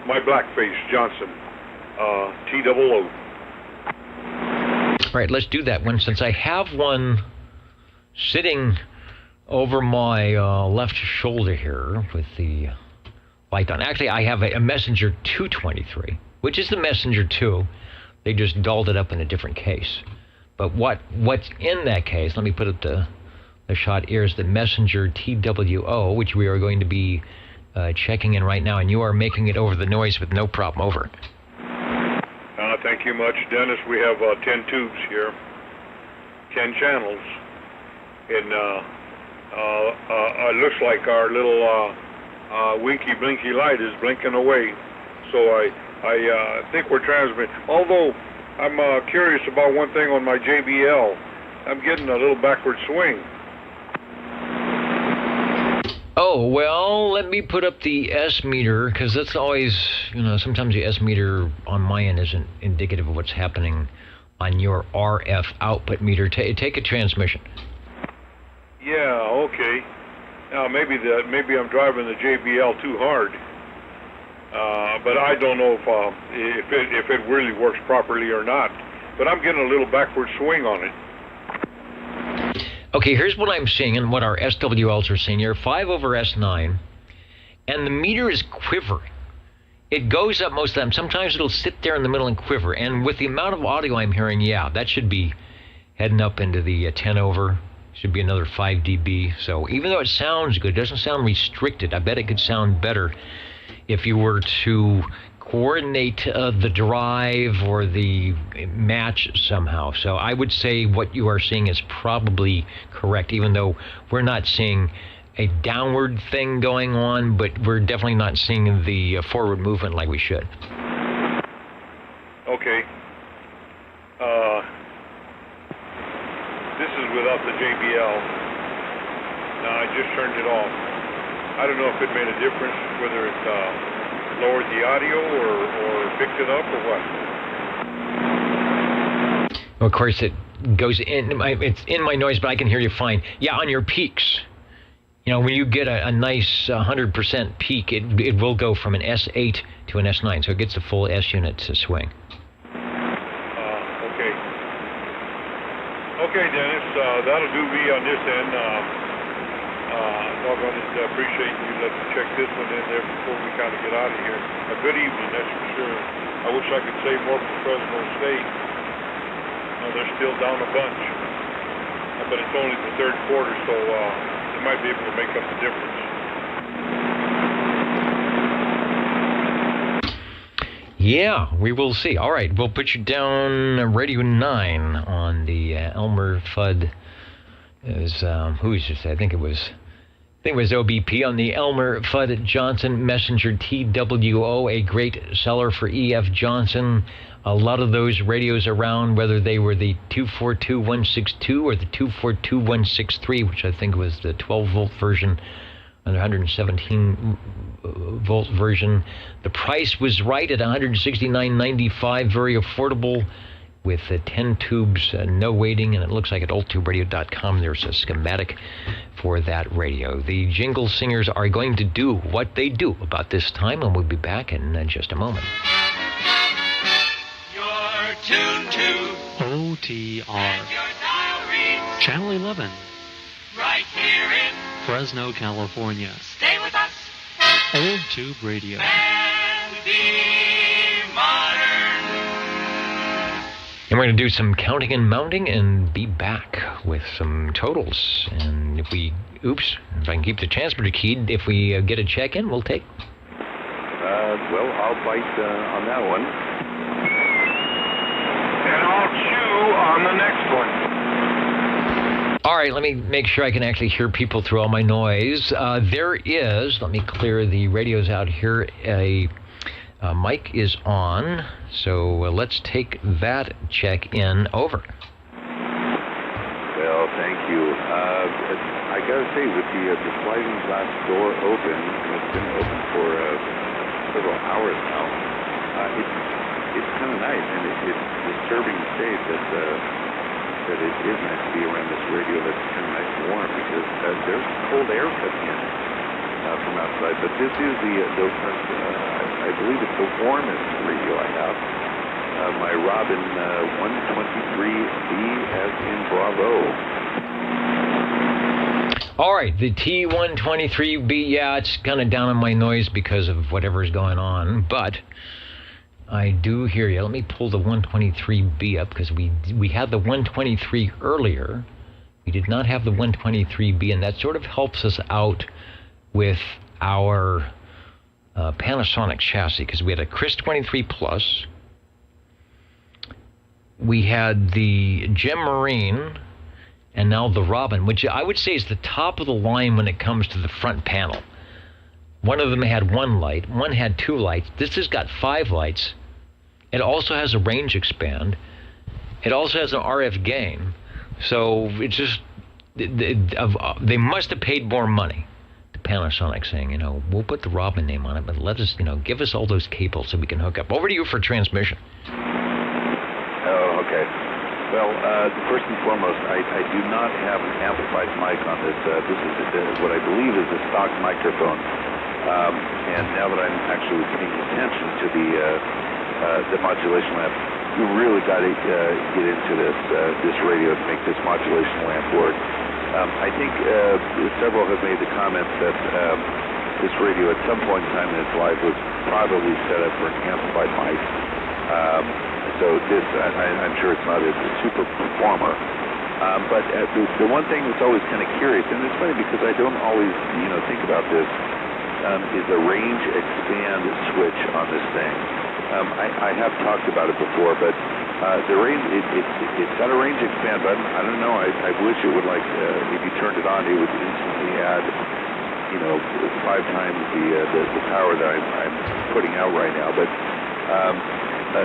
My blackface, Johnson, T-O-O. All right, let's do that one since I have one sitting over my left shoulder here with the light on. Actually, I have a Messenger 223, which is the Messenger 2. They just dolled it up in a different case. But what's in that case, let me put up the shot here, is the Messenger TWO, which we are going to be checking in right now, and you are making it over the noise with no problem. Over. Thank you much, Dennis. We have 10 tubes here, 10 channels, and it looks like our little winky blinky light is blinking away. So I think we're transmitting. Although I'm curious about one thing on my JBL. I'm getting a little backward swing. Oh, well, let me put up the S meter, because that's always, sometimes the S meter on my end isn't indicative of what's happening on your RF output meter. Take a transmission. Yeah, okay. Now, maybe I'm driving the JBL too hard. But I don't know if it really works properly or not. But I'm getting a little backward swing on it. Okay, here's what I'm seeing and what our SWLs are seeing here. 5 over S9, and the meter is quivering. It goes up most of the time. Sometimes it'll sit there in the middle and quiver. And with the amount of audio I'm hearing, yeah, that should be heading up into the 10 over. Should be another 5 dB. So even though it sounds good, it doesn't sound restricted. I bet it could sound better if you were to coordinate the drive or the match somehow. So I would say what you are seeing is probably correct, even though we're not seeing a downward thing going on, but we're definitely not seeing the forward movement like we should. Okay. This is without the JBL. Now I just turned it off. I don't know if it made a difference, whether it lowered the audio or picked it up or what. Well, of course, it goes in. It's in my noise, but I can hear you fine. Yeah, on your peaks. When you get a nice 100% peak, it will go from an S8 to an S9, so it gets the full S unit to swing. Okay. Okay, Dennis, that'll do me on this end. Doggone it, appreciate you letting me check this one in there before we kind of get out of here. A good evening, that's for sure. I wish I could say more for Fresno State. They're still down a bunch. But it's only the third quarter, so they might be able to make up the difference. Yeah, we will see. All right, we'll put you down Radio 9 on the Elmer Fudd. Who is this? I think it was OBP on the Elmer Fudd Johnson Messenger TWO, a great seller for E.F. Johnson. A lot of those radios around, whether they were the 242162 or the 242163, which I think was the 12-volt version and the 117-volt version. The price was right at $169.95, very affordable, with 10 tubes, no waiting, and it looks like at oldtuberadio.com there's a schematic for that radio. The Jingle Singers are going to do what they do about this time, and we'll be back in just a moment. You're tuned to OTR, Channel 11, right here in Fresno, California. Stay with us Old Tube Radio. and be modern. And we're going to do some counting and mounting and be back with some totals. And if I can keep the transmitter keyed, if we get a check-in, we'll take. Well, I'll bite on that one. And I'll chew on the next one. All right, let me make sure I can actually hear people through all my noise. There is, let me clear the radios out here, a mic is on, so let's take that check-in. Over. Well, thank you. I got to say, with the sliding glass door open, and it's been open for several hours now, it's kind of nice, and it's disturbing to say that that it is nice to be around this radio that's kind of nice and warm because there's cold air coming in from outside. But this is I believe it's the warmest radio I have. My Robin 123B as in Bravo. All right, the T123B, yeah, it's kind of down on my noise because of whatever's going on, but I do hear you. Let me pull the 123B up because we had the 123 earlier. We did not have the 123B, and that sort of helps us out with our Panasonic chassis because we had a Chris 23 Plus. We had the Gem Marine, and now the Robin, which I would say is the top of the line when it comes to the front panel. One of them had one light, one had two lights. This has got 5 lights. It also has a range expand. It also has an RF gain. So it's just, they must have paid more money to Panasonic saying, you know, we'll put the Robin name on it, but let us, you know, give us all those cables so we can hook up. Over to you for transmission. Oh, okay. Well, first and foremost, I do not have an amplified mic on this. This is what I believe is a stock microphone. And now that I'm actually paying attention to the modulation lamp, you really got to get into this radio to make this modulation lamp work. I think several have made the comments that this radio at some point in time in its life was probably set up for an amplified mic. So this, I'm sure it's not a super performer. But the one thing that's always kind of curious, and it's funny because I don't always, you know, think about this, is the range expand switch on this thing. I have talked about it before, but the range, it's got a range expand button. I don't know. I wish it would, like, if you turned it on, it would instantly add, you know, 5 times the power that I'm putting out right now. But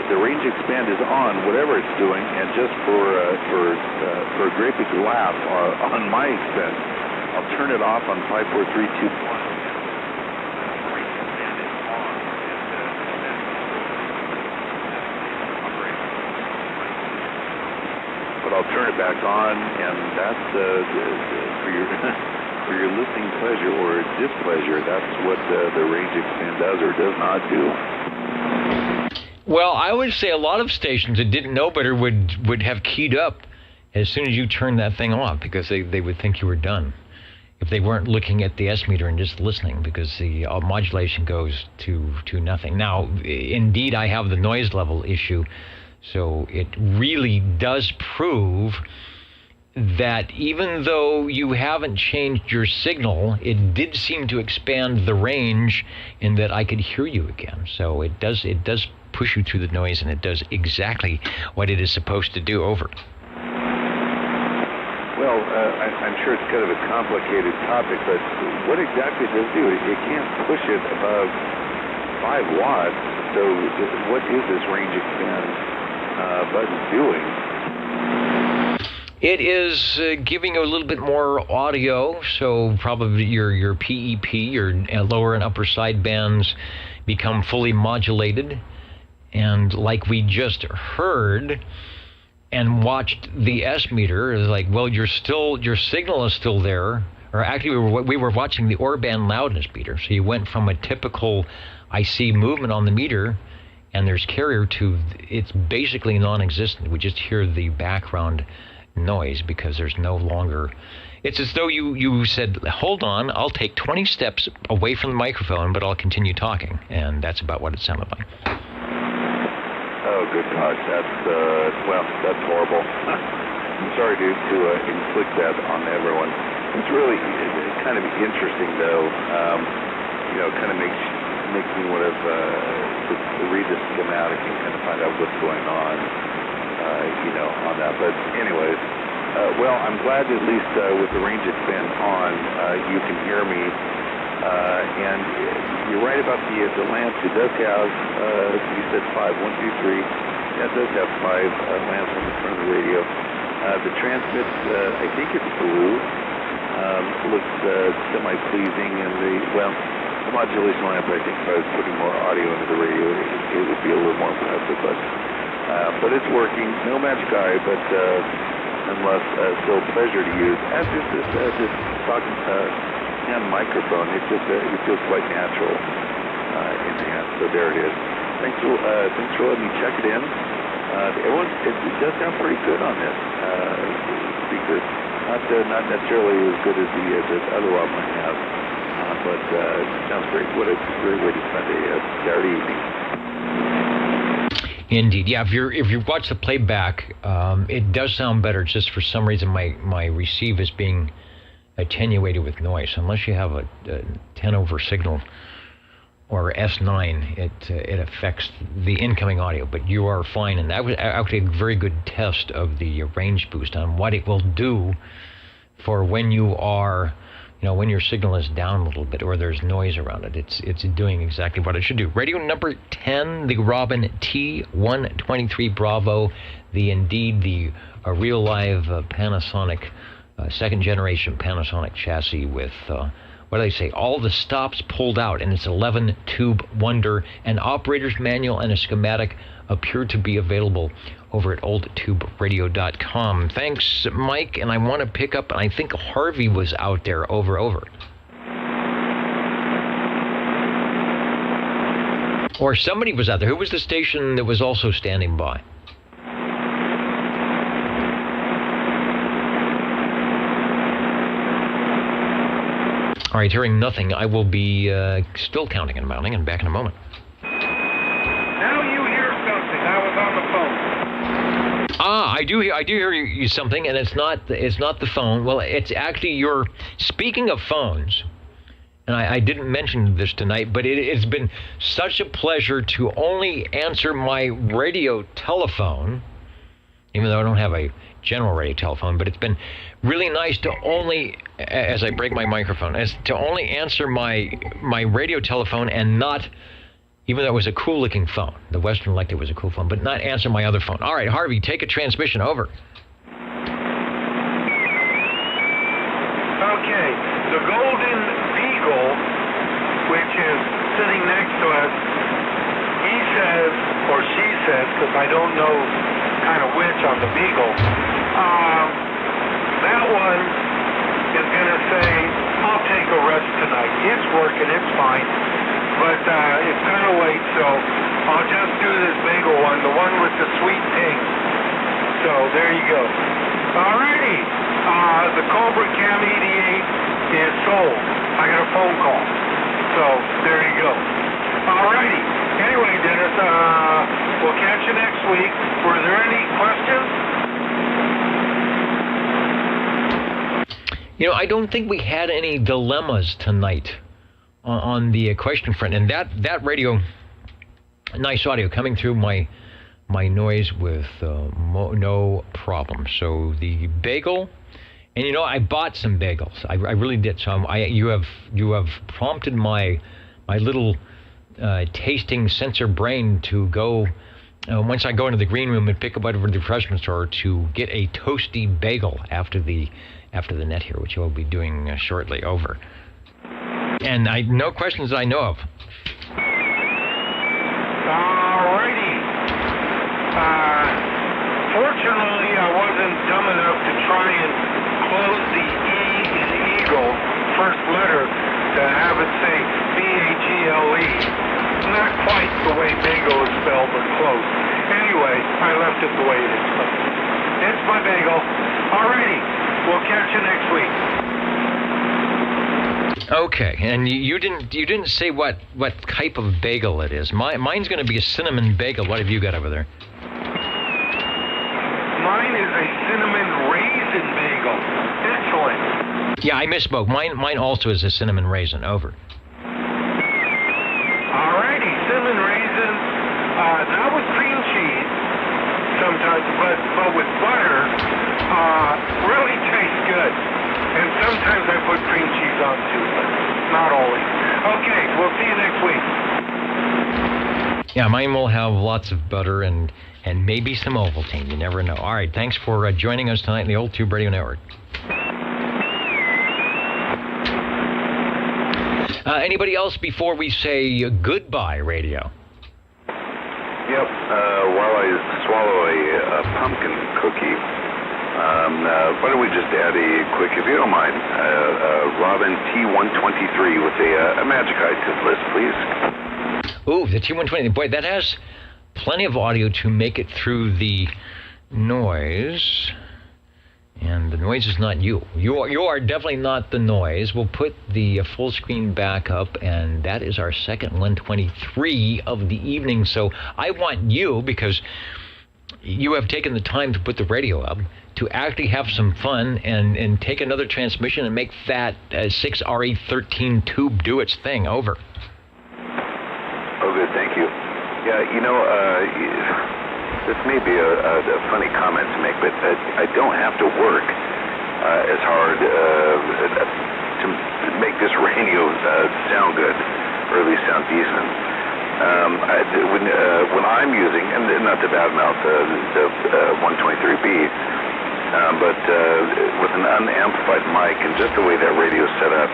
the range expand is on, whatever it's doing, and just for a great big laugh on my expense, I'll turn it off on 5, 4, 3, 2, 1. But I'll turn it back on, and that's for your listening pleasure or displeasure. That's what the range expand does or does not do. Well, I would say a lot of stations that didn't know better would have keyed up as soon as you turned that thing off because they would think you were done if they weren't looking at the S meter and just listening because the modulation goes to nothing. Now, indeed, I have the noise level issue, so it really does prove that even though you haven't changed your signal, it did seem to expand the range in that I could hear you again. So it does push you through the noise, and it does exactly what it is supposed to do. Over. Well, I'm sure it's kind of a complicated topic, but what exactly does it do? It can't push it above 5 watts, so what is this range expand button doing? It is giving you a little bit more audio, so probably your PEP, your lower and upper side bands become fully modulated. And like we just heard and watched the S meter, is like, well, your signal is still there. Or actually, we were watching the Orban loudness meter. So you went from a typical I see movement on the meter, and there's carrier to it's basically non-existent. We just hear the background noise because there's no longer. It's as though you said, hold on, I'll take 20 steps away from the microphone, but I'll continue talking. And that's about what it sounded like. Oh, good God, that's horrible. I'm sorry to inflict that on everyone. It's really kind of interesting, though. You know, kind of makes me want to read the schematic and kind of find out what's going on, you know, on that. But anyways, well, I'm glad at least with the range expand on, you can hear me. And you're right about the lamps. It does have, you said 5, 1, 2, 3. Yeah, it does have 5 lamps on the front of the radio. The transmit, I think it's blue. Looks semi-pleasing, and the modulation lamp, I think if I was putting more audio into the radio, it would be a little more impressive. But it's working. No magic eye, but nonetheless still a pleasure to use. As is this talking hand microphone. It feels quite natural in the hand. So there it is. Thanks for letting me check it in. It does sound pretty good on this speaker. Not necessarily as good as the other one might have, but it sounds great. What a great way to spend a Saturday evening. Indeed, yeah. If you watch the playback, it does sound better. Just for some reason, my receive is being attenuated with noise. Unless you have a 10 over signal or S9, it affects the incoming audio. But you are fine, and that was actually a very good test of the range boost on what it will do for when you are, when your signal is down a little bit or there's noise around it. It's doing exactly what it should do. Radio number 10, the Robin T123 Bravo, the real live Panasonic, second generation Panasonic chassis with, what do they say, all the stops pulled out, and it's 11 tube wonder. An operator's manual and a schematic appear to be available over at oldtuberadio.com. Thanks, Mike, and I want to pick up, and I think Harvey was out there. Over. Or somebody was out there. Who was the station that was also standing by? All right, hearing nothing, I will be still counting and mounting, and back in a moment. Now you hear something. I was on the phone. I do hear you something, and it's not the phone. Well, it's actually your. Speaking of phones, and I didn't mention this tonight, but it's been such a pleasure to only answer my radio telephone, even though I don't have a general radio telephone, but it's been really nice to only, as I break my microphone, to only answer my radio telephone and not, even though it was a cool looking phone, the Western Electric was a cool phone, but not answer my other phone. All right, Harvey, take a transmission, over. Okay, the Golden Beagle, which is sitting next to us, he says, or she says, because I don't know kind of which on the Beagle, that one is going to say, I'll take a rest tonight. It's working, it's fine, but it's kind of late, so I'll just do this Beagle one, the one with the sweet pink. So there you go. Alrighty, the Cobra Cam 88 is sold. I got a phone call, so there you go. Alrighty. Anyway, Dennis, we'll catch you next week. Were there any questions? I don't think we had any dilemmas tonight on the question front, and that radio, nice audio coming through my noise with no problem. So the bagel, and I bought some bagels. I really did. So you have prompted my little tasting sensor brain to go, once I go into the green room and pick up whatever the refreshment store, to get a toasty bagel after the net here, which I will be doing shortly, over. And no questions that I know of. Alrighty. Fortunately, I wasn't dumb enough to try and close the E in Eagle, first letter, to have it say B-A-G-L-E. Not quite the way bagel is spelled, but close. Anyway, I left it the way it is. It's my bagel. Alrighty, we'll catch you next week. Okay, and you didn't say what type of bagel it is. Mine's going to be a cinnamon bagel. What have you got over there? Mine is a cinnamon raisin bagel. Excellent. Yeah, I misspoke. Mine also is a cinnamon raisin, over. Alrighty, cinnamon raisin, not with cream cheese sometimes, but with butter, really tastes good. And sometimes I put cream cheese on too, but not always. Okay, we'll see you next week. Yeah, mine will have lots of butter and maybe some Ovaltine. You never know. All right, thanks for joining us tonight in the Old Tube Radio Network. Anybody else before we say goodbye, radio? Yep. While I swallow a pumpkin cookie, Why don't we just add a quick, if you don't mind, Robin T123 with a Magic Eye tip list, please. Ooh, the T120. Boy, that has plenty of audio to make it through the noise. And the noise is not you. You are definitely not the noise. We'll put the full screen back up, and that is our second 123 of the evening. So I want you, because you have taken the time to put the radio up, to actually have some fun and take another transmission and make that 6RE13 tube do its thing. Over. Oh, good, thank you. Yeah, this may be a funny comment to make, but I don't have to work as hard to make this radio sound good, or at least sound decent. When I'm using, and not to badmouth the 123B, but with an unamplified mic and just the way that radio is set up,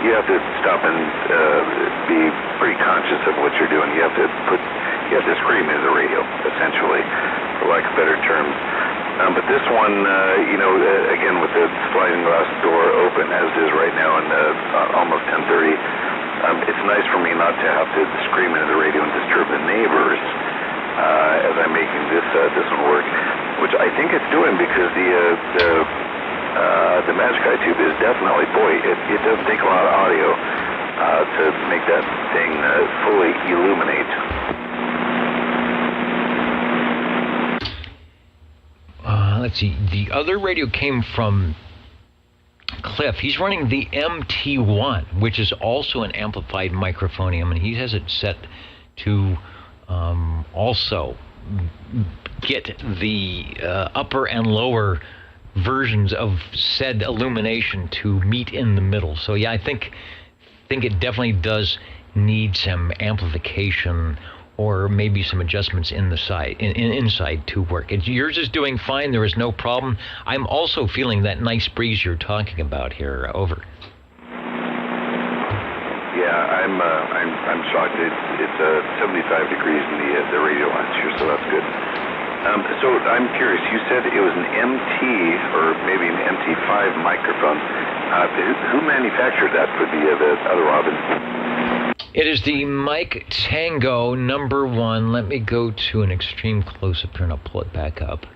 you have to stop and be pretty conscious of what you're doing. You have to scream into the radio, essentially, for lack of better terms. But this one, again, with the sliding glass door open as it is right now, and almost 10:30, it's nice for me not to have to scream into the radio and disturb the neighbors as I'm making this one work, which I think it's doing because the Magic Eye tube is definitely, it does take a lot of audio to make that thing fully illuminate. Let's see. The other radio came from Cliff. He's running the MT1, which is also an amplified microphonium, and he has it set to also get the upper and lower versions of said illumination to meet in the middle. So yeah, I think it definitely does need some amplification or maybe some adjustments inside to work. Yours is doing fine. There is no problem. I'm also feeling that nice breeze you're talking about here. Over. Yeah, I'm shocked. It's 75 degrees in the radio lounge here, so that's good. So I'm curious. You said it was an MT or maybe an MT5 microphone. Who manufactured that for the other Robin? It is the Mike Tango #1. Let me go to an extreme close-up here and I'll pull it back up.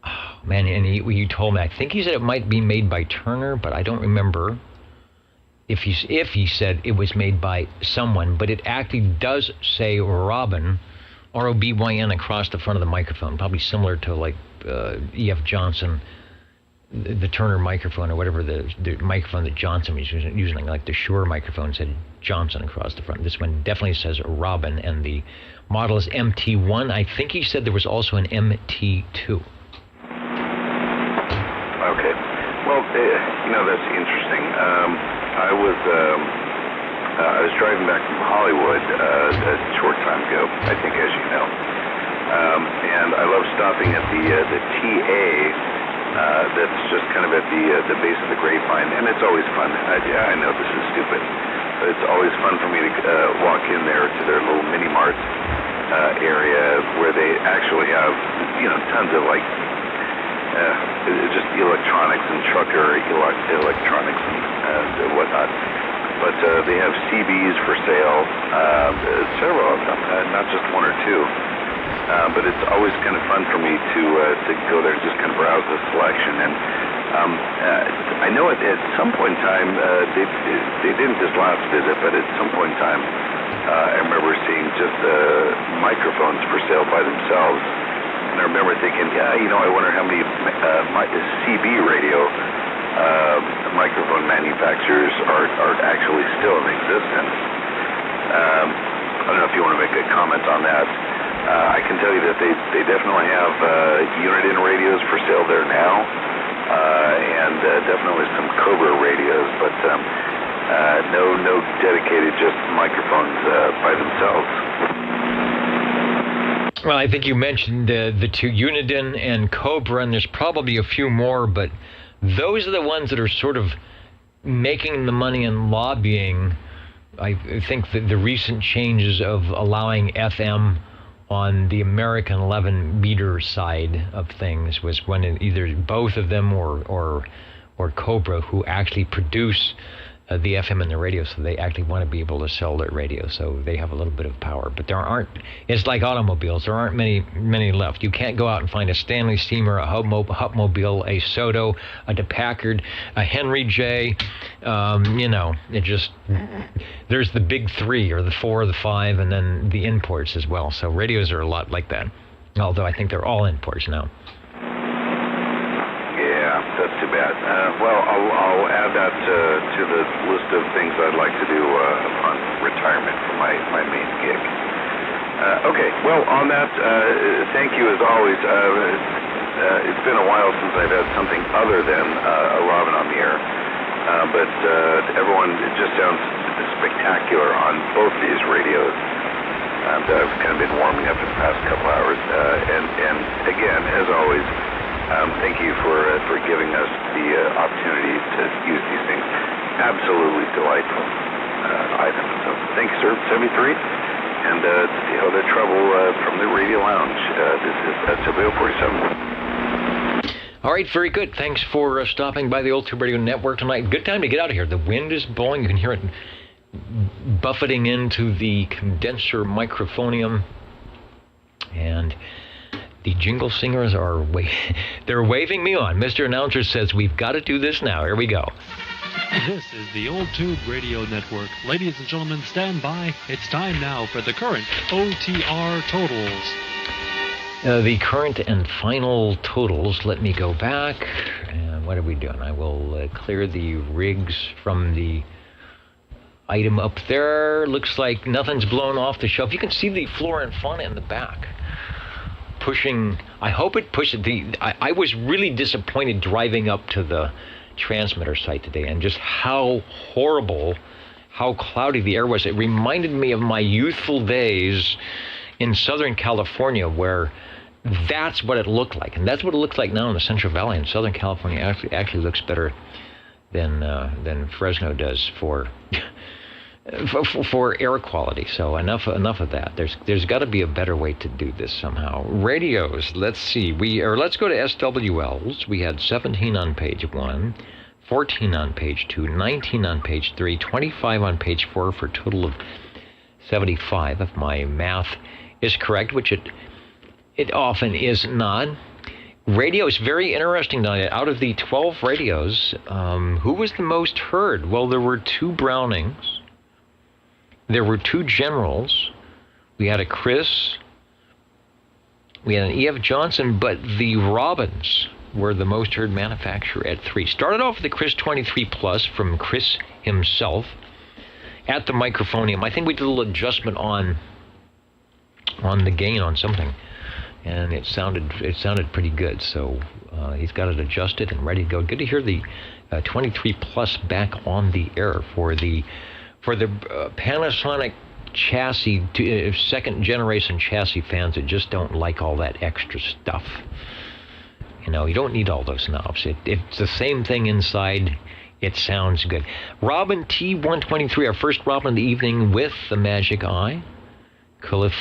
Oh, man, and he told me, I think he said it might be made by Turner, but I don't remember if he said it was made by someone, but it actually does say Robin, ROBYN, across the front of the microphone, probably similar to like E.F. Johnson, the Turner microphone, or whatever the microphone that Johnson was using, like the Shure microphone said Johnson across the front. This one definitely says Robin, and the model is MT1. I think he said there was also an MT2. Okay. Well, that's interesting. I was driving back from Hollywood a short time ago, I think, as you know, and I love stopping at the TA. That's just kind of at the base of the Grapevine, and it's always fun. I know this is stupid, but it's always fun for me to walk in there to their little mini mart area where they actually have tons of just electronics and trucker electronics and whatnot. But they have CBs for sale, several of them, not just one or two. But it's always kind of fun for me to go there and just kind of browse the selection. And I know at some point in time, they didn't this last visit, but at some point in time, I remember seeing just microphones for sale by themselves. And I remember thinking, I wonder how many CB radio microphone manufacturers are actually still in existence. I don't know if you want to make a comment on that. I can tell you that they definitely have unit-in radios for sale there now, and definitely some Cobra radios, but no dedicated just microphones by themselves. Well, I think you mentioned the two Uniden and Cobra, and there's probably a few more, but those are the ones that are sort of making the money and lobbying. I think that the recent changes of allowing FM on the American 11 meter side of things was when either both of them or Cobra, who actually produce the FM and the radio, so they actually want to be able to sell their radio, so they have a little bit of power. But there aren't, it's like automobiles, there aren't many left. You can't go out and find a Stanley Steamer, a Hupmobile, a Soto, a DePackard, a Henry J. It just, there's the big three, or the four, or the five, and then the imports as well. So radios are a lot like that, although I think they're all imports now. Yeah, that's too bad. Well, I'll add that to the list of things I'd like to do upon retirement from my main gig. Okay, well, on that, thank you as always. It's been a while since I've had something other than a Robin on the air, but everyone, it just sounds spectacular on both these radios. And I've kind of been warming up in the past couple hours. And again, as always, thank you for giving us the opportunity to use these things. Absolutely delightful items. So thank you, sir. 73. And the other trouble from the Radio Lounge. This is SWO 47. All right, very good. Thanks for stopping by the Old Tube Radio Network tonight. Good time to get out of here. The wind is blowing. You can hear it buffeting into the condenser microphonium. And the jingle singers are they're waving me on. Mr. Announcer says, we've got to do this now. Here we go. This is the Old Tube Radio Network. Ladies and gentlemen, stand by. It's time now for the current OTR totals. The current and final totals. Let me go back. What are we doing? I will clear the rigs from the item up there. Looks like nothing's blown off the shelf. You can see the flora and fauna in the back. Pushing, I hope it pushes I was really disappointed driving up to the transmitter site today, and just how horrible, how cloudy the air was. It reminded me of my youthful days in Southern California, where that's what it looked like. And that's what it looks like now in the Central Valley. And Southern California actually looks better than Fresno does for air quality. So enough of that. There's got to be a better way to do this somehow. Radios, let's see. Let's go to SWLs. We had 17 on page 1, 14 on page 2, 19 on page 3, 25 on page 4 for a total of 75, if my math is correct, which it often is not. Radio is very interesting tonight. Out of the 12 radios, who was the most heard? Well, there were 2 Brownings. There were 2 Generals. We had a Chris. We had an E.F. Johnson, but the Robins were the most heard manufacturer at 3. Started off with the Chris 23 Plus from Chris himself at the microphonium. I think we did a little adjustment on the gain on something, and it sounded pretty good. So he's got it adjusted and ready to go. Good to hear the 23 Plus back on the air for the Panasonic chassis, second generation chassis fans that just don't like all that extra stuff. You know, you don't need all those knobs. It's the same thing inside. It sounds good. Robin T123, our first Robin of the evening with the Magic Eye. Cliff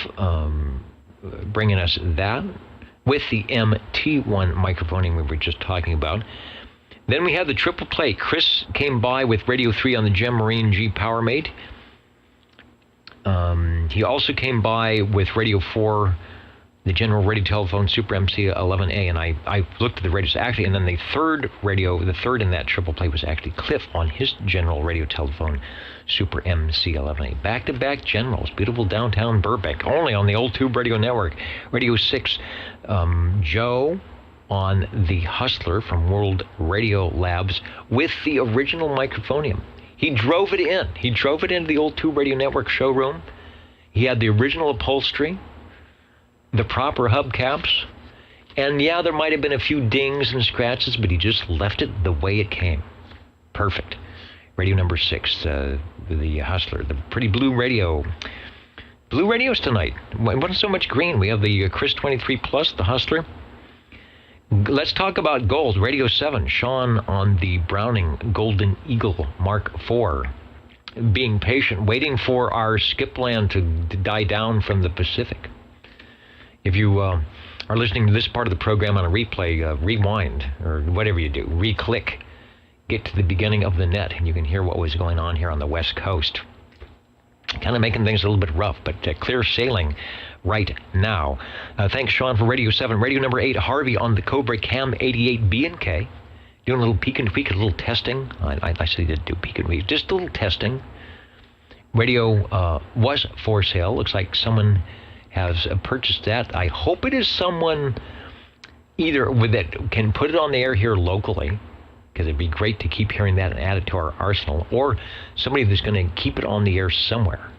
bringing us that with the MT1 microphone we were just talking about. Then we had the triple play. Chris came by with Radio 3 on the Gem Marine G PowerMate. He also came by with Radio 4, the General Radio Telephone Super MC11A, and I looked at the radios actually, and then the third in that triple play was actually Cliff on his General Radio Telephone Super MC11A. Back-to-back Generals, beautiful downtown Burbank, only on the Old Tube Radio Network. Radio 6, Joe on the Hustler from World Radio Labs with the original microphonium. He drove it in. He drove it into the Old Tube Radio Network showroom. He had the original upholstery, the proper hubcaps, and yeah, there might have been a few dings and scratches, but he just left it the way it came. Perfect. Radio number 6, the Hustler, the pretty blue radio. Blue radios tonight. It wasn't so much green. We have the Chris 23 Plus, the Hustler. Let's talk about gold. Radio 7, Sean on the Browning Golden Eagle Mark IV. Being patient, waiting for our skip land to die down from the Pacific. If you are listening to this part of the program on a replay, rewind, or whatever you do, re-click, get to the beginning of the net, and you can hear what was going on here on the West Coast. Kind of making things a little bit rough, but clear sailing right now. Thanks, Sean, for Radio 7. Radio number 8, Harvey on the Cobra Cam 88 B&K. Doing a little peek and tweak, a little testing. I actually did do peek and tweak, just a little testing. Radio was for sale. Looks like someone has purchased that. I hope it is someone either that can put it on the air here locally, because it'd be great to keep hearing that and add it to our arsenal, or somebody that's going to keep it on the air somewhere.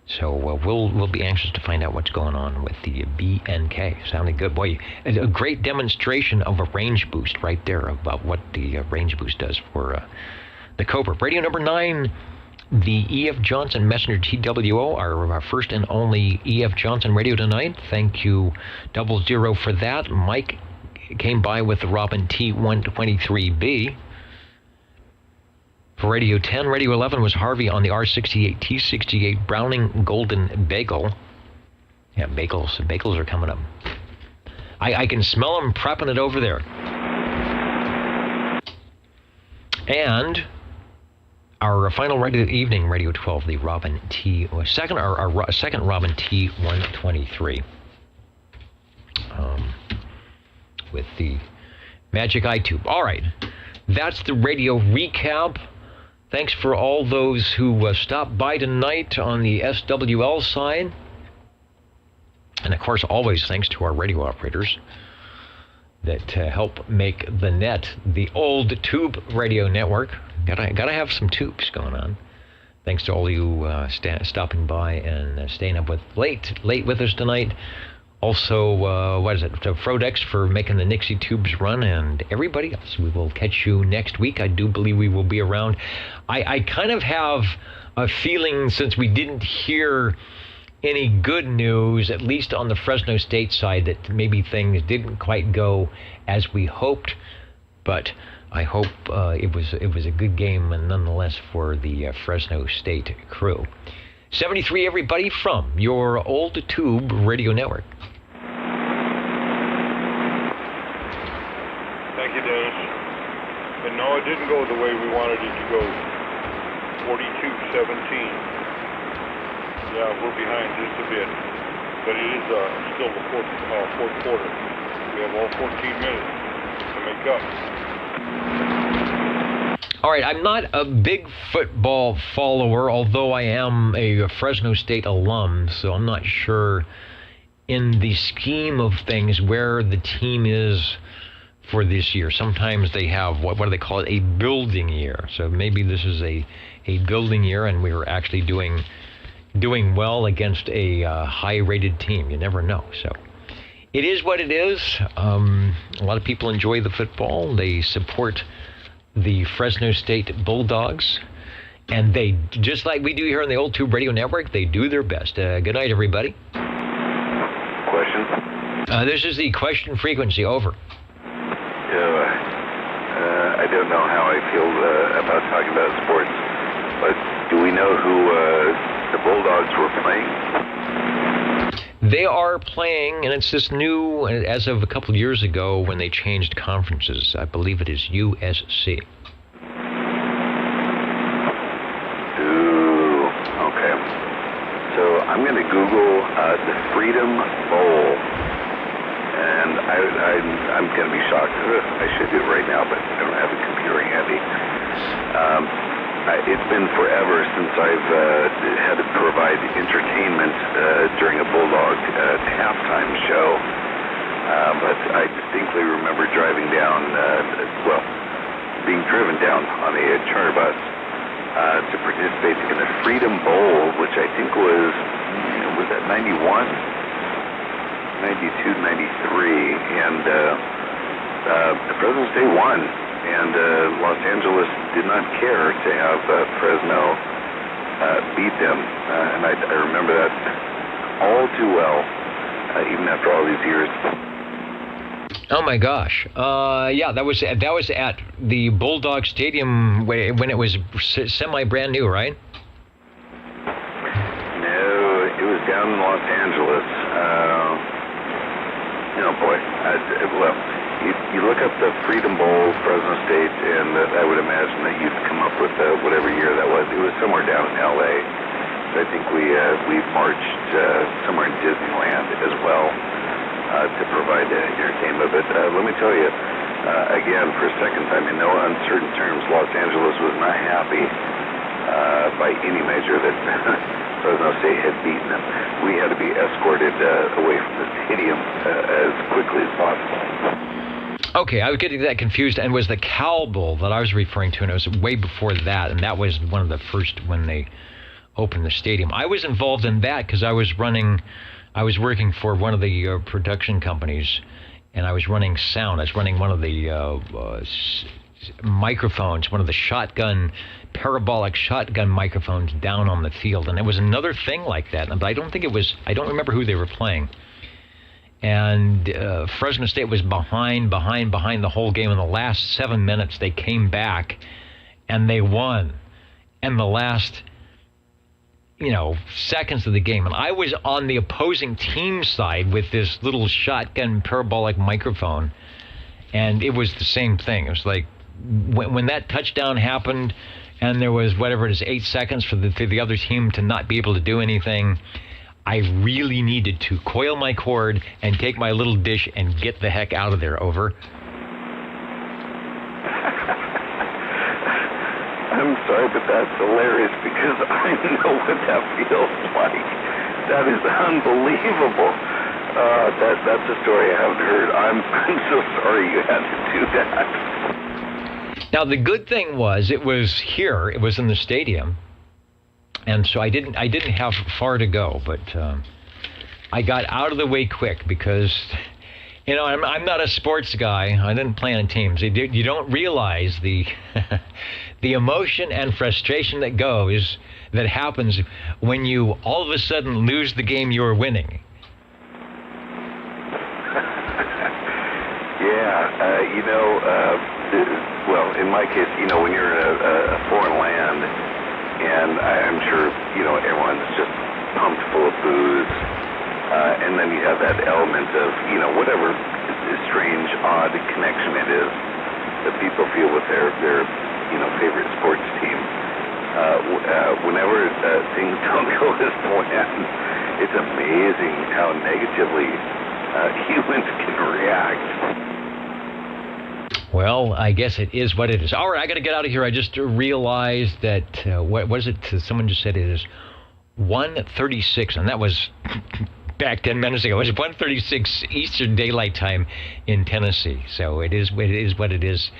So we'll be anxious to find out what's going on with the B&K. Sounding good. Boy, a great demonstration of a range boost right there about what the range boost does for the Cobra. Radio number 9, the E.F. Johnson Messenger TWO, our first and only E.F. Johnson radio tonight. Thank you, 00 for that. Mike came by with the Robin T123B. For Radio 10, Radio 11 was Harvey on the R68 T68 Browning Golden Bagel. Yeah, bagels are coming up. I can smell them prepping it over there. And our final radio of the evening, Radio 12, the Robin T, second Robin T123. With the Magic Eye Tube. All right, that's the radio recap. Thanks for all those who stopped by tonight on the SWL side. And of course, always thanks to our radio operators that help make the net, the old tube radio network. Gotta have some tubes going on. Thanks to all you stopping by and staying up late with us tonight. Also, Frodex for making the Nixie tubes run, and everybody else. We will catch you next week. I do believe we will be around. I kind of have a feeling, since we didn't hear any good news, at least on the Fresno State side, that maybe things didn't quite go as we hoped. But I hope it was a good game, nonetheless, for the Fresno State crew. 73, everybody, from your old tube radio network. Thank you, Dennis. And no, it didn't go the way we wanted it to go. 42-17. Yeah, we're behind just a bit. But it is still the fourth quarter. We have all 14 minutes to make up. All right, I'm not a big football follower, although I am a Fresno State alum, so I'm not sure in the scheme of things where the team is for this year. Sometimes they have, what do they call it, a building year. So maybe this is a building year, and we were actually doing well against a high-rated team. You never know. So it is what it is. A lot of people enjoy the football. They support the Fresno State Bulldogs, and they, just like we do here on the Old Tube Radio Network, they do their best. Good night, everybody. Question? This is the question frequency. Over. I don't know how I feel about talking about sports, but do we know who the Bulldogs were playing? They are playing, and it's this new, as of a couple of years ago when they changed conferences. I believe it is USC. Ooh, okay. So I'm going to Google the Freedom Bowl, and I'm going to be shocked. I should do it right now, but I don't have a computer handy. It's been forever since I've had to provide entertainment during a Bulldog halftime show, but I distinctly remember driving down, being driven down on a charter bus to participate in the Freedom Bowl, which I think was that 91? 92, 93, and Fresno State won. And Los Angeles did not care to have Fresno beat them. And I remember that all too well, even after all these years. Oh my gosh! Yeah, that was at the Bulldog Stadium when it was semi-brand new, right? No, it was down in Los Angeles. Oh boy. Well, you look up the Freedom Bowl, Fresno State, and I would imagine that you'd come up with whatever year that was. It was somewhere down in L.A. So I think we marched somewhere in Disneyland as well to provide entertainment. But let me tell you, again, for a second time, in no uncertain terms, Los Angeles was not happy by any measure that Fresno State had beaten them. We had to be escorted away from the stadium as quickly as possible. Okay, I was getting that confused, and it was the Cow Bowl that I was referring to, and it was way before that, and that was one of the first when they opened the stadium. I was involved in that because I was working for one of the production companies, and I was running sound. I was running one of the microphones, one of the parabolic shotgun microphones down on the field, and it was another thing like that, but I don't remember who they were playing. And Fresno State was behind the whole game. In the last 7 minutes, they came back, and they won. And the last, seconds of the game. And I was on the opposing team side with this little shotgun parabolic microphone, and it was the same thing. It was like when that touchdown happened, and there was 8 seconds for the other team to not be able to do anything, I really needed to coil my cord and take my little dish and get the heck out of there. Over. I'm sorry, but that's hilarious because I know what that feels like. That is unbelievable. That's a story I haven't heard. I'm so sorry you had to do that. Now, the good thing was it was here. It was in the stadium. And so I didn't have far to go, but I got out of the way quick because, I'm not a sports guy. I didn't play on teams. You don't realize the the emotion and frustration that happens when you all of a sudden lose the game you were winning. Well, in my case, when you're in a foreign land, and I'm sure, everyone's just pumped full of booze. And then you have that element of, whatever strange, odd connection it is that people feel with their favorite sports team. Whenever things don't go as planned, it's amazing how negatively humans can react. Well, I guess it is what it is. All right, I got to get out of here. I just realized that, what was it? Someone just said it is 1:36, and that was back 10 minutes ago. It was 1:36 Eastern Daylight Time in Tennessee. So it is what it is,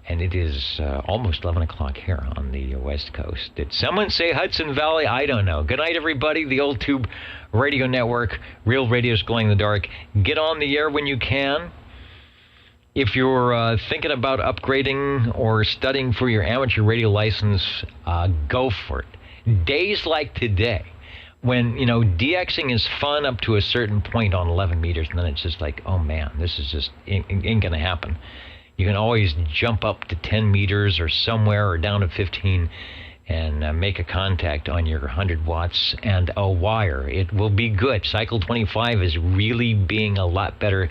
and it is almost 11 o'clock here on the West Coast. Did someone say Hudson Valley? I don't know. Good night, everybody. The Old Tube Radio Network, Real Radio's Glowing in the Dark. Get on the air when you can. If you're thinking about upgrading or studying for your amateur radio license, go for it. Days like today, when, DXing is fun up to a certain point on 11 meters, and then it's just like, oh man, this is just ain't going to happen. You can always jump up to 10 meters or somewhere or down to 15 and make a contact on your 100 watts and a wire. It will be good. Cycle 25 is really being a lot better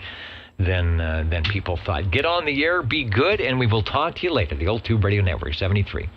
than people thought. Get on the air, be good, and we will talk to you later. The Old Tube Radio Network, 73.